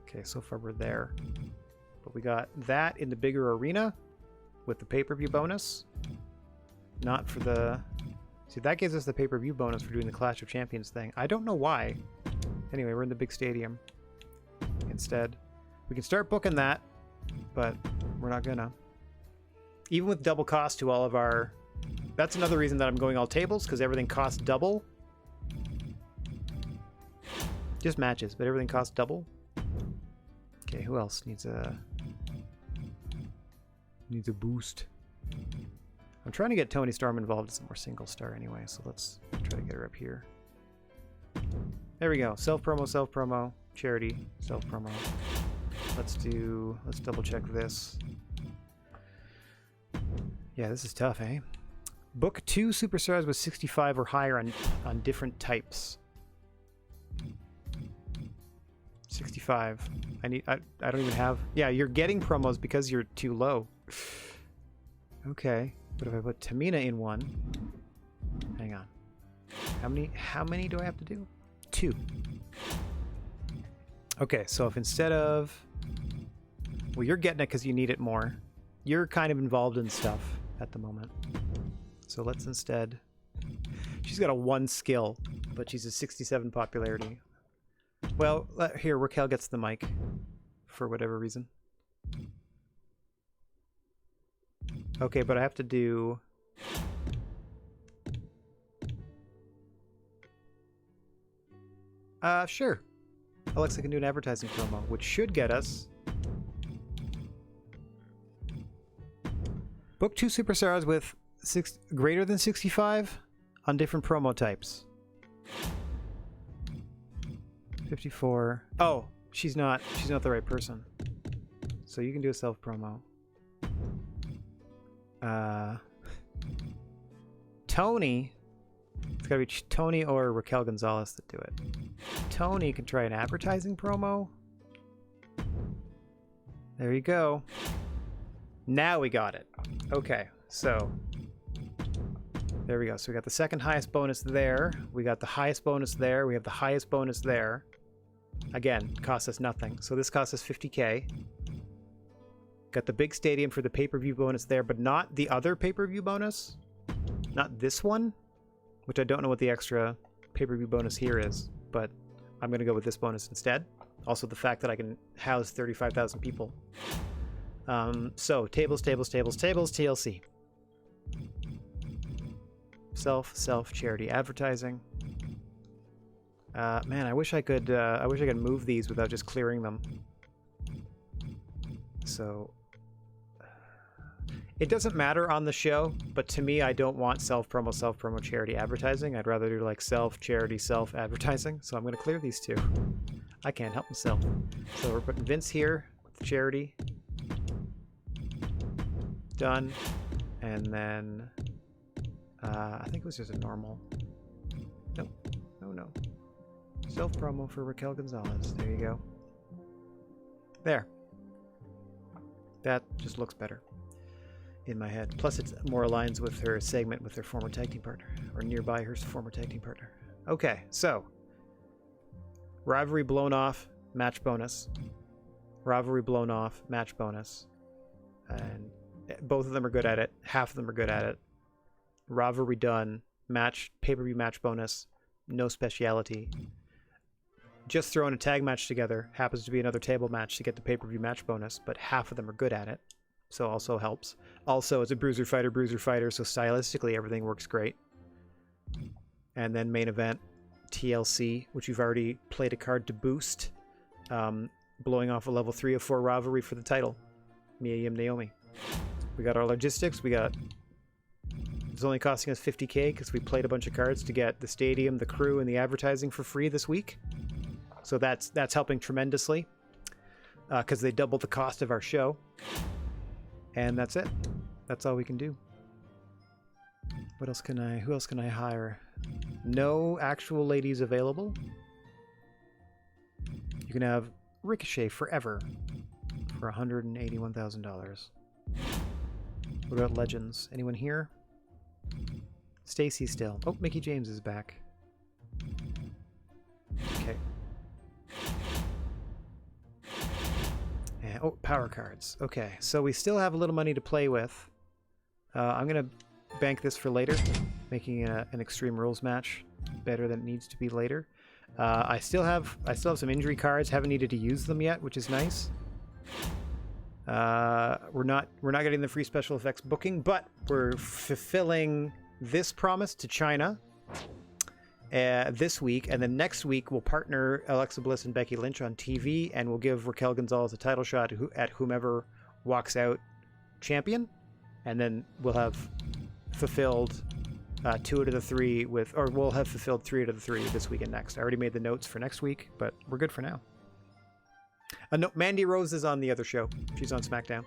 Okay, so far we're there. But we got that in the bigger arena with the pay-per-view bonus. Not for the... See, that gives us the pay-per-view bonus for doing the Clash of Champions thing. I don't know why. Anyway, we're in the big stadium instead. We can start booking that, but we're not gonna. Even with double cost to all of our... That's another reason that I'm going all tables, because everything costs double. Just matches, but everything costs double. Okay, who else needs a boost? I'm trying to get Toni Storm involved as a more single star anyway, so let's try to get her up here. There we go. Self-promo, charity, self-promo. Let's double check this. Yeah, this is tough, eh? Book 2 superstars with 65 or higher on different types. 65. I don't even have... Yeah, you're getting promos because you're too low. Okay. But if I put Tamina in one... Hang on. How many do I have to do? 2. Okay, so if instead of... Well, you're getting it because you need it more. You're kind of involved in stuff at the moment. So let's instead... She's got a 1 skill, but she's a 67 popularity. Well, here, Raquel gets the mic. For whatever reason. Okay, but I have to do... Sure. Alexa can do an advertising promo, which should get us... Book 2 superstars with greater than 65 on different promo types. 54. Oh, she's not the right person. So you can do a self promo. Tony. It's gotta be Tony or Raquel Gonzalez that do it. Tony can try an advertising promo. There you go. Now we got it. Okay, so there we go. So we got the second highest bonus there. We got the highest bonus there. We have the highest bonus there. Again, cost us nothing. So this cost us 50K. Got the big stadium for the pay-per-view bonus there, but not the other pay-per-view bonus. Not this one, which I don't know what the extra pay-per-view bonus here is, but I'm going to go with this bonus instead. Also the fact that I can house 35,000 people. So tables, TLC. Self, charity, advertising. Man, I wish I could move these without just clearing them. So it doesn't matter on the show, but to me, I don't want self-promo, charity, advertising. I'd rather do like self, charity, self-advertising. So I'm going to clear these two. I can't help myself. So we're putting Vince here with charity. Done. And then I think it was just a normal. No. Self-promo for Raquel Gonzalez. There you go. There. That just looks better in my head. Plus it more aligns with her segment with her former tag team partner. Or nearby her former tag team partner. Okay, so. Rivalry blown off, match bonus. Rivalry blown off, match bonus. And both of them are good at it. Half of them are good at it. Rivalry done. Match, pay-per-view match bonus. No speciality. Just throwing a tag match together. Happens to be another table match to get the pay-per-view match bonus, but half of them are good at it. So also helps. Also, it's a bruiser fighter, so stylistically everything works great. And then main event, TLC, which we've already played a card to boost. Blowing off a level 3 of 4 rivalry for the title. Mia Yim Naomi. We got our logistics. It's only costing us 50K because we played a bunch of cards to get the stadium, the crew, and the advertising for free this week. So that's helping tremendously because they doubled the cost of our show. And that's it. That's all we can do. Who else can I hire? No actual ladies available. You can have Ricochet forever for $181,000. What about Legends? Anyone here? Stacy still. Oh, Mickey James is back. Okay. And, oh, power cards. Okay, so we still have a little money to play with. I'm gonna bank this for later, making an Extreme Rules match better than it needs to be later. I still have some injury cards. Haven't needed to use them yet, which is nice. We're not getting the free special effects booking, but we're fulfilling this promise to China this week, and then next week we'll partner Alexa Bliss and Becky Lynch on TV, and we'll give Raquel Gonzalez a title shot at whomever walks out champion, and then we'll have fulfilled 2 out of the 3 we'll have fulfilled 3 out of the 3 this week and next. I already made the notes for next week, but we're good for now. No, Mandy Rose is on the other show. She's on SmackDown.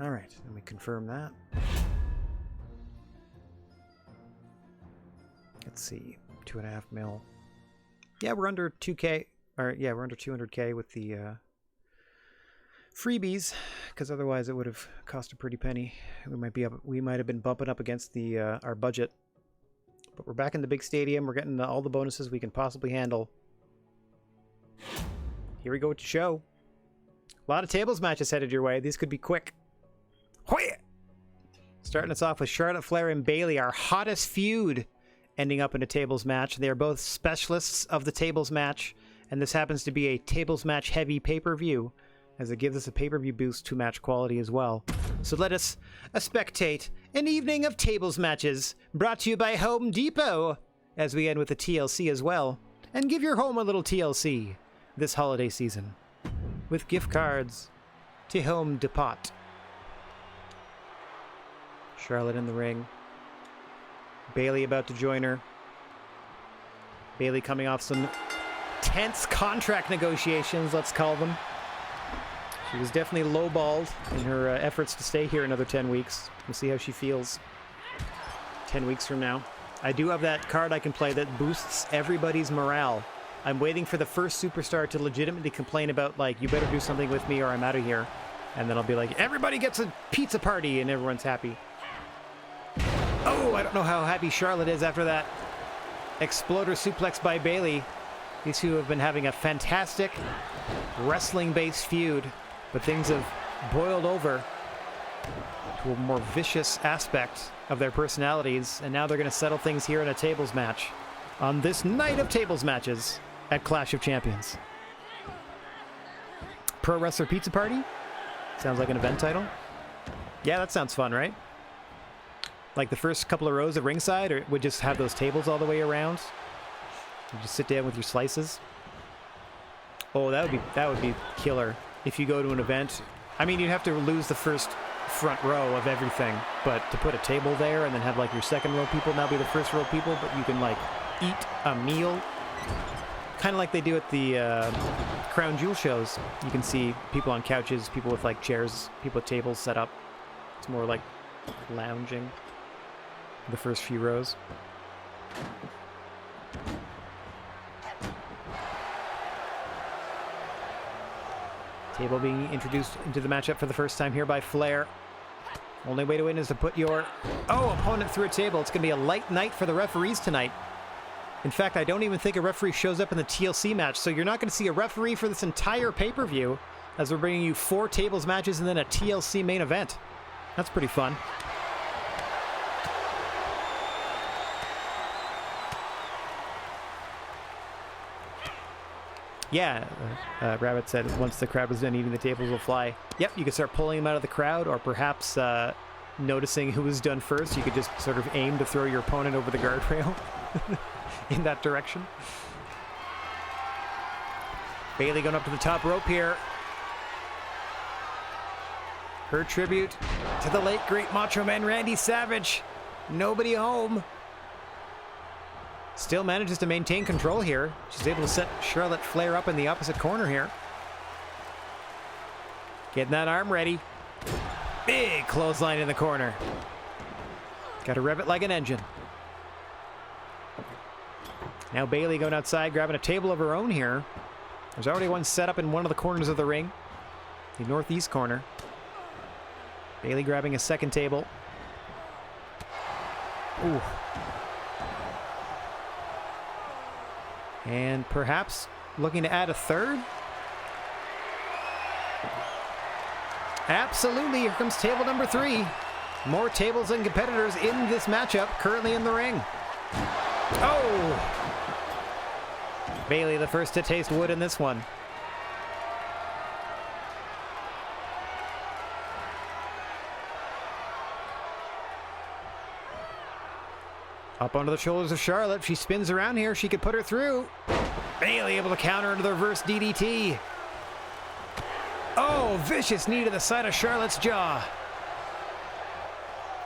All right, let me confirm that. Let's see, 2.5 mil. Yeah, we're under 2K. Or yeah, we're under 200K with the freebies, because otherwise it would have cost a pretty penny. We might have been bumping up against the our budget. But we're back in the big stadium. We're getting all the bonuses we can possibly handle. Here we go with the show. A lot of tables matches headed your way. These could be quick. Hoya! Starting us off with Charlotte Flair and Bayley, our hottest feud, ending up in a tables match. They are both specialists of the tables match, and this happens to be a tables match heavy pay-per-view, as it gives us a pay-per-view boost to match quality as well. So let us spectate an evening of tables matches, brought to you by Home Depot, as we end with a TLC as well. And give your home a little TLC this holiday season, with gift cards to Home Depot. Charlotte in the ring. Bayley about to join her. Bayley coming off some tense contract negotiations, let's call them. She was definitely lowballed in her efforts to stay here another 10 weeks. We'll see how she feels 10 weeks from now. I do have that card I can play that boosts everybody's morale. I'm waiting for the first superstar to legitimately complain about, like, you better do something with me or I'm out of here. And then I'll be like, everybody gets a pizza party, and everyone's happy. Oh, I don't know how happy Charlotte is after that exploder suplex by Bayley. These two have been having a fantastic wrestling-based feud, but things have boiled over to a more vicious aspect of their personalities, and now they're going to settle things here in a tables match on this night of tables matches at Clash of Champions. Pro Wrestler Pizza Party? Sounds like an event title. Yeah, that sounds fun, right? Like the first couple of rows at ringside, or it would just have those tables all the way around. You just sit down with your slices. Oh, that would be killer if you go to an event. I mean, you'd have to lose the first front row of everything, but to put a table there and then have like your second row people now be the first row people, but you can like eat a meal, kind of like they do at the Crown Jewel shows. You can see people on couches, people with like chairs, people with tables set up. It's more like lounging the first few rows. Table being introduced into the matchup for the first time here by Flair. Only way to win is to put your opponent through a table. It's going to be a light night for the referees tonight. In fact, I don't even think a referee shows up in the TLC match, so you're not going to see a referee for this entire pay-per-view, as we're bringing you 4 tables matches and then a TLC main event. That's pretty fun. Yeah, Rabbit said once the crowd was done eating, the tables will fly. Yep, you could start pulling them out of the crowd, or perhaps noticing who was done first. You could just sort of aim to throw your opponent over the guardrail in that direction. Bayley going up to the top rope here. Her tribute to the late great Macho Man Randy Savage. Nobody home. Still manages to maintain control here. She's able to set Charlotte Flair up in the opposite corner here. Getting that arm ready. Big clothesline in the corner. Got to rev it like an engine. Now Bayley going outside, grabbing a table of her own here. There's already one set up in one of the corners of the ring. The northeast corner. Bayley grabbing a second table. Ooh. And perhaps looking to add a third? Absolutely, here comes table number 3. More tables and competitors in this matchup, currently in the ring. Oh! Bayley the first to taste wood in this one. Up onto the shoulders of Charlotte. She spins around here. She could put her through. Bayley able to counter into the reverse DDT. Oh, vicious knee to the side of Charlotte's jaw.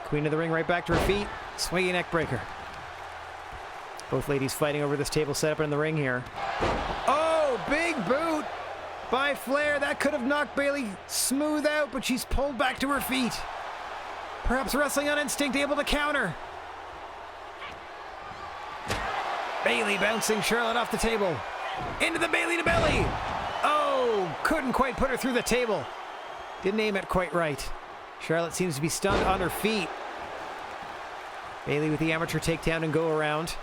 Queen of the ring right back to her feet. Swinging neck breaker. Both ladies fighting over this table setup in the ring here. Oh, big boot by Flair. That could have knocked Bayley smooth out, but she's pulled back to her feet. Perhaps wrestling on instinct, able to counter. Bayley bouncing Charlotte off the table. Into the Bayley to belly. Oh, couldn't quite put her through the table. Didn't aim it quite right. Charlotte seems to be stunned on her feet. Bayley with the amateur takedown and go around.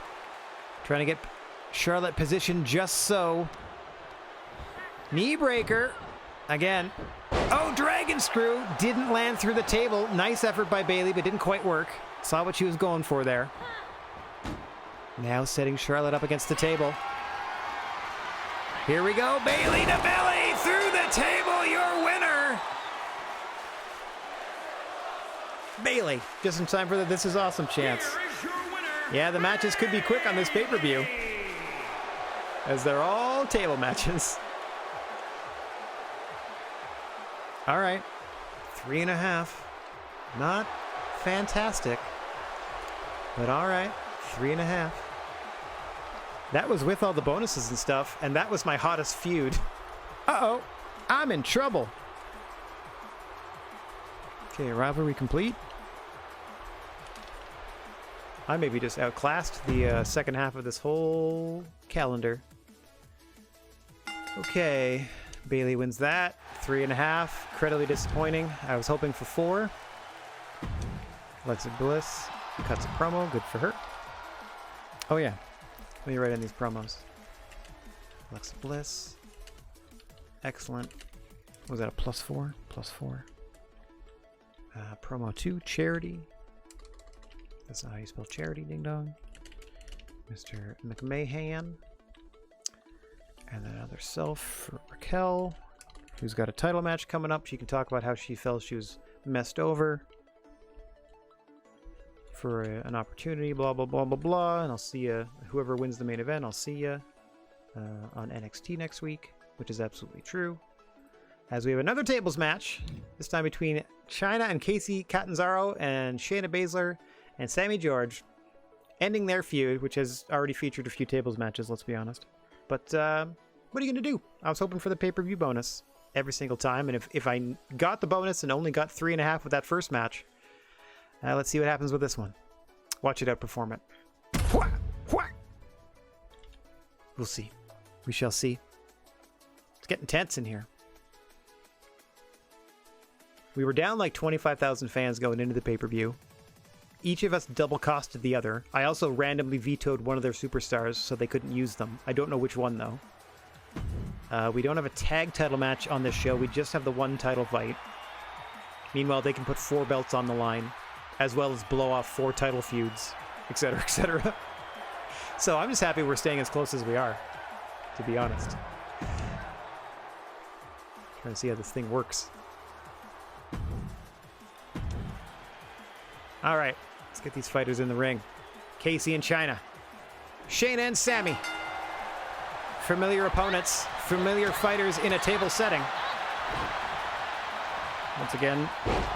Trying to get Charlotte positioned just so. Knee breaker. Again. Oh, dragon screw. Didn't land through the table. Nice effort by Bayley, but didn't quite work. Saw what she was going for there. Now setting Charlotte up against the table. Here we go. Bayley to belly. Through the table. Your winner. Bayley. Just in time for the This Is Awesome chance. Yeah, the matches could be quick on this pay-per-view, as they're all table matches. All right, 3.5. Not fantastic, but all right, 3.5. That was with all the bonuses and stuff, and that was my hottest feud. Uh-oh, I'm in trouble. Okay, rivalry complete. I maybe just outclassed the second half of this whole calendar. Okay, Bayley wins that. 3.5, incredibly disappointing. I was hoping for 4. Alexa Bliss cuts a promo, good for her. Oh yeah, let me write in these promos. Alexa Bliss, excellent. Was that a +4? +4. Promo 2, Charity. That's not how you spell charity, ding dong. Mr. McMahon. And then another self for Raquel, who's got a title match coming up. She can talk about how she felt she was messed over for an opportunity, blah, blah, blah, blah, blah. And I'll see you, whoever wins the main event, I'll see you on NXT next week, which is absolutely true. As we have another tables match, this time between Chyna and Casey Catanzaro and Shayna Baszler and Sammy George, ending their feud, which has already featured a few tables matches, let's be honest. But what are you going to do? I was hoping for the pay-per-view bonus every single time, and if I got the bonus and only got 3.5 with that first match, let's see what happens with this one. Watch it outperform it. We'll see. We shall see. It's getting tense in here. We were down like 25,000 fans going into the pay-per-view. Each of us double costed the other. I also randomly vetoed one of their superstars so they couldn't use them. I don't know which one though. We don't have a tag title match on this show. We just have the one title fight. Meanwhile, they can put 4 belts on the line, as well as blow off 4 title feuds, etc., etc. So I'm just happy we're staying as close as we are, to be honest. Trying to see how this thing works. All right, let's get these fighters in the ring. Casey and Chyna. Shayna and Sammy. Familiar opponents, familiar fighters in a table setting. Once again,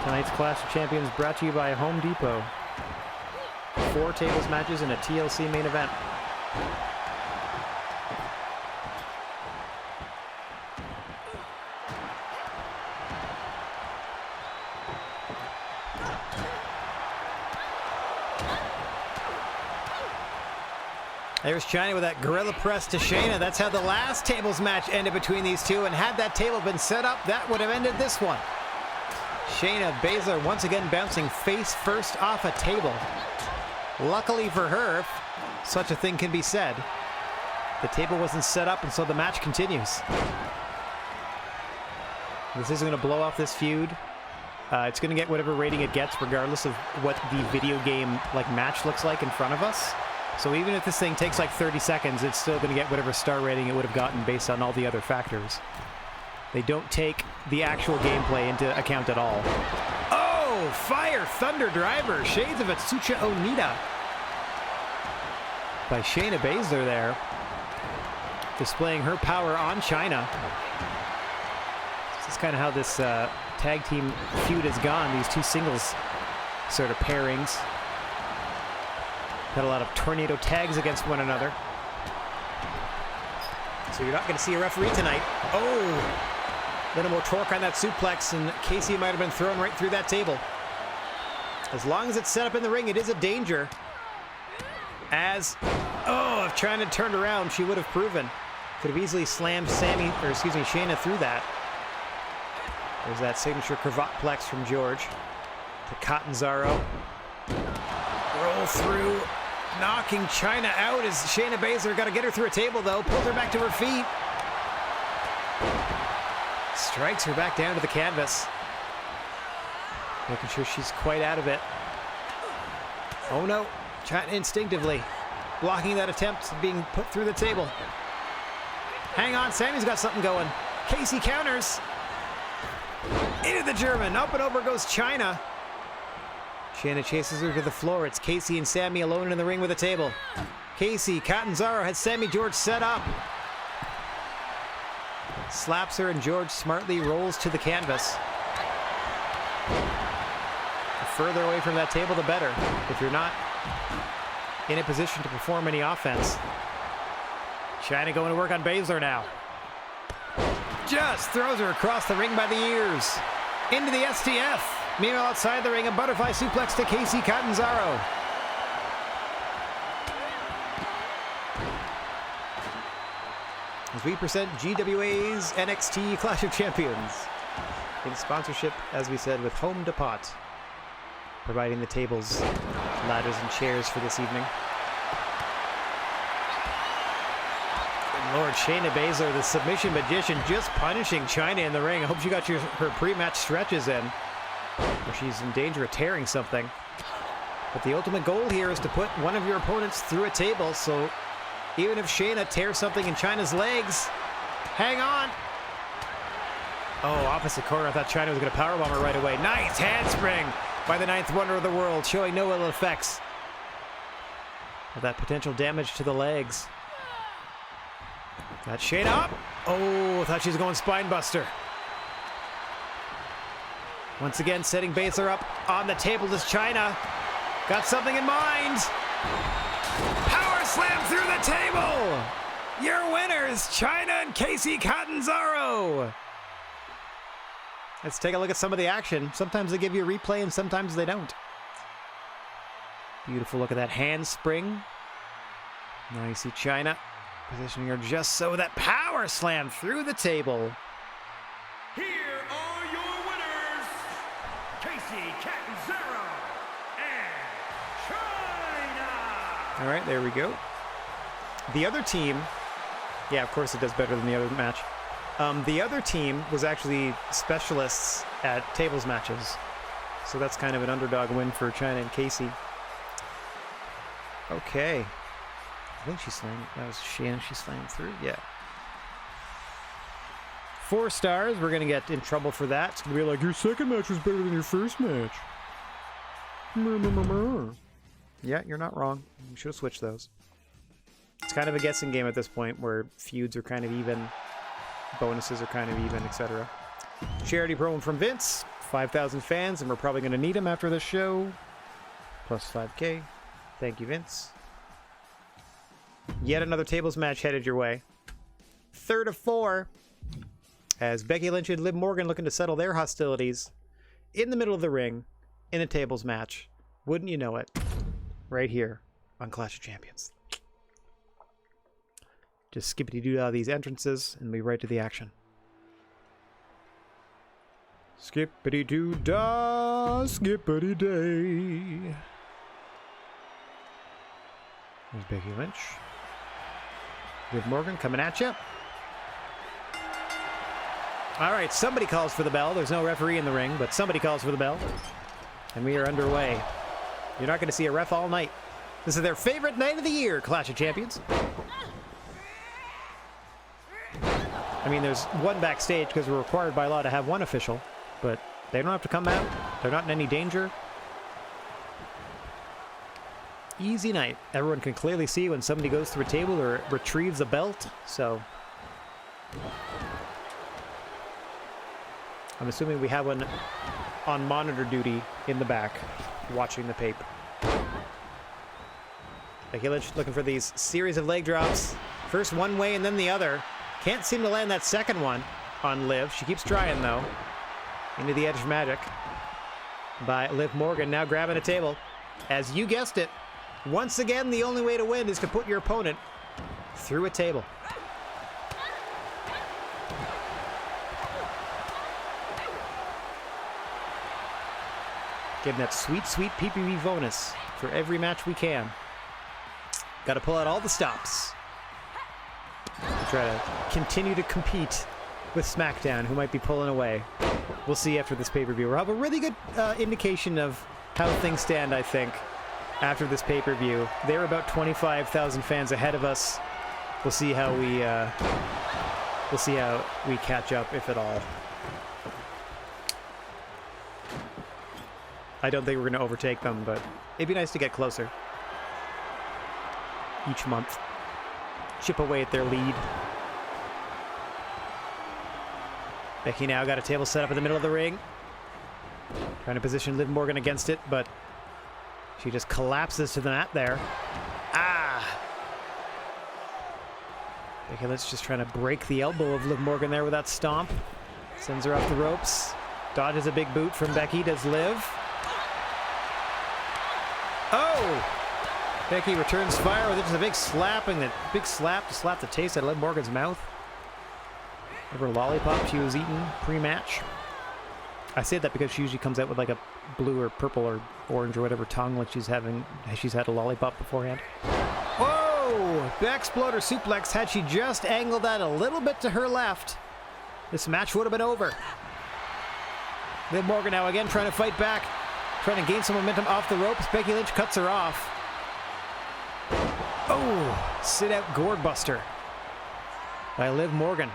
tonight's Clash of Champions brought to you by Home Depot. 4 tables matches in a TLC main event. There's Chyna with that gorilla press to Shayna. That's how the last tables match ended between these two, and had that table been set up, that would have ended this one. Shayna Baszler once again bouncing face first off a table. Luckily for her, if such a thing can be said, the table wasn't set up, and so the match continues. This isn't going to blow off this feud. It's going to get whatever rating it gets, regardless of what the video game match looks like in front of us. So even if this thing takes like 30 seconds, it's still going to get whatever star rating it would have gotten based on all the other factors. They don't take the actual gameplay into account at all. Oh, Fire Thunder Driver, shades of Atsushi Onita by Shayna Baszler there, displaying her power on Chyna. This is kind of how this tag team feud has gone, these two singles sort of pairings. Had a lot of tornado tags against one another. So you're not going to see a referee tonight. Oh! A little more torque on that suplex, and Casey might have been thrown right through that table. As long as it's set up in the ring, it is a danger. If China turned around, she would have proven. Could have easily slammed Shayna through that. There's that signature cravat plex from George. To Catanzaro. Roll through. Knocking China out as Shayna Baszler got to get her through a table, though. Pulls her back to her feet. Strikes her back down to the canvas. Making sure she's quite out of it. Oh no. China instinctively blocking that attempt of being put through the table. Hang on, Sammy's got something going. Casey counters. Into the German. Up and over goes China. Shayna chases her to the floor. It's Casey and Sammy alone in the ring with a table. Casey, Catanzaro has Sammy George set up. Slaps her and George smartly rolls to the canvas. The further away from that table, the better. If you're not in a position to perform any offense. China going to work on Baszler now. Just throws her across the ring by the ears. Into the STF. Meanwhile, outside the ring, a butterfly suplex to Casey Catanzaro. As we present GWA's NXT Clash of Champions. In sponsorship, as we said, with Home Depot. Providing the tables, ladders, and chairs for this evening. Good Lord, Shayna Baszler, the submission magician, just punishing China in the ring. I hope she got her pre-match stretches in. Or she's in danger of tearing something. But the ultimate goal here is to put one of your opponents through a table, so even if Shayna tears something in China's legs, hang on. Oh, opposite corner. I thought China was going to powerbomb her right away. Nice handspring by the ninth wonder of the world, showing no ill effects of that potential damage to the legs. Got Shayna up. Oh, I thought she was going spine buster. Once again, setting Baszler up on the table is China. Got something in mind. Power slam through the table. Your winners, China and Casey Catanzaro. Let's take a look at some of the action. Sometimes they give you a replay and sometimes they don't. Beautiful look at that handspring. Now you see China positioning her just so that power slam through the table. Here are your winners, Casey Catanzaro and China. All right, there we go. The other team, yeah, of course it does better than the other match. The other team was actually specialists at tables matches. So that's kind of an underdog win for China and Casey. Okay. I think she slammed. That was Shayna. She slammed through. Yeah. 4 stars. We're going to get in trouble for that. It's going to be like, your second match was better than your first match. Yeah, you're not wrong. You should have switched those. It's kind of a guessing game at this point where feuds are kind of even. Bonuses are kind of even, etc. Charity promo from Vince. 5,000 fans, and we're probably going to need them after this show. Plus 5K. Thank you, Vince. Yet another tables match headed your way. 3rd of 4. As Becky Lynch and Liv Morgan looking to settle their hostilities in the middle of the ring in a tables match. Wouldn't you know it? Right here on Clash of Champions. Just skippity-doo-dah these entrances and be right to the action. Skippity-doo-dah, skippity-day. There's Becky Lynch. Liv Morgan coming at you. All right, somebody calls for the bell. There's no referee in the ring, but somebody calls for the bell. And we are underway. You're not going to see a ref all night. This is their favorite night of the year, Clash of Champions. I mean, there's one backstage because we're required by law to have one official, but they don't have to come out. They're not in any danger. Easy night. Everyone can clearly see when somebody goes through a table or retrieves a belt, so I'm assuming we have one on monitor duty in the back watching the tape. Becky Lynch looking for these series of leg drops. First one way and then the other. Can't seem to land that second one on Liv. She keeps trying, though. Into the edge of magic by Liv Morgan, now grabbing a table. As you guessed it, once again, the only way to win is to put your opponent through a table. Getting that sweet, sweet PPV bonus for every match we can. Got to pull out all the stops. Try to continue to compete with SmackDown, who might be pulling away. We'll see after this pay-per-view. We'll have a really good indication of how things stand, I think, after this pay-per-view. They're about 25,000 fans ahead of us. We'll see how we catch up, if at all. I don't think we're going to overtake them, but it'd be nice to get closer each month. Chip away at their lead. Becky now got a table set up in the middle of the ring. Trying to position Liv Morgan against it, but she just collapses to the mat there. Ah! Becky Lynch just trying to break the elbow of Liv Morgan there with that stomp. Sends her off the ropes. Dodges a big boot from Becky, does Liv. Oh! Becky returns fire with just a big slap to slap the taste out of Liv Morgan's mouth. Her lollipop she was eating pre-match. I say that because she usually comes out with like a blue or purple or orange or whatever tongue, like she's had a lollipop beforehand. Whoa! Backsploder suplex. Had she just angled that a little bit to her left, this match would have been over. Liv Morgan now again trying to fight back, trying to gain some momentum off the ropes. Becky Lynch cuts her off. Oh! Sit out gourd buster by Liv Morgan.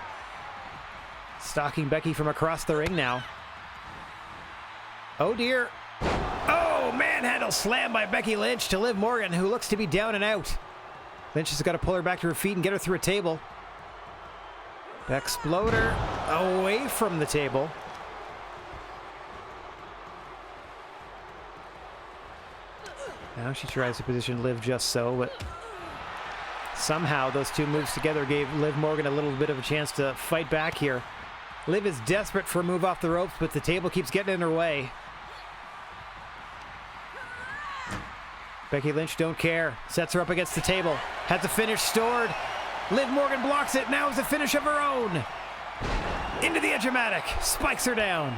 Stalking Becky from across the ring now. Oh dear. Oh, manhandle slam by Becky Lynch to Liv Morgan, who looks to be down and out. Lynch has got to pull her back to her feet and get her through a table. Exploder away from the table. Now she tries to position Liv just so, but somehow those two moves together gave Liv Morgan a little bit of a chance to fight back here. Liv is desperate for a move off the ropes, but the table keeps getting in her way. Becky Lynch don't care. Sets her up against the table. Has the finish stored. Liv Morgan blocks it. Now is a finish of her own. Into the edge-o-matic. Spikes her down.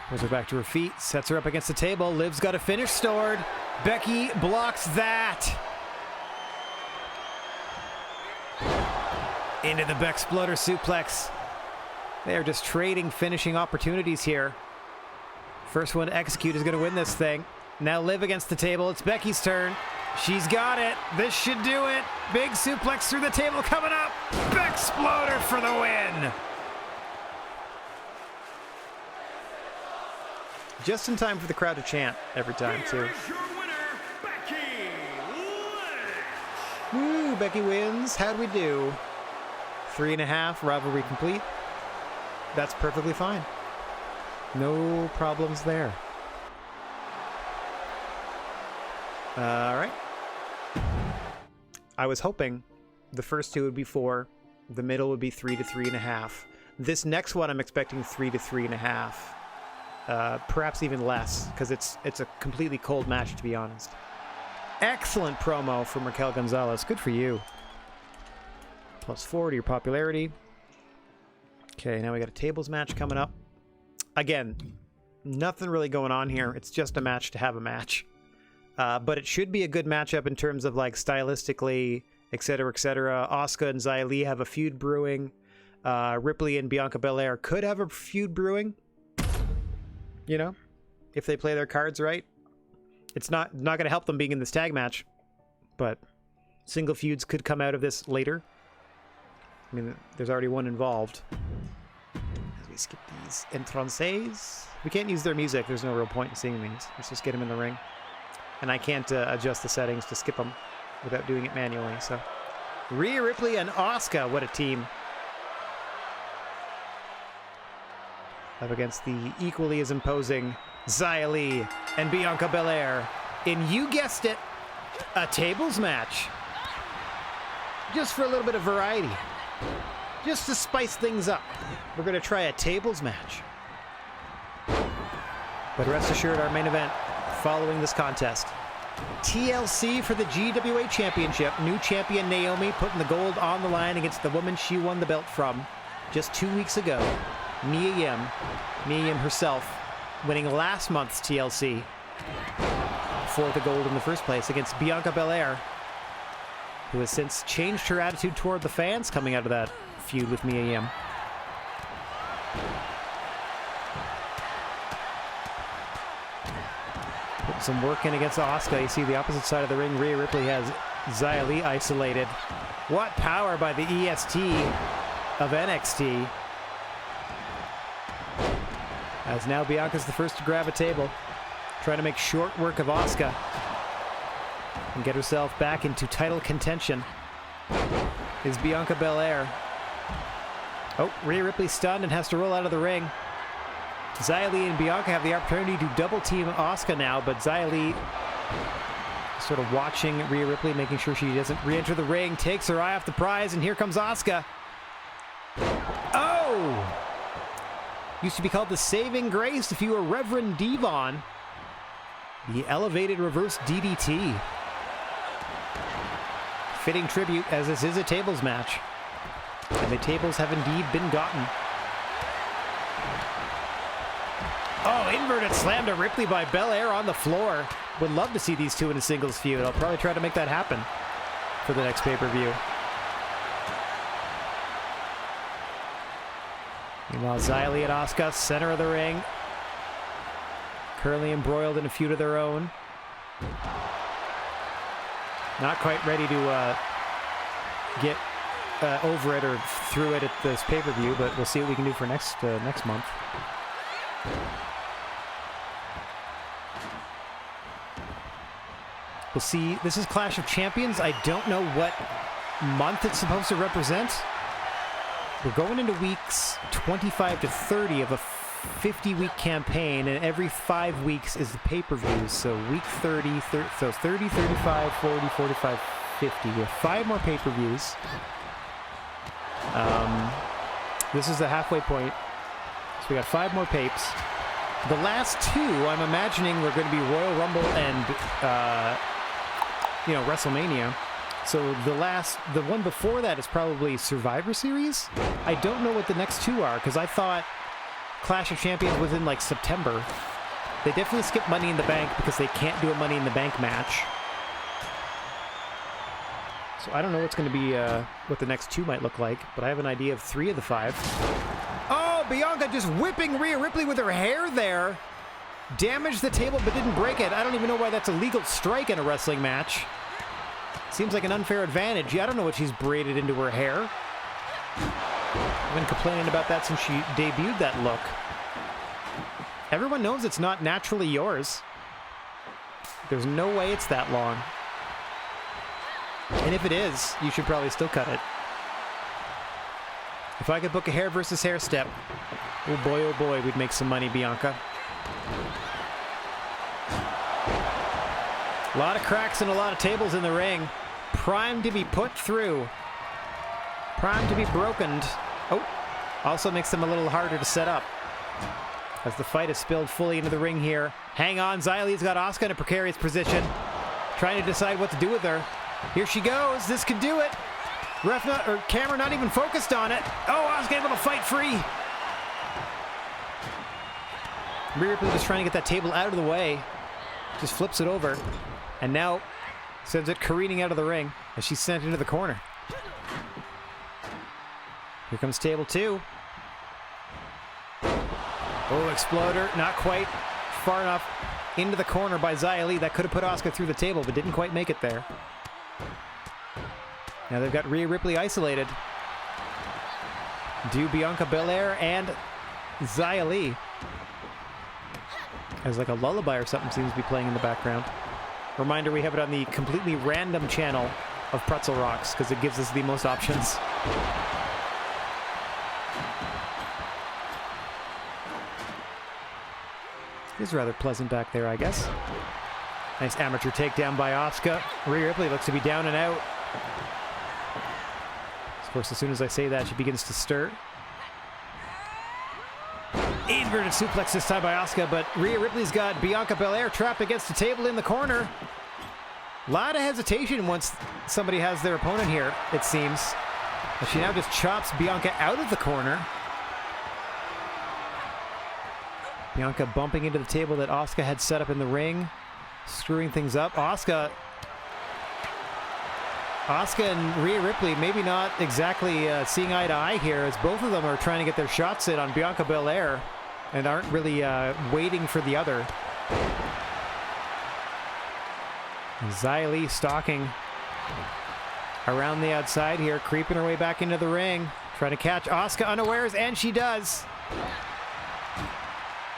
Pulls her back to her feet. Sets her up against the table. Liv's got a finish stored. Becky blocks that. Into the Bexploder suplex. They are just trading finishing opportunities here. First one to execute is going to win this thing. Now Liv against the table. It's Becky's turn. She's got it. This should do it. Big suplex through the table coming up. Bexploder for the win. Just in time for the crowd to chant every time, too. Here is your winner, Becky Lynch. Woo, Becky wins. How'd we do? 3.5, rivalry complete. That's perfectly fine. No problems there. All right. I was hoping the first two would be 4, the middle would be 3 to 3.5. This next one I'm expecting 3 to 3.5. Perhaps even less, because it's a completely cold match, to be honest. Excellent promo from Raquel Gonzalez. Good for you. +4 to your popularity. Okay, now we got a tables match coming up. Again, nothing really going on here. It's just a match to have a match. But it should be a good matchup in terms of like stylistically, etc., etc. Asuka and Xia Li have a feud brewing. Ripley and Bianca Belair could have a feud brewing. You know, if they play their cards right. It's not going to help them being in this tag match, but single feuds could come out of this later. I mean, there's already one involved. As we skip these entrances. We can't use their music. There's no real point in seeing these. Let's just get them in the ring. And I can't adjust the settings to skip them without doing it manually, so. Rhea Ripley and Asuka, what a team. Up against the equally as imposing Xia Li and Bianca Belair in, you guessed it, a tables match. Just for a little bit of variety. Just to spice things up. We're going to try a tables match. But rest assured, our main event following this contest. TLC for the GWA Championship. New champion Naomi putting the gold on the line against the woman she won the belt from just 2 weeks ago. Mia Yim. Mia Yim herself winning last month's TLC for the gold in the first place against Bianca Belair, who has since changed her attitude toward the fans coming out of that feud with Mia Yim. Putting some work in against Asuka. You see the opposite side of the ring, Rhea Ripley has Xia Li isolated. What power by the EST of NXT. As now Bianca's the first to grab a table. Trying to make short work of Asuka and get herself back into title contention is Bianca Belair. Oh, Rhea Ripley stunned and has to roll out of the ring. Xia Li and Bianca have the opportunity to double team Asuka now, but Xia Li sort of watching Rhea Ripley, making sure she doesn't re-enter the ring, takes her eye off the prize, and here comes Asuka. Oh! Used to be called the Saving Grace if you were Reverend Devon. The elevated reverse DDT. Fitting tribute, as this is a tables match. And the tables have indeed been gotten. Oh, inverted slam to Ripley by Belair on the floor. Would love to see these two in a singles feud. I'll probably try to make that happen for the next pay-per-view. Meanwhile, Xia Li and Asuka, center of the ring. Currently embroiled in a feud of their own. Not quite ready to get over it or through it at this pay-per-view, but we'll see what we can do for next month. We'll see. This is Clash of Champions. I don't know what month it's supposed to represent. We're going into weeks 25 to 30 of a 50-week campaign, and every 5 weeks is the pay-per-views. So week 30, so 30, 35, 40, 45, 50. We have 5 more pay-per-views. This is the halfway point. So we got 5 more papes. The last 2, I'm imagining, are going to be Royal Rumble and, WrestleMania. So the one before that is probably Survivor Series. I don't know what the next 2 are, because I thought Clash of Champions was in like September. They definitely skipped Money in the Bank because they can't do a Money in the Bank match. So I don't know what's going to be what the next 2 might look like, but I have an idea of 3 of the 5. Oh, Bianca just whipping Rhea Ripley with her hair there. Damaged the table but didn't break it. I don't even know why that's a legal strike in a wrestling match. Seems like an unfair advantage. I don't know what she's braided into her hair. I've been complaining about that since she debuted that look. Everyone knows it's not naturally yours. There's no way it's that long. And if it is, you should probably still cut it. If I could book a hair versus hair step, oh boy, we'd make some money, Bianca. A lot of cracks and a lot of tables in the ring. Primed to be put through. Primed to be broken. Oh, also makes them a little harder to set up. As the fight is spilled fully into the ring here. Hang on, Xia Li's got Asuka in a precarious position. Trying to decide what to do with her. Here she goes. This could do it. Camera not even focused on it. Oh, Asuka able to fight free. Rhea Ripley just trying to get that table out of the way. Just flips it over. And now sends it careening out of the ring as she's sent into the corner. Here comes table 2. Oh, exploder. Not quite far enough into the corner by Xia Li. That could have put Asuka through the table, but didn't quite make it there. Now they've got Rhea Ripley isolated. Do Bianca Belair and Xia Li. As like a lullaby or something seems to be playing in the background. Reminder, we have it on the completely random channel of Pretzel Rocks because it gives us the most options. It is rather pleasant back there, I guess. Nice amateur takedown by Asuka. Rhea Ripley looks to be down and out. Of course, as soon as I say that, she begins to stir. Inverted suplex this time by Asuka, but Rhea Ripley's got Bianca Belair trapped against the table in the corner. A lot of hesitation once somebody has their opponent here, it seems. But she now just chops Bianca out of the corner. Bianca bumping into the table that Asuka had set up in the ring, screwing things up. Asuka and Rhea Ripley maybe not exactly seeing eye to eye here, as both of them are trying to get their shots in on Bianca Belair and aren't really waiting for the other. Xia Li stalking around the outside here, creeping her way back into the ring, trying to catch Asuka unawares, and she does.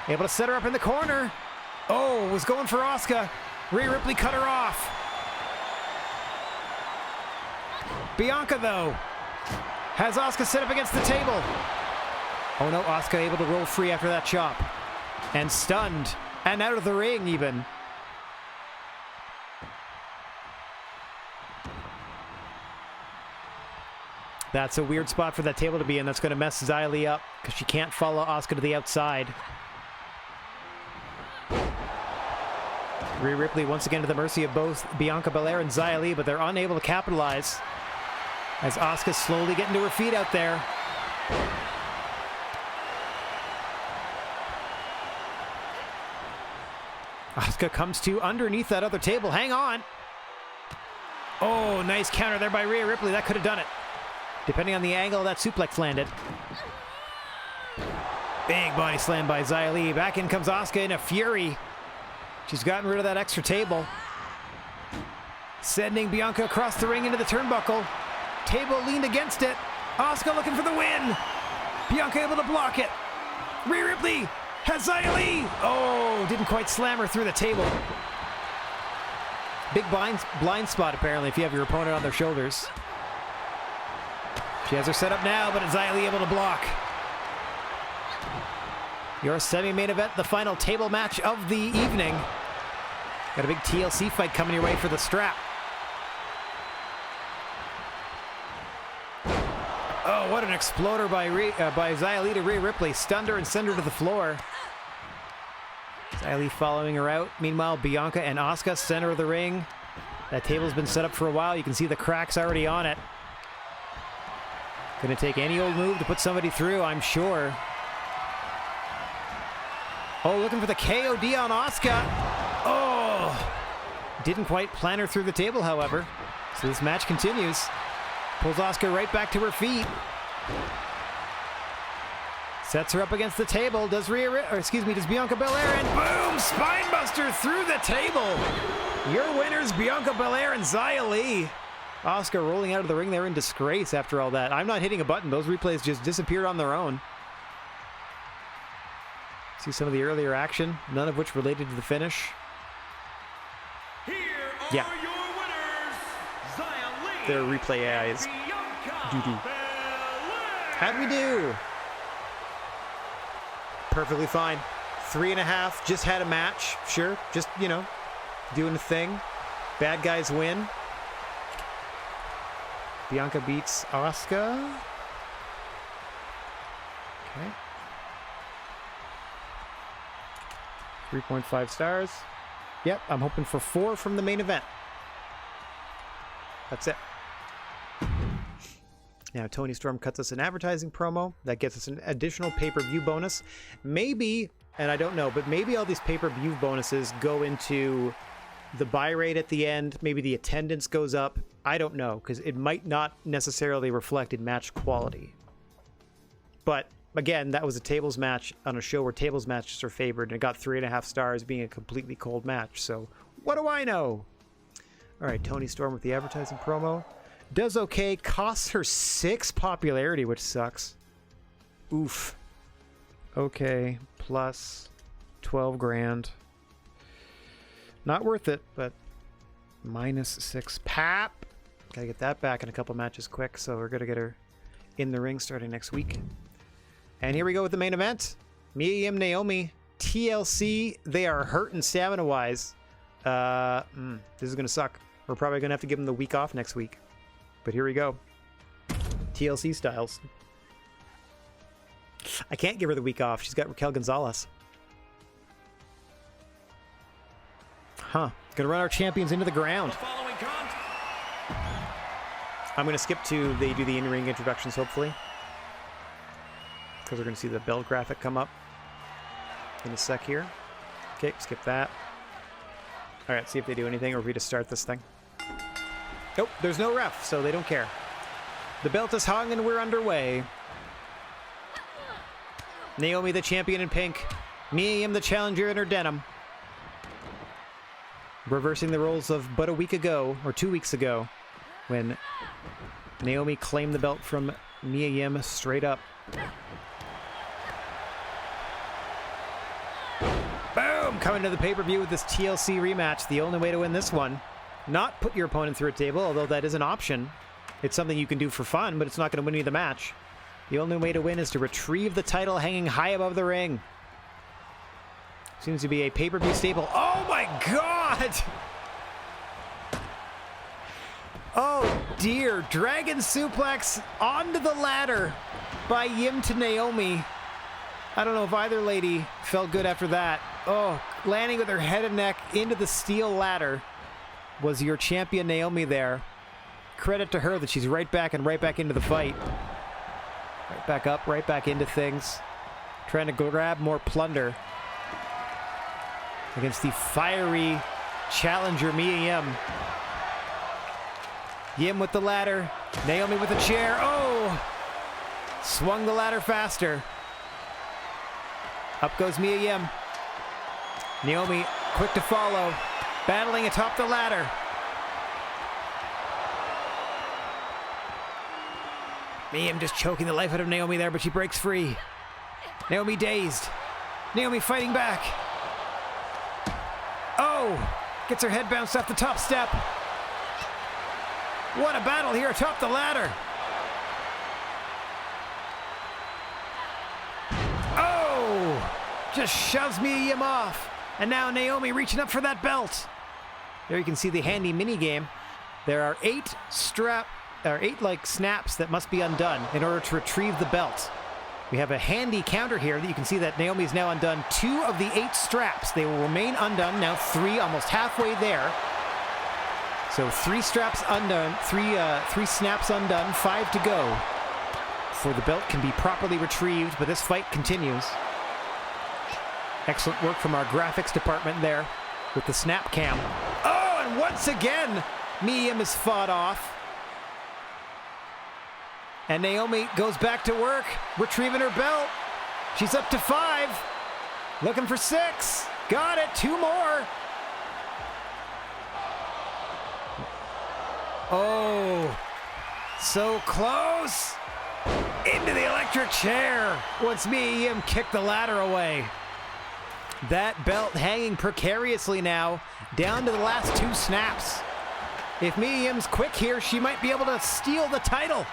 Able to set her up in the corner. Oh, was going for Asuka. Rhea Ripley cut her off. Bianca, though, has Asuka set up against the table. Oh no, Asuka able to roll free after that chop. And stunned. And out of the ring, even. That's a weird spot for that table to be in. That's going to mess Xia Li up, because she can't follow Asuka to the outside. Rhea Ripley once again to the mercy of both Bianca Belair and Xia Li, but they're unable to capitalize as Asuka's slowly getting to her feet out there. Asuka comes to underneath that other table. Hang on. Oh, nice counter there by Rhea Ripley. That could have done it, depending on the angle that suplex landed. Big body slam by Xia Li. Back in comes Asuka in a fury. She's gotten rid of that extra table. Sending Bianca across the ring into the turnbuckle. Table leaned against it. Asuka looking for the win. Bianca able to block it. Rhea Ripley has Xia Li. Oh, didn't quite slam her through the table. Big blind spot, apparently, if you have your opponent on their shoulders. She has her set up now, but Xia Li able to block. Your semi-main event, the final table match of the evening. Got a big TLC fight coming your way for the strap. Oh, what an exploder by Xia Li to Rhea Ripley. Stunned her and sent her to the floor. Xia Li following her out. Meanwhile, Bianca and Asuka, center of the ring. That table's been set up for a while. You can see the cracks already on it. Gonna take any old move to put somebody through, I'm sure. Oh, looking for the KOD on Asuka. Oh! Didn't quite plan her through the table, however. So this match continues. Pulls Asuka right back to her feet. Sets her up against the table. Does Bianca Belair, and boom! Spinebuster through the table. Your winners, Bianca Belair and Xia Li. Asuka rolling out of the ring there in disgrace after all that. I'm not hitting a button. Those replays just disappeared on their own. See some of the earlier action, none of which related to the finish. Here are Yeah. your winners, Xia Li. Their replay AI is doo-doo. How'd we do? Perfectly fine. 3.5, just had a match. Sure, just, doing a thing. Bad guys win. Bianca beats Asuka. Okay. 3.5 stars. Yep, I'm hoping for 4 from the main event. That's it. Now, Tony Storm cuts us an advertising promo. That gets us an additional pay-per-view bonus. Maybe, and I don't know, but maybe all these pay-per-view bonuses go into the buy rate at the end. Maybe the attendance goes up. I don't know, because it might not necessarily reflect in match quality. But again, that was a tables match on a show where tables matches are favored, and it got 3.5 stars being a completely cold match. So what do I know? All right, Tony Storm with the advertising promo. Does okay, costs her 6 popularity, which sucks. Oof. Okay, plus 12 grand. Not worth it, but minus 6 pap. Gotta get that back in a couple matches quick, so we're gonna get her in the ring starting next week. And here we go with the main event. Mia Yim, Naomi, TLC. They are hurting stamina-wise. This is going to suck. We're probably going to have to give him the week off next week. But here we go. TLC styles. I can't give her the week off. She's got Raquel Gonzalez. Huh. Gonna run our champions into the ground. I'm gonna skip to they do the in-ring introductions, hopefully. Because we're gonna see the belt graphic come up in a sec here. Okay, skip that. Alright, see if they do anything or if we just start this thing. Nope, there's no ref, so they don't care. The belt is hung and we're underway. Naomi the champion in pink. Mia Yim the challenger in her denim. Reversing the roles of but a week ago, or 2 weeks ago, when Naomi claimed the belt from Mia Yim straight up. Boom! Coming to the pay-per-view with this TLC rematch. The only way to win this one, not put your opponent through a table, although that is an option. It's something you can do for fun, but it's not going to win you the match. The only way to win is to retrieve the title hanging high above the ring. Seems to be a pay-per-view staple. Oh my god! Oh dear. Dragon suplex onto the ladder by Yim to Naomi. I don't know if either lady felt good after that. Oh, landing with her head and neck into the steel ladder was your champion Naomi there. Credit to her that she's right back into the fight. Right back up, right back into things. Trying to grab more plunder against the fiery challenger Mia Yim. Yim with the ladder. Naomi with a chair. Oh! Swung the ladder faster. Up goes Mia Yim. Naomi quick to follow. Battling atop the ladder. Mia Yim just choking the life out of Naomi there, but she breaks free. Naomi dazed. Naomi fighting back. Oh! Gets her head bounced off the top step. What a battle here atop the ladder. Oh! Just shoves Mia Yim off. And now Naomi reaching up for that belt. There you can see the handy mini game. There are 8 snaps that must be undone in order to retrieve the belt. We have a handy counter here that you can see that Naomi's now undone 2 of the 8 straps. They will remain undone, now 3, almost halfway there. So 3 straps undone, 3 snaps undone, 5 to go before the belt can be properly retrieved, but this fight continues. Excellent work from our graphics department there with the snap cam. Oh, and once again, Mia Yim is fought off. And Naomi goes back to work, retrieving her belt. She's up to 5. Looking for 6. Got it. 2 more. Oh, so close. Into the electric chair. Once Mia Yim kicked the ladder away. That belt hanging precariously now, down to the last 2 snaps. If Mia Yim's quick here, she might be able to steal the title.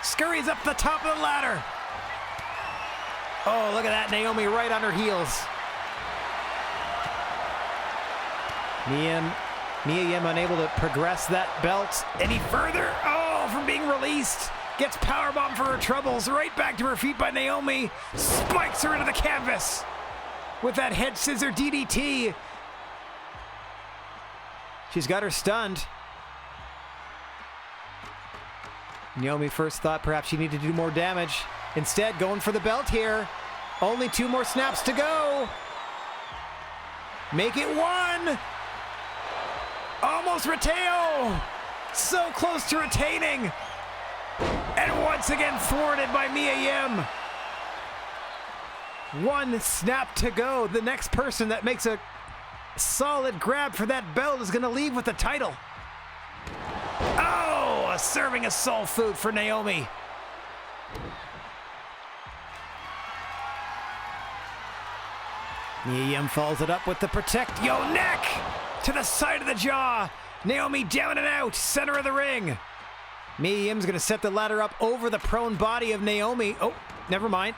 Scurries up the top of the ladder. Oh, look at that. Naomi right on her heels. Mia Yim unable to progress that belt any further. Oh, from being released. Gets powerbombed for her troubles. Right back to her feet by Naomi. Spikes her into the canvas with that head scissor DDT. She's got her stunned. Naomi first thought perhaps she needed to do more damage. Instead, going for the belt here. Only 2 more snaps to go. Make it 1. Almost retain. So close to retaining. And once again thwarted by Mia Yim. 1 snap to go. The next person that makes a solid grab for that belt is going to leave with the title. Oh, a serving of soul food for Naomi. Mia Yim follows it up with the protect yo neck to the side of the jaw. Naomi down and out, center of the ring. Mia Yim's going to set the ladder up over the prone body of Naomi. Oh, never mind.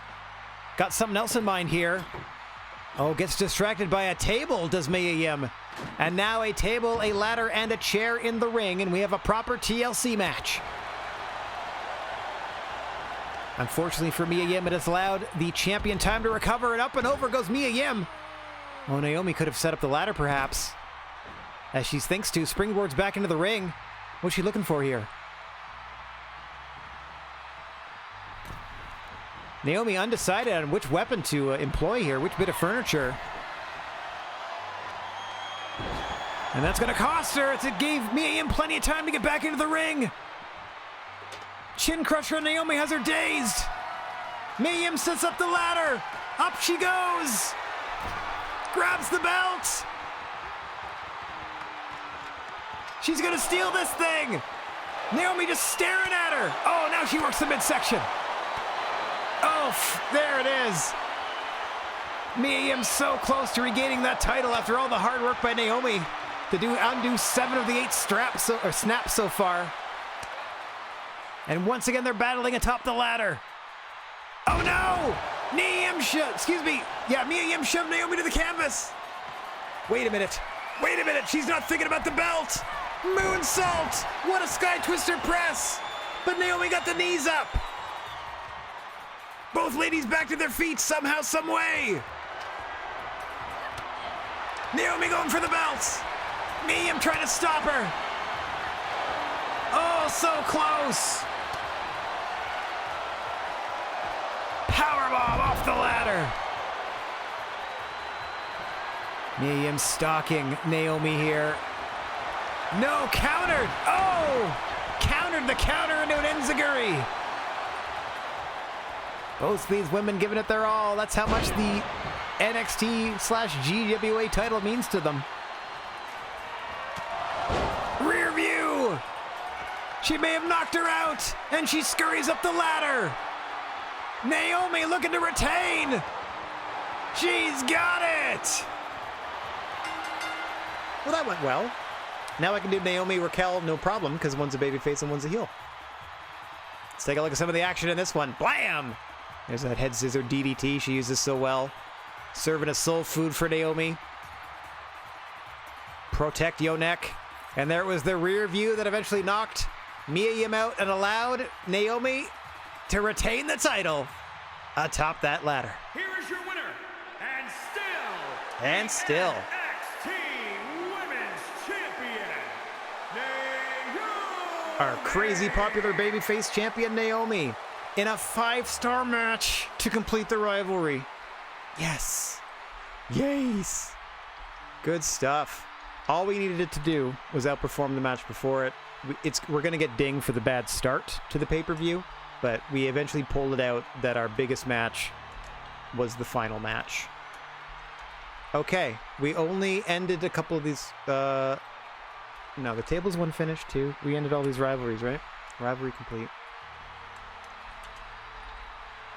Got something else in mind here. Oh, gets distracted by a table, does Mia Yim. And now a table, a ladder, and a chair in the ring, and we have a proper TLC match. Unfortunately for Mia Yim, it has allowed the champion time to recover, and up and over goes Mia Yim. Oh, Naomi could have set up the ladder, perhaps. As she thinks to, springboards back into the ring. What's she looking for here? Naomi undecided on which weapon to employ here, which bit of furniture. And that's going to cost her, as it gave Mia Yim plenty of time to get back into the ring. Chin crusher on Naomi has her dazed. Mia Yim sets up the ladder. Up she goes. Grabs the belt. She's going to steal this thing. Naomi just staring at her. Oh, now she works the midsection. Oh, there it is. Mia Yim's so close to regaining that title after all the hard work by Naomi to undo 7 of the 8 snaps so far. And once again, they're battling atop the ladder. Oh no! Mia Yim shoved Naomi to the canvas. Wait a minute. She's not thinking about the belt. Moonsault. What a sky twister press. But Naomi got the knees up. Both ladies back to their feet somehow, some way. Naomi going for the belts. Mia Yim trying to stop her. Oh, so close. Powerbomb off the ladder. Mia Yim stalking Naomi here. No, countered. Oh, countered the counter into an enziguri. Both these women giving it their all. That's how much the NXT/GWA title means to them. Rear view. She may have knocked her out, and she scurries up the ladder. Naomi looking to retain. She's got it. Well, that went well. Now I can do Naomi Raquel no problem, because one's a babyface and one's a heel. Let's take a look at some of the action in this one. Blam! There's that head scissor DDT she uses so well. Serving as soul food for Naomi. Protect your neck. And there was the rear view that eventually knocked Mia Yim out and allowed Naomi to retain the title atop that ladder. Here is your winner, and And still. NXT Women's Champion, Naomi. Our crazy popular babyface champion Naomi in a 5-star match to complete the rivalry. Yes. Yes. Good stuff. All we needed it to do was outperform the match before it. We're going to get dinged for the bad start to the pay-per-view, but we eventually pulled it out that our biggest match was the final match. Okay, we only ended a couple of these... No, the tables one finished too. We ended all these rivalries, right? Rivalry complete.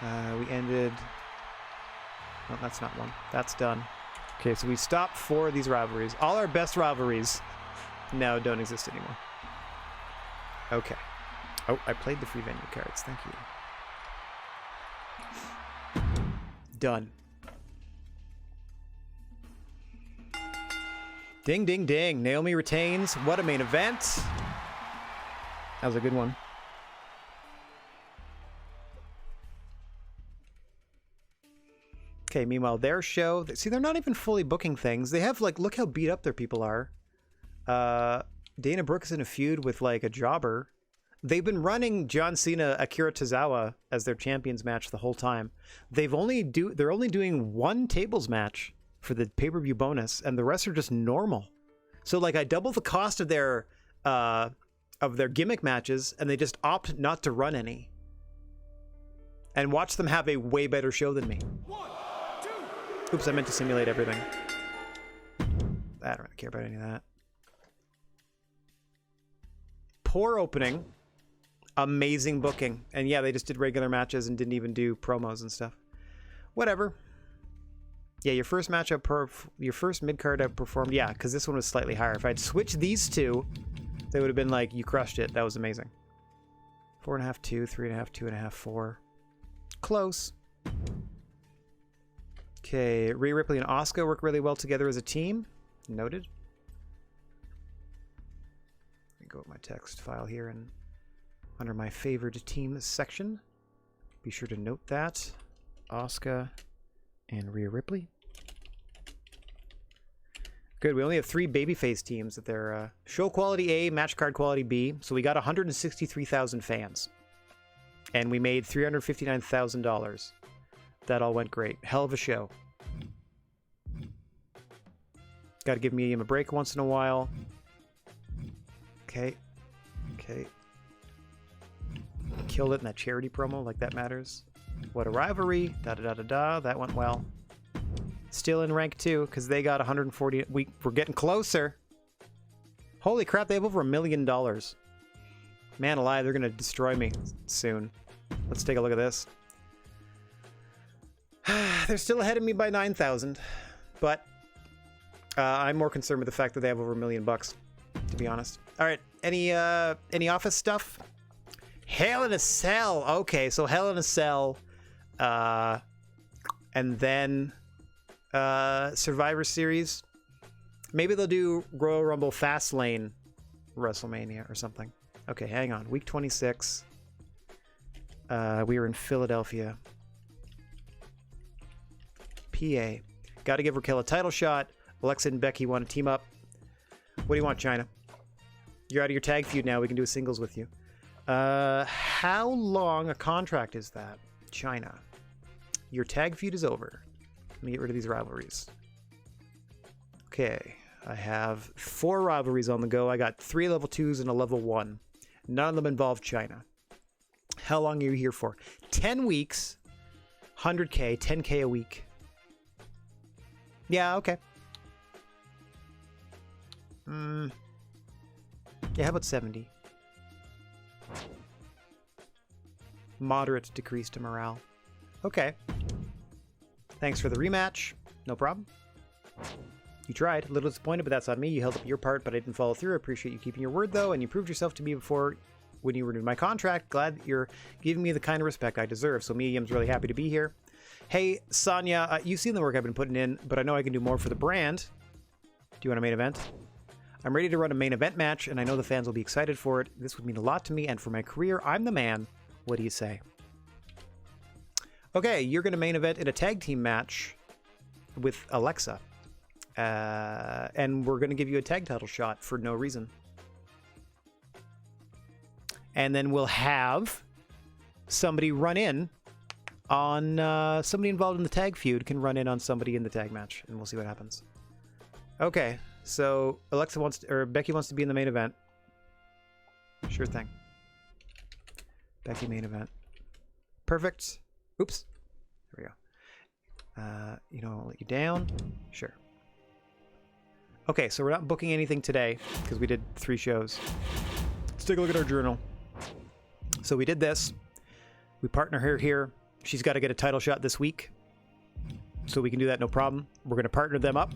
We ended... No, that's not one. That's done. Okay, so we stopped 4 of these rivalries. All our best rivalries now don't exist anymore. Okay. Oh, I played the free venue cards. Thank you. Done. Ding, ding, ding. Naomi retains. What a main event. That was a good one. Okay, meanwhile, their show... See, they're not even fully booking things. They have, like, look how beat up their people are. Dana Brooke is in a feud with, like, a jobber. They've been running John Cena, Akira Tozawa as their champions match the whole time. They're only doing 1 tables match for the pay-per-view bonus, and the rest are just normal. So, like, I double the cost of their gimmick matches, and they just opt not to run any. And watch them have a way better show than me. Oops, I meant to simulate everything. I don't really care about any of that. Poor opening. Amazing booking. And yeah, they just did regular matches and didn't even do promos and stuff. Whatever. Yeah, your first match your first mid-card outperformed. Yeah, because this one was slightly higher. If I'd switched these two, they would have been like, you crushed it. That was amazing. 4.5, 2, 3.5, 2.5, 4. Close. Okay, Rhea Ripley and Asuka work really well together as a team. Noted. Let me go with my text file here and under my favored teams section. Be sure to note that. Asuka and Rhea Ripley. Good, we only have 3 babyface teams that they're show quality A, match card quality B. So we got 163,000 fans. And we made $359,000. That all went great. Hell of a show. Got to give Medium a break once in a while. Okay. Okay. Killed it in that charity promo, like that matters. What a rivalry. Da-da-da-da-da. That went well. Still in rank 2, because they got 140. We're getting closer. Holy crap, they have over $1 million. Man alive, they're going to destroy me soon. Let's take a look at this. They're still ahead of me by 9,000, but I'm more concerned with the fact that they have over $1 million, to be honest. All right, any office stuff? Hell in a Cell. Okay, so Hell in a Cell, and then Survivor Series. Maybe they'll do Royal Rumble Fastlane WrestleMania or something. Okay, hang on. Week 26. We were in Philadelphia. PA. Got to give Raquel a title shot. Alexa and Becky want to team up. What do you want, China? You're out of your tag feud now. We can do a singles with you. How long a contract is that, China? Your tag feud is over. Let me get rid of these rivalries. Okay. I have 4 rivalries on the go. I got 3 level 2s and a level 1. None of them involve China. How long are you here for? 10 weeks. 100K. 10K a week. Yeah, okay. Yeah, how about 70? Moderate decrease to morale. Okay. Thanks for the rematch. No problem. You tried. A little disappointed, but that's on me. You held up your part, but I didn't follow through. I appreciate you keeping your word, though, and you proved yourself to me before when you renewed my contract. Glad that you're giving me the kind of respect I deserve, so Medium's really happy to be here. Hey, Sonia, you've seen the work I've been putting in, but I know I can do more for the brand. Do you want a main event? I'm ready to run a main event match, and I know the fans will be excited for it. This would mean a lot to me, and for my career, I'm the man. What do you say? Okay, you're going to main event in a tag team match with Alexa. And we're going to give you a tag title shot for no reason. And then we'll have somebody run in on somebody involved in the tag feud can run in on somebody in the tag match, and we'll see what happens. Okay, so Alexa wants to, or Becky wants to be in the main event. Sure thing. Becky main event. Perfect. Oops. There we go. You know, I'll let you down. Sure. Okay, so we're not booking anything today because we did 3 shows. Let's take a look at our journal. So we did this. We partner her here. She's got to get a title shot this week. So we can do that no problem. We're going to partner them up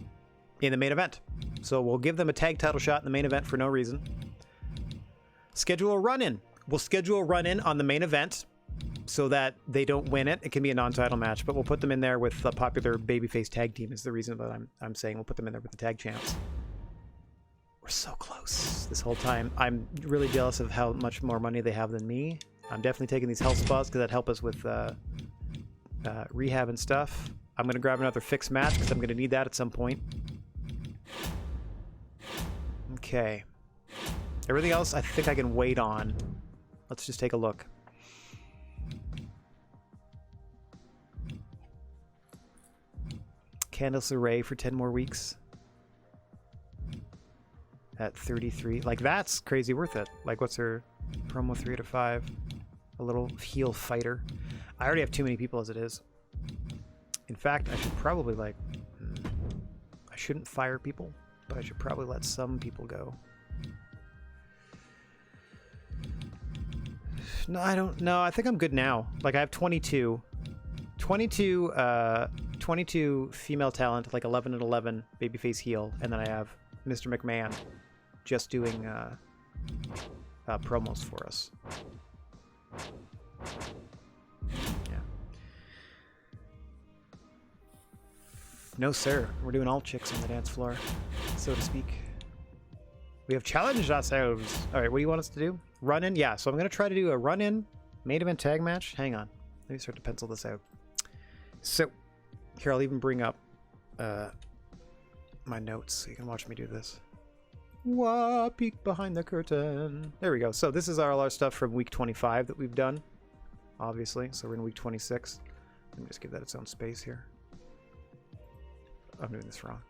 in the main event. So we'll give them a tag title shot in the main event for no reason. Schedule a run-in. We'll schedule a run-in on the main event so that they don't win it. It can be a non-title match, but we'll put them in there with a popular babyface tag team is the reason that I'm saying we'll put them in there with the tag champs. We're so close this whole time. I'm really jealous of how much more money they have than me. I'm definitely taking these health spas because that help us with rehab and stuff. I'm going to grab another fixed match because I'm going to need that at some point. Okay. Everything else I think I can wait on. Let's just take a look. Candice LeRae for 10 more weeks. At 33. Like, that's crazy worth it. Like, what's her promo 3 out of 5? A little heel fighter. I already have too many people as it is. In fact, I should probably, like... I shouldn't fire people, but I should probably let some people go. No, I don't... No, I think I'm good now. Like, I have 22. 22 female talent, like 11 and 11 babyface heel, and then I have Mr. McMahon just doing promos for us. Yeah. No, sir. We're doing all chicks on the dance floor, so to speak. We have challenged ourselves. All right, what do you want us to do? Run in? Yeah, so I'm going to try to do a run in main event tag match. Hang on. Let me start to pencil this out. So, here, I'll even bring up my notes so you can watch me do this. Wah, peek behind the curtain. There we go. So this is all our stuff from week 25 that we've done, obviously. So we're in week 26. Let me just give that its own space here. I'm doing this wrong.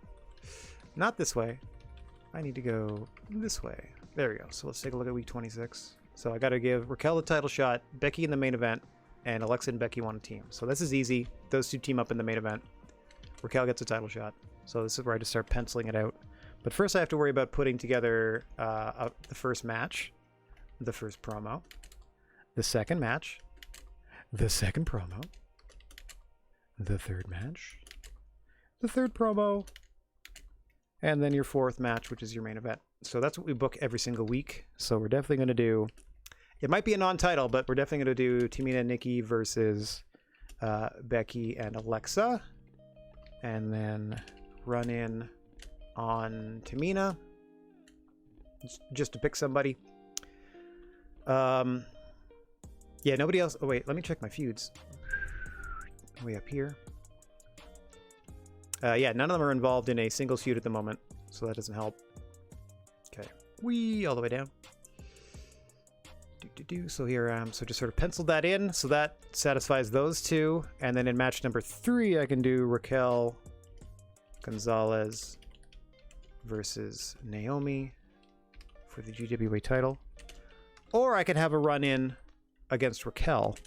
Not this way. I need to go this way. There we go. So let's take a look at week 26. So I got to give Raquel the title shot, Becky in the main event, and Alexa and Becky want a team. So this is easy. Those two team up in the main event. Raquel gets a title shot. So this is where I just start penciling it out. But first I have to worry about putting together the first match, the first promo, the second match, the second promo, the third match, the third promo, and then your fourth match, which is your main event. So that's what we book every single week. So we're definitely going to do, it might be a non-title, but we're definitely going to do Tamina and Nikki versus Becky and Alexa. And then run in on Tamina, just to pick somebody. Yeah, nobody else. Oh wait, let me check my feuds. Way up here. Yeah, none of them are involved in a single feud at the moment, so that doesn't help. Okay, wee all the way down. So here, so just sort of penciled that in, so that satisfies those two, and then in match number 3, I can do Raquel Gonzalez versus Naomi for the GWA title. Or I could have a run-in against Raquel,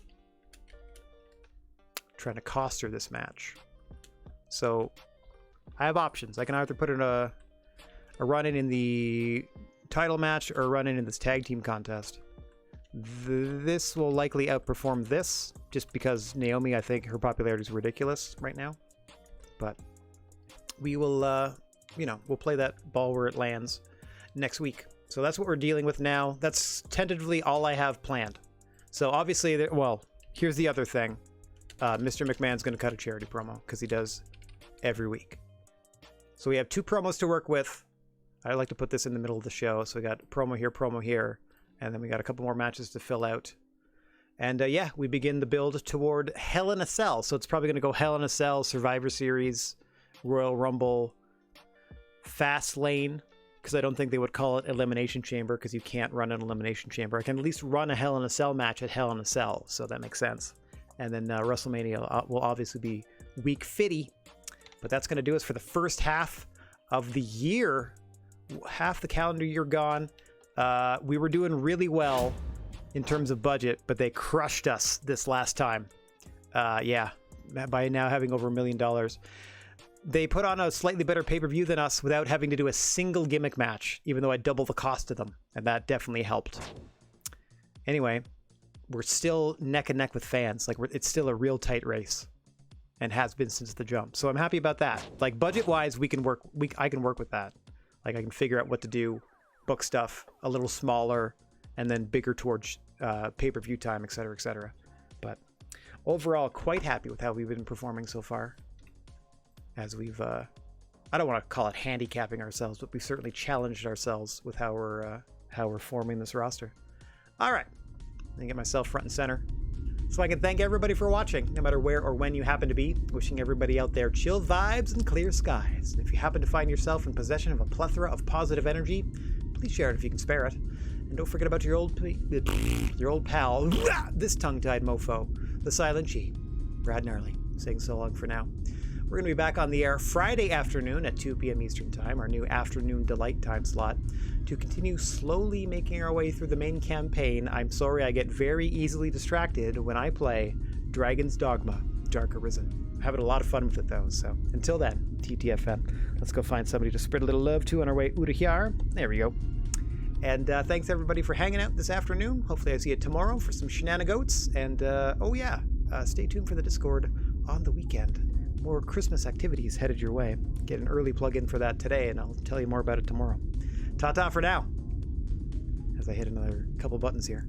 trying to cost her this match. So I have options. I can either put in a run-in in the title match or a run-in in this tag team contest. This will likely outperform this, just because Naomi, I think her popularity is ridiculous right now. But we will, you know, we'll play that ball where it lands next week. So that's what we're dealing with now. That's tentatively all I have planned. So obviously, well, here's the other thing. Mr. McMahon's going to cut a charity promo, because he does every week. So we have 2 promos to work with. I like to put this in the middle of the show. So we got promo here, and then we got a couple more matches to fill out. And yeah, we begin the build toward Hell in a Cell. So it's probably going to go Hell in a Cell, Survivor Series, Royal Rumble, Fast Lane, because I don't think they would call it Elimination Chamber, because you can't run an Elimination Chamber. I can at least run a Hell in a Cell match at Hell in a Cell, so that makes sense. And then WrestleMania will obviously be week 50, but that's going to do us for the first half of the year. Half the calendar year gone. We were doing really well in terms of budget, but they crushed us this last time. Yeah, by now having over $1 million. They put on a slightly better pay-per-view than us without having to do a single gimmick match, even though I doubled the cost of them, and that definitely helped. Anyway, we're still neck and neck with fans. Like, it's still a real tight race, and has been since the jump. So I'm happy about that. Like, budget-wise, I can work with that. Like, I can figure out what to do, book stuff a little smaller, and then bigger towards pay-per-view time, etc., etc. But overall, quite happy with how we've been performing so far. As we've, I don't want to call it handicapping ourselves, but we've certainly challenged ourselves with how we're forming this roster. All right, let me get myself front and center, so I can thank everybody for watching, no matter where or when you happen to be. Wishing everybody out there chill vibes and clear skies. And if you happen to find yourself in possession of a plethora of positive energy, please share it if you can spare it. And don't forget about your old pal, this tongue-tied mofo, the Silent G, Rad Gnarly, saying so long for now. We're going to be back on the air Friday afternoon at 2 p.m. Eastern Time, our new afternoon delight time slot, to continue slowly making our way through the main campaign. I'm sorry I get very easily distracted when I play Dragon's Dogma, Dark Arisen. I'm having a lot of fun with it, though, so until then, TTFN. Let's go find somebody to spread a little love to on our way out of here. There we go. And thanks, everybody, for hanging out this afternoon. Hopefully I see you tomorrow for some shenanigans. And, oh yeah, stay tuned for the Discord on the weekend. More Christmas activities headed your way. Get an early plug-in for that today, and I'll tell you more about it tomorrow. Ta-ta for now, as I hit another couple buttons here.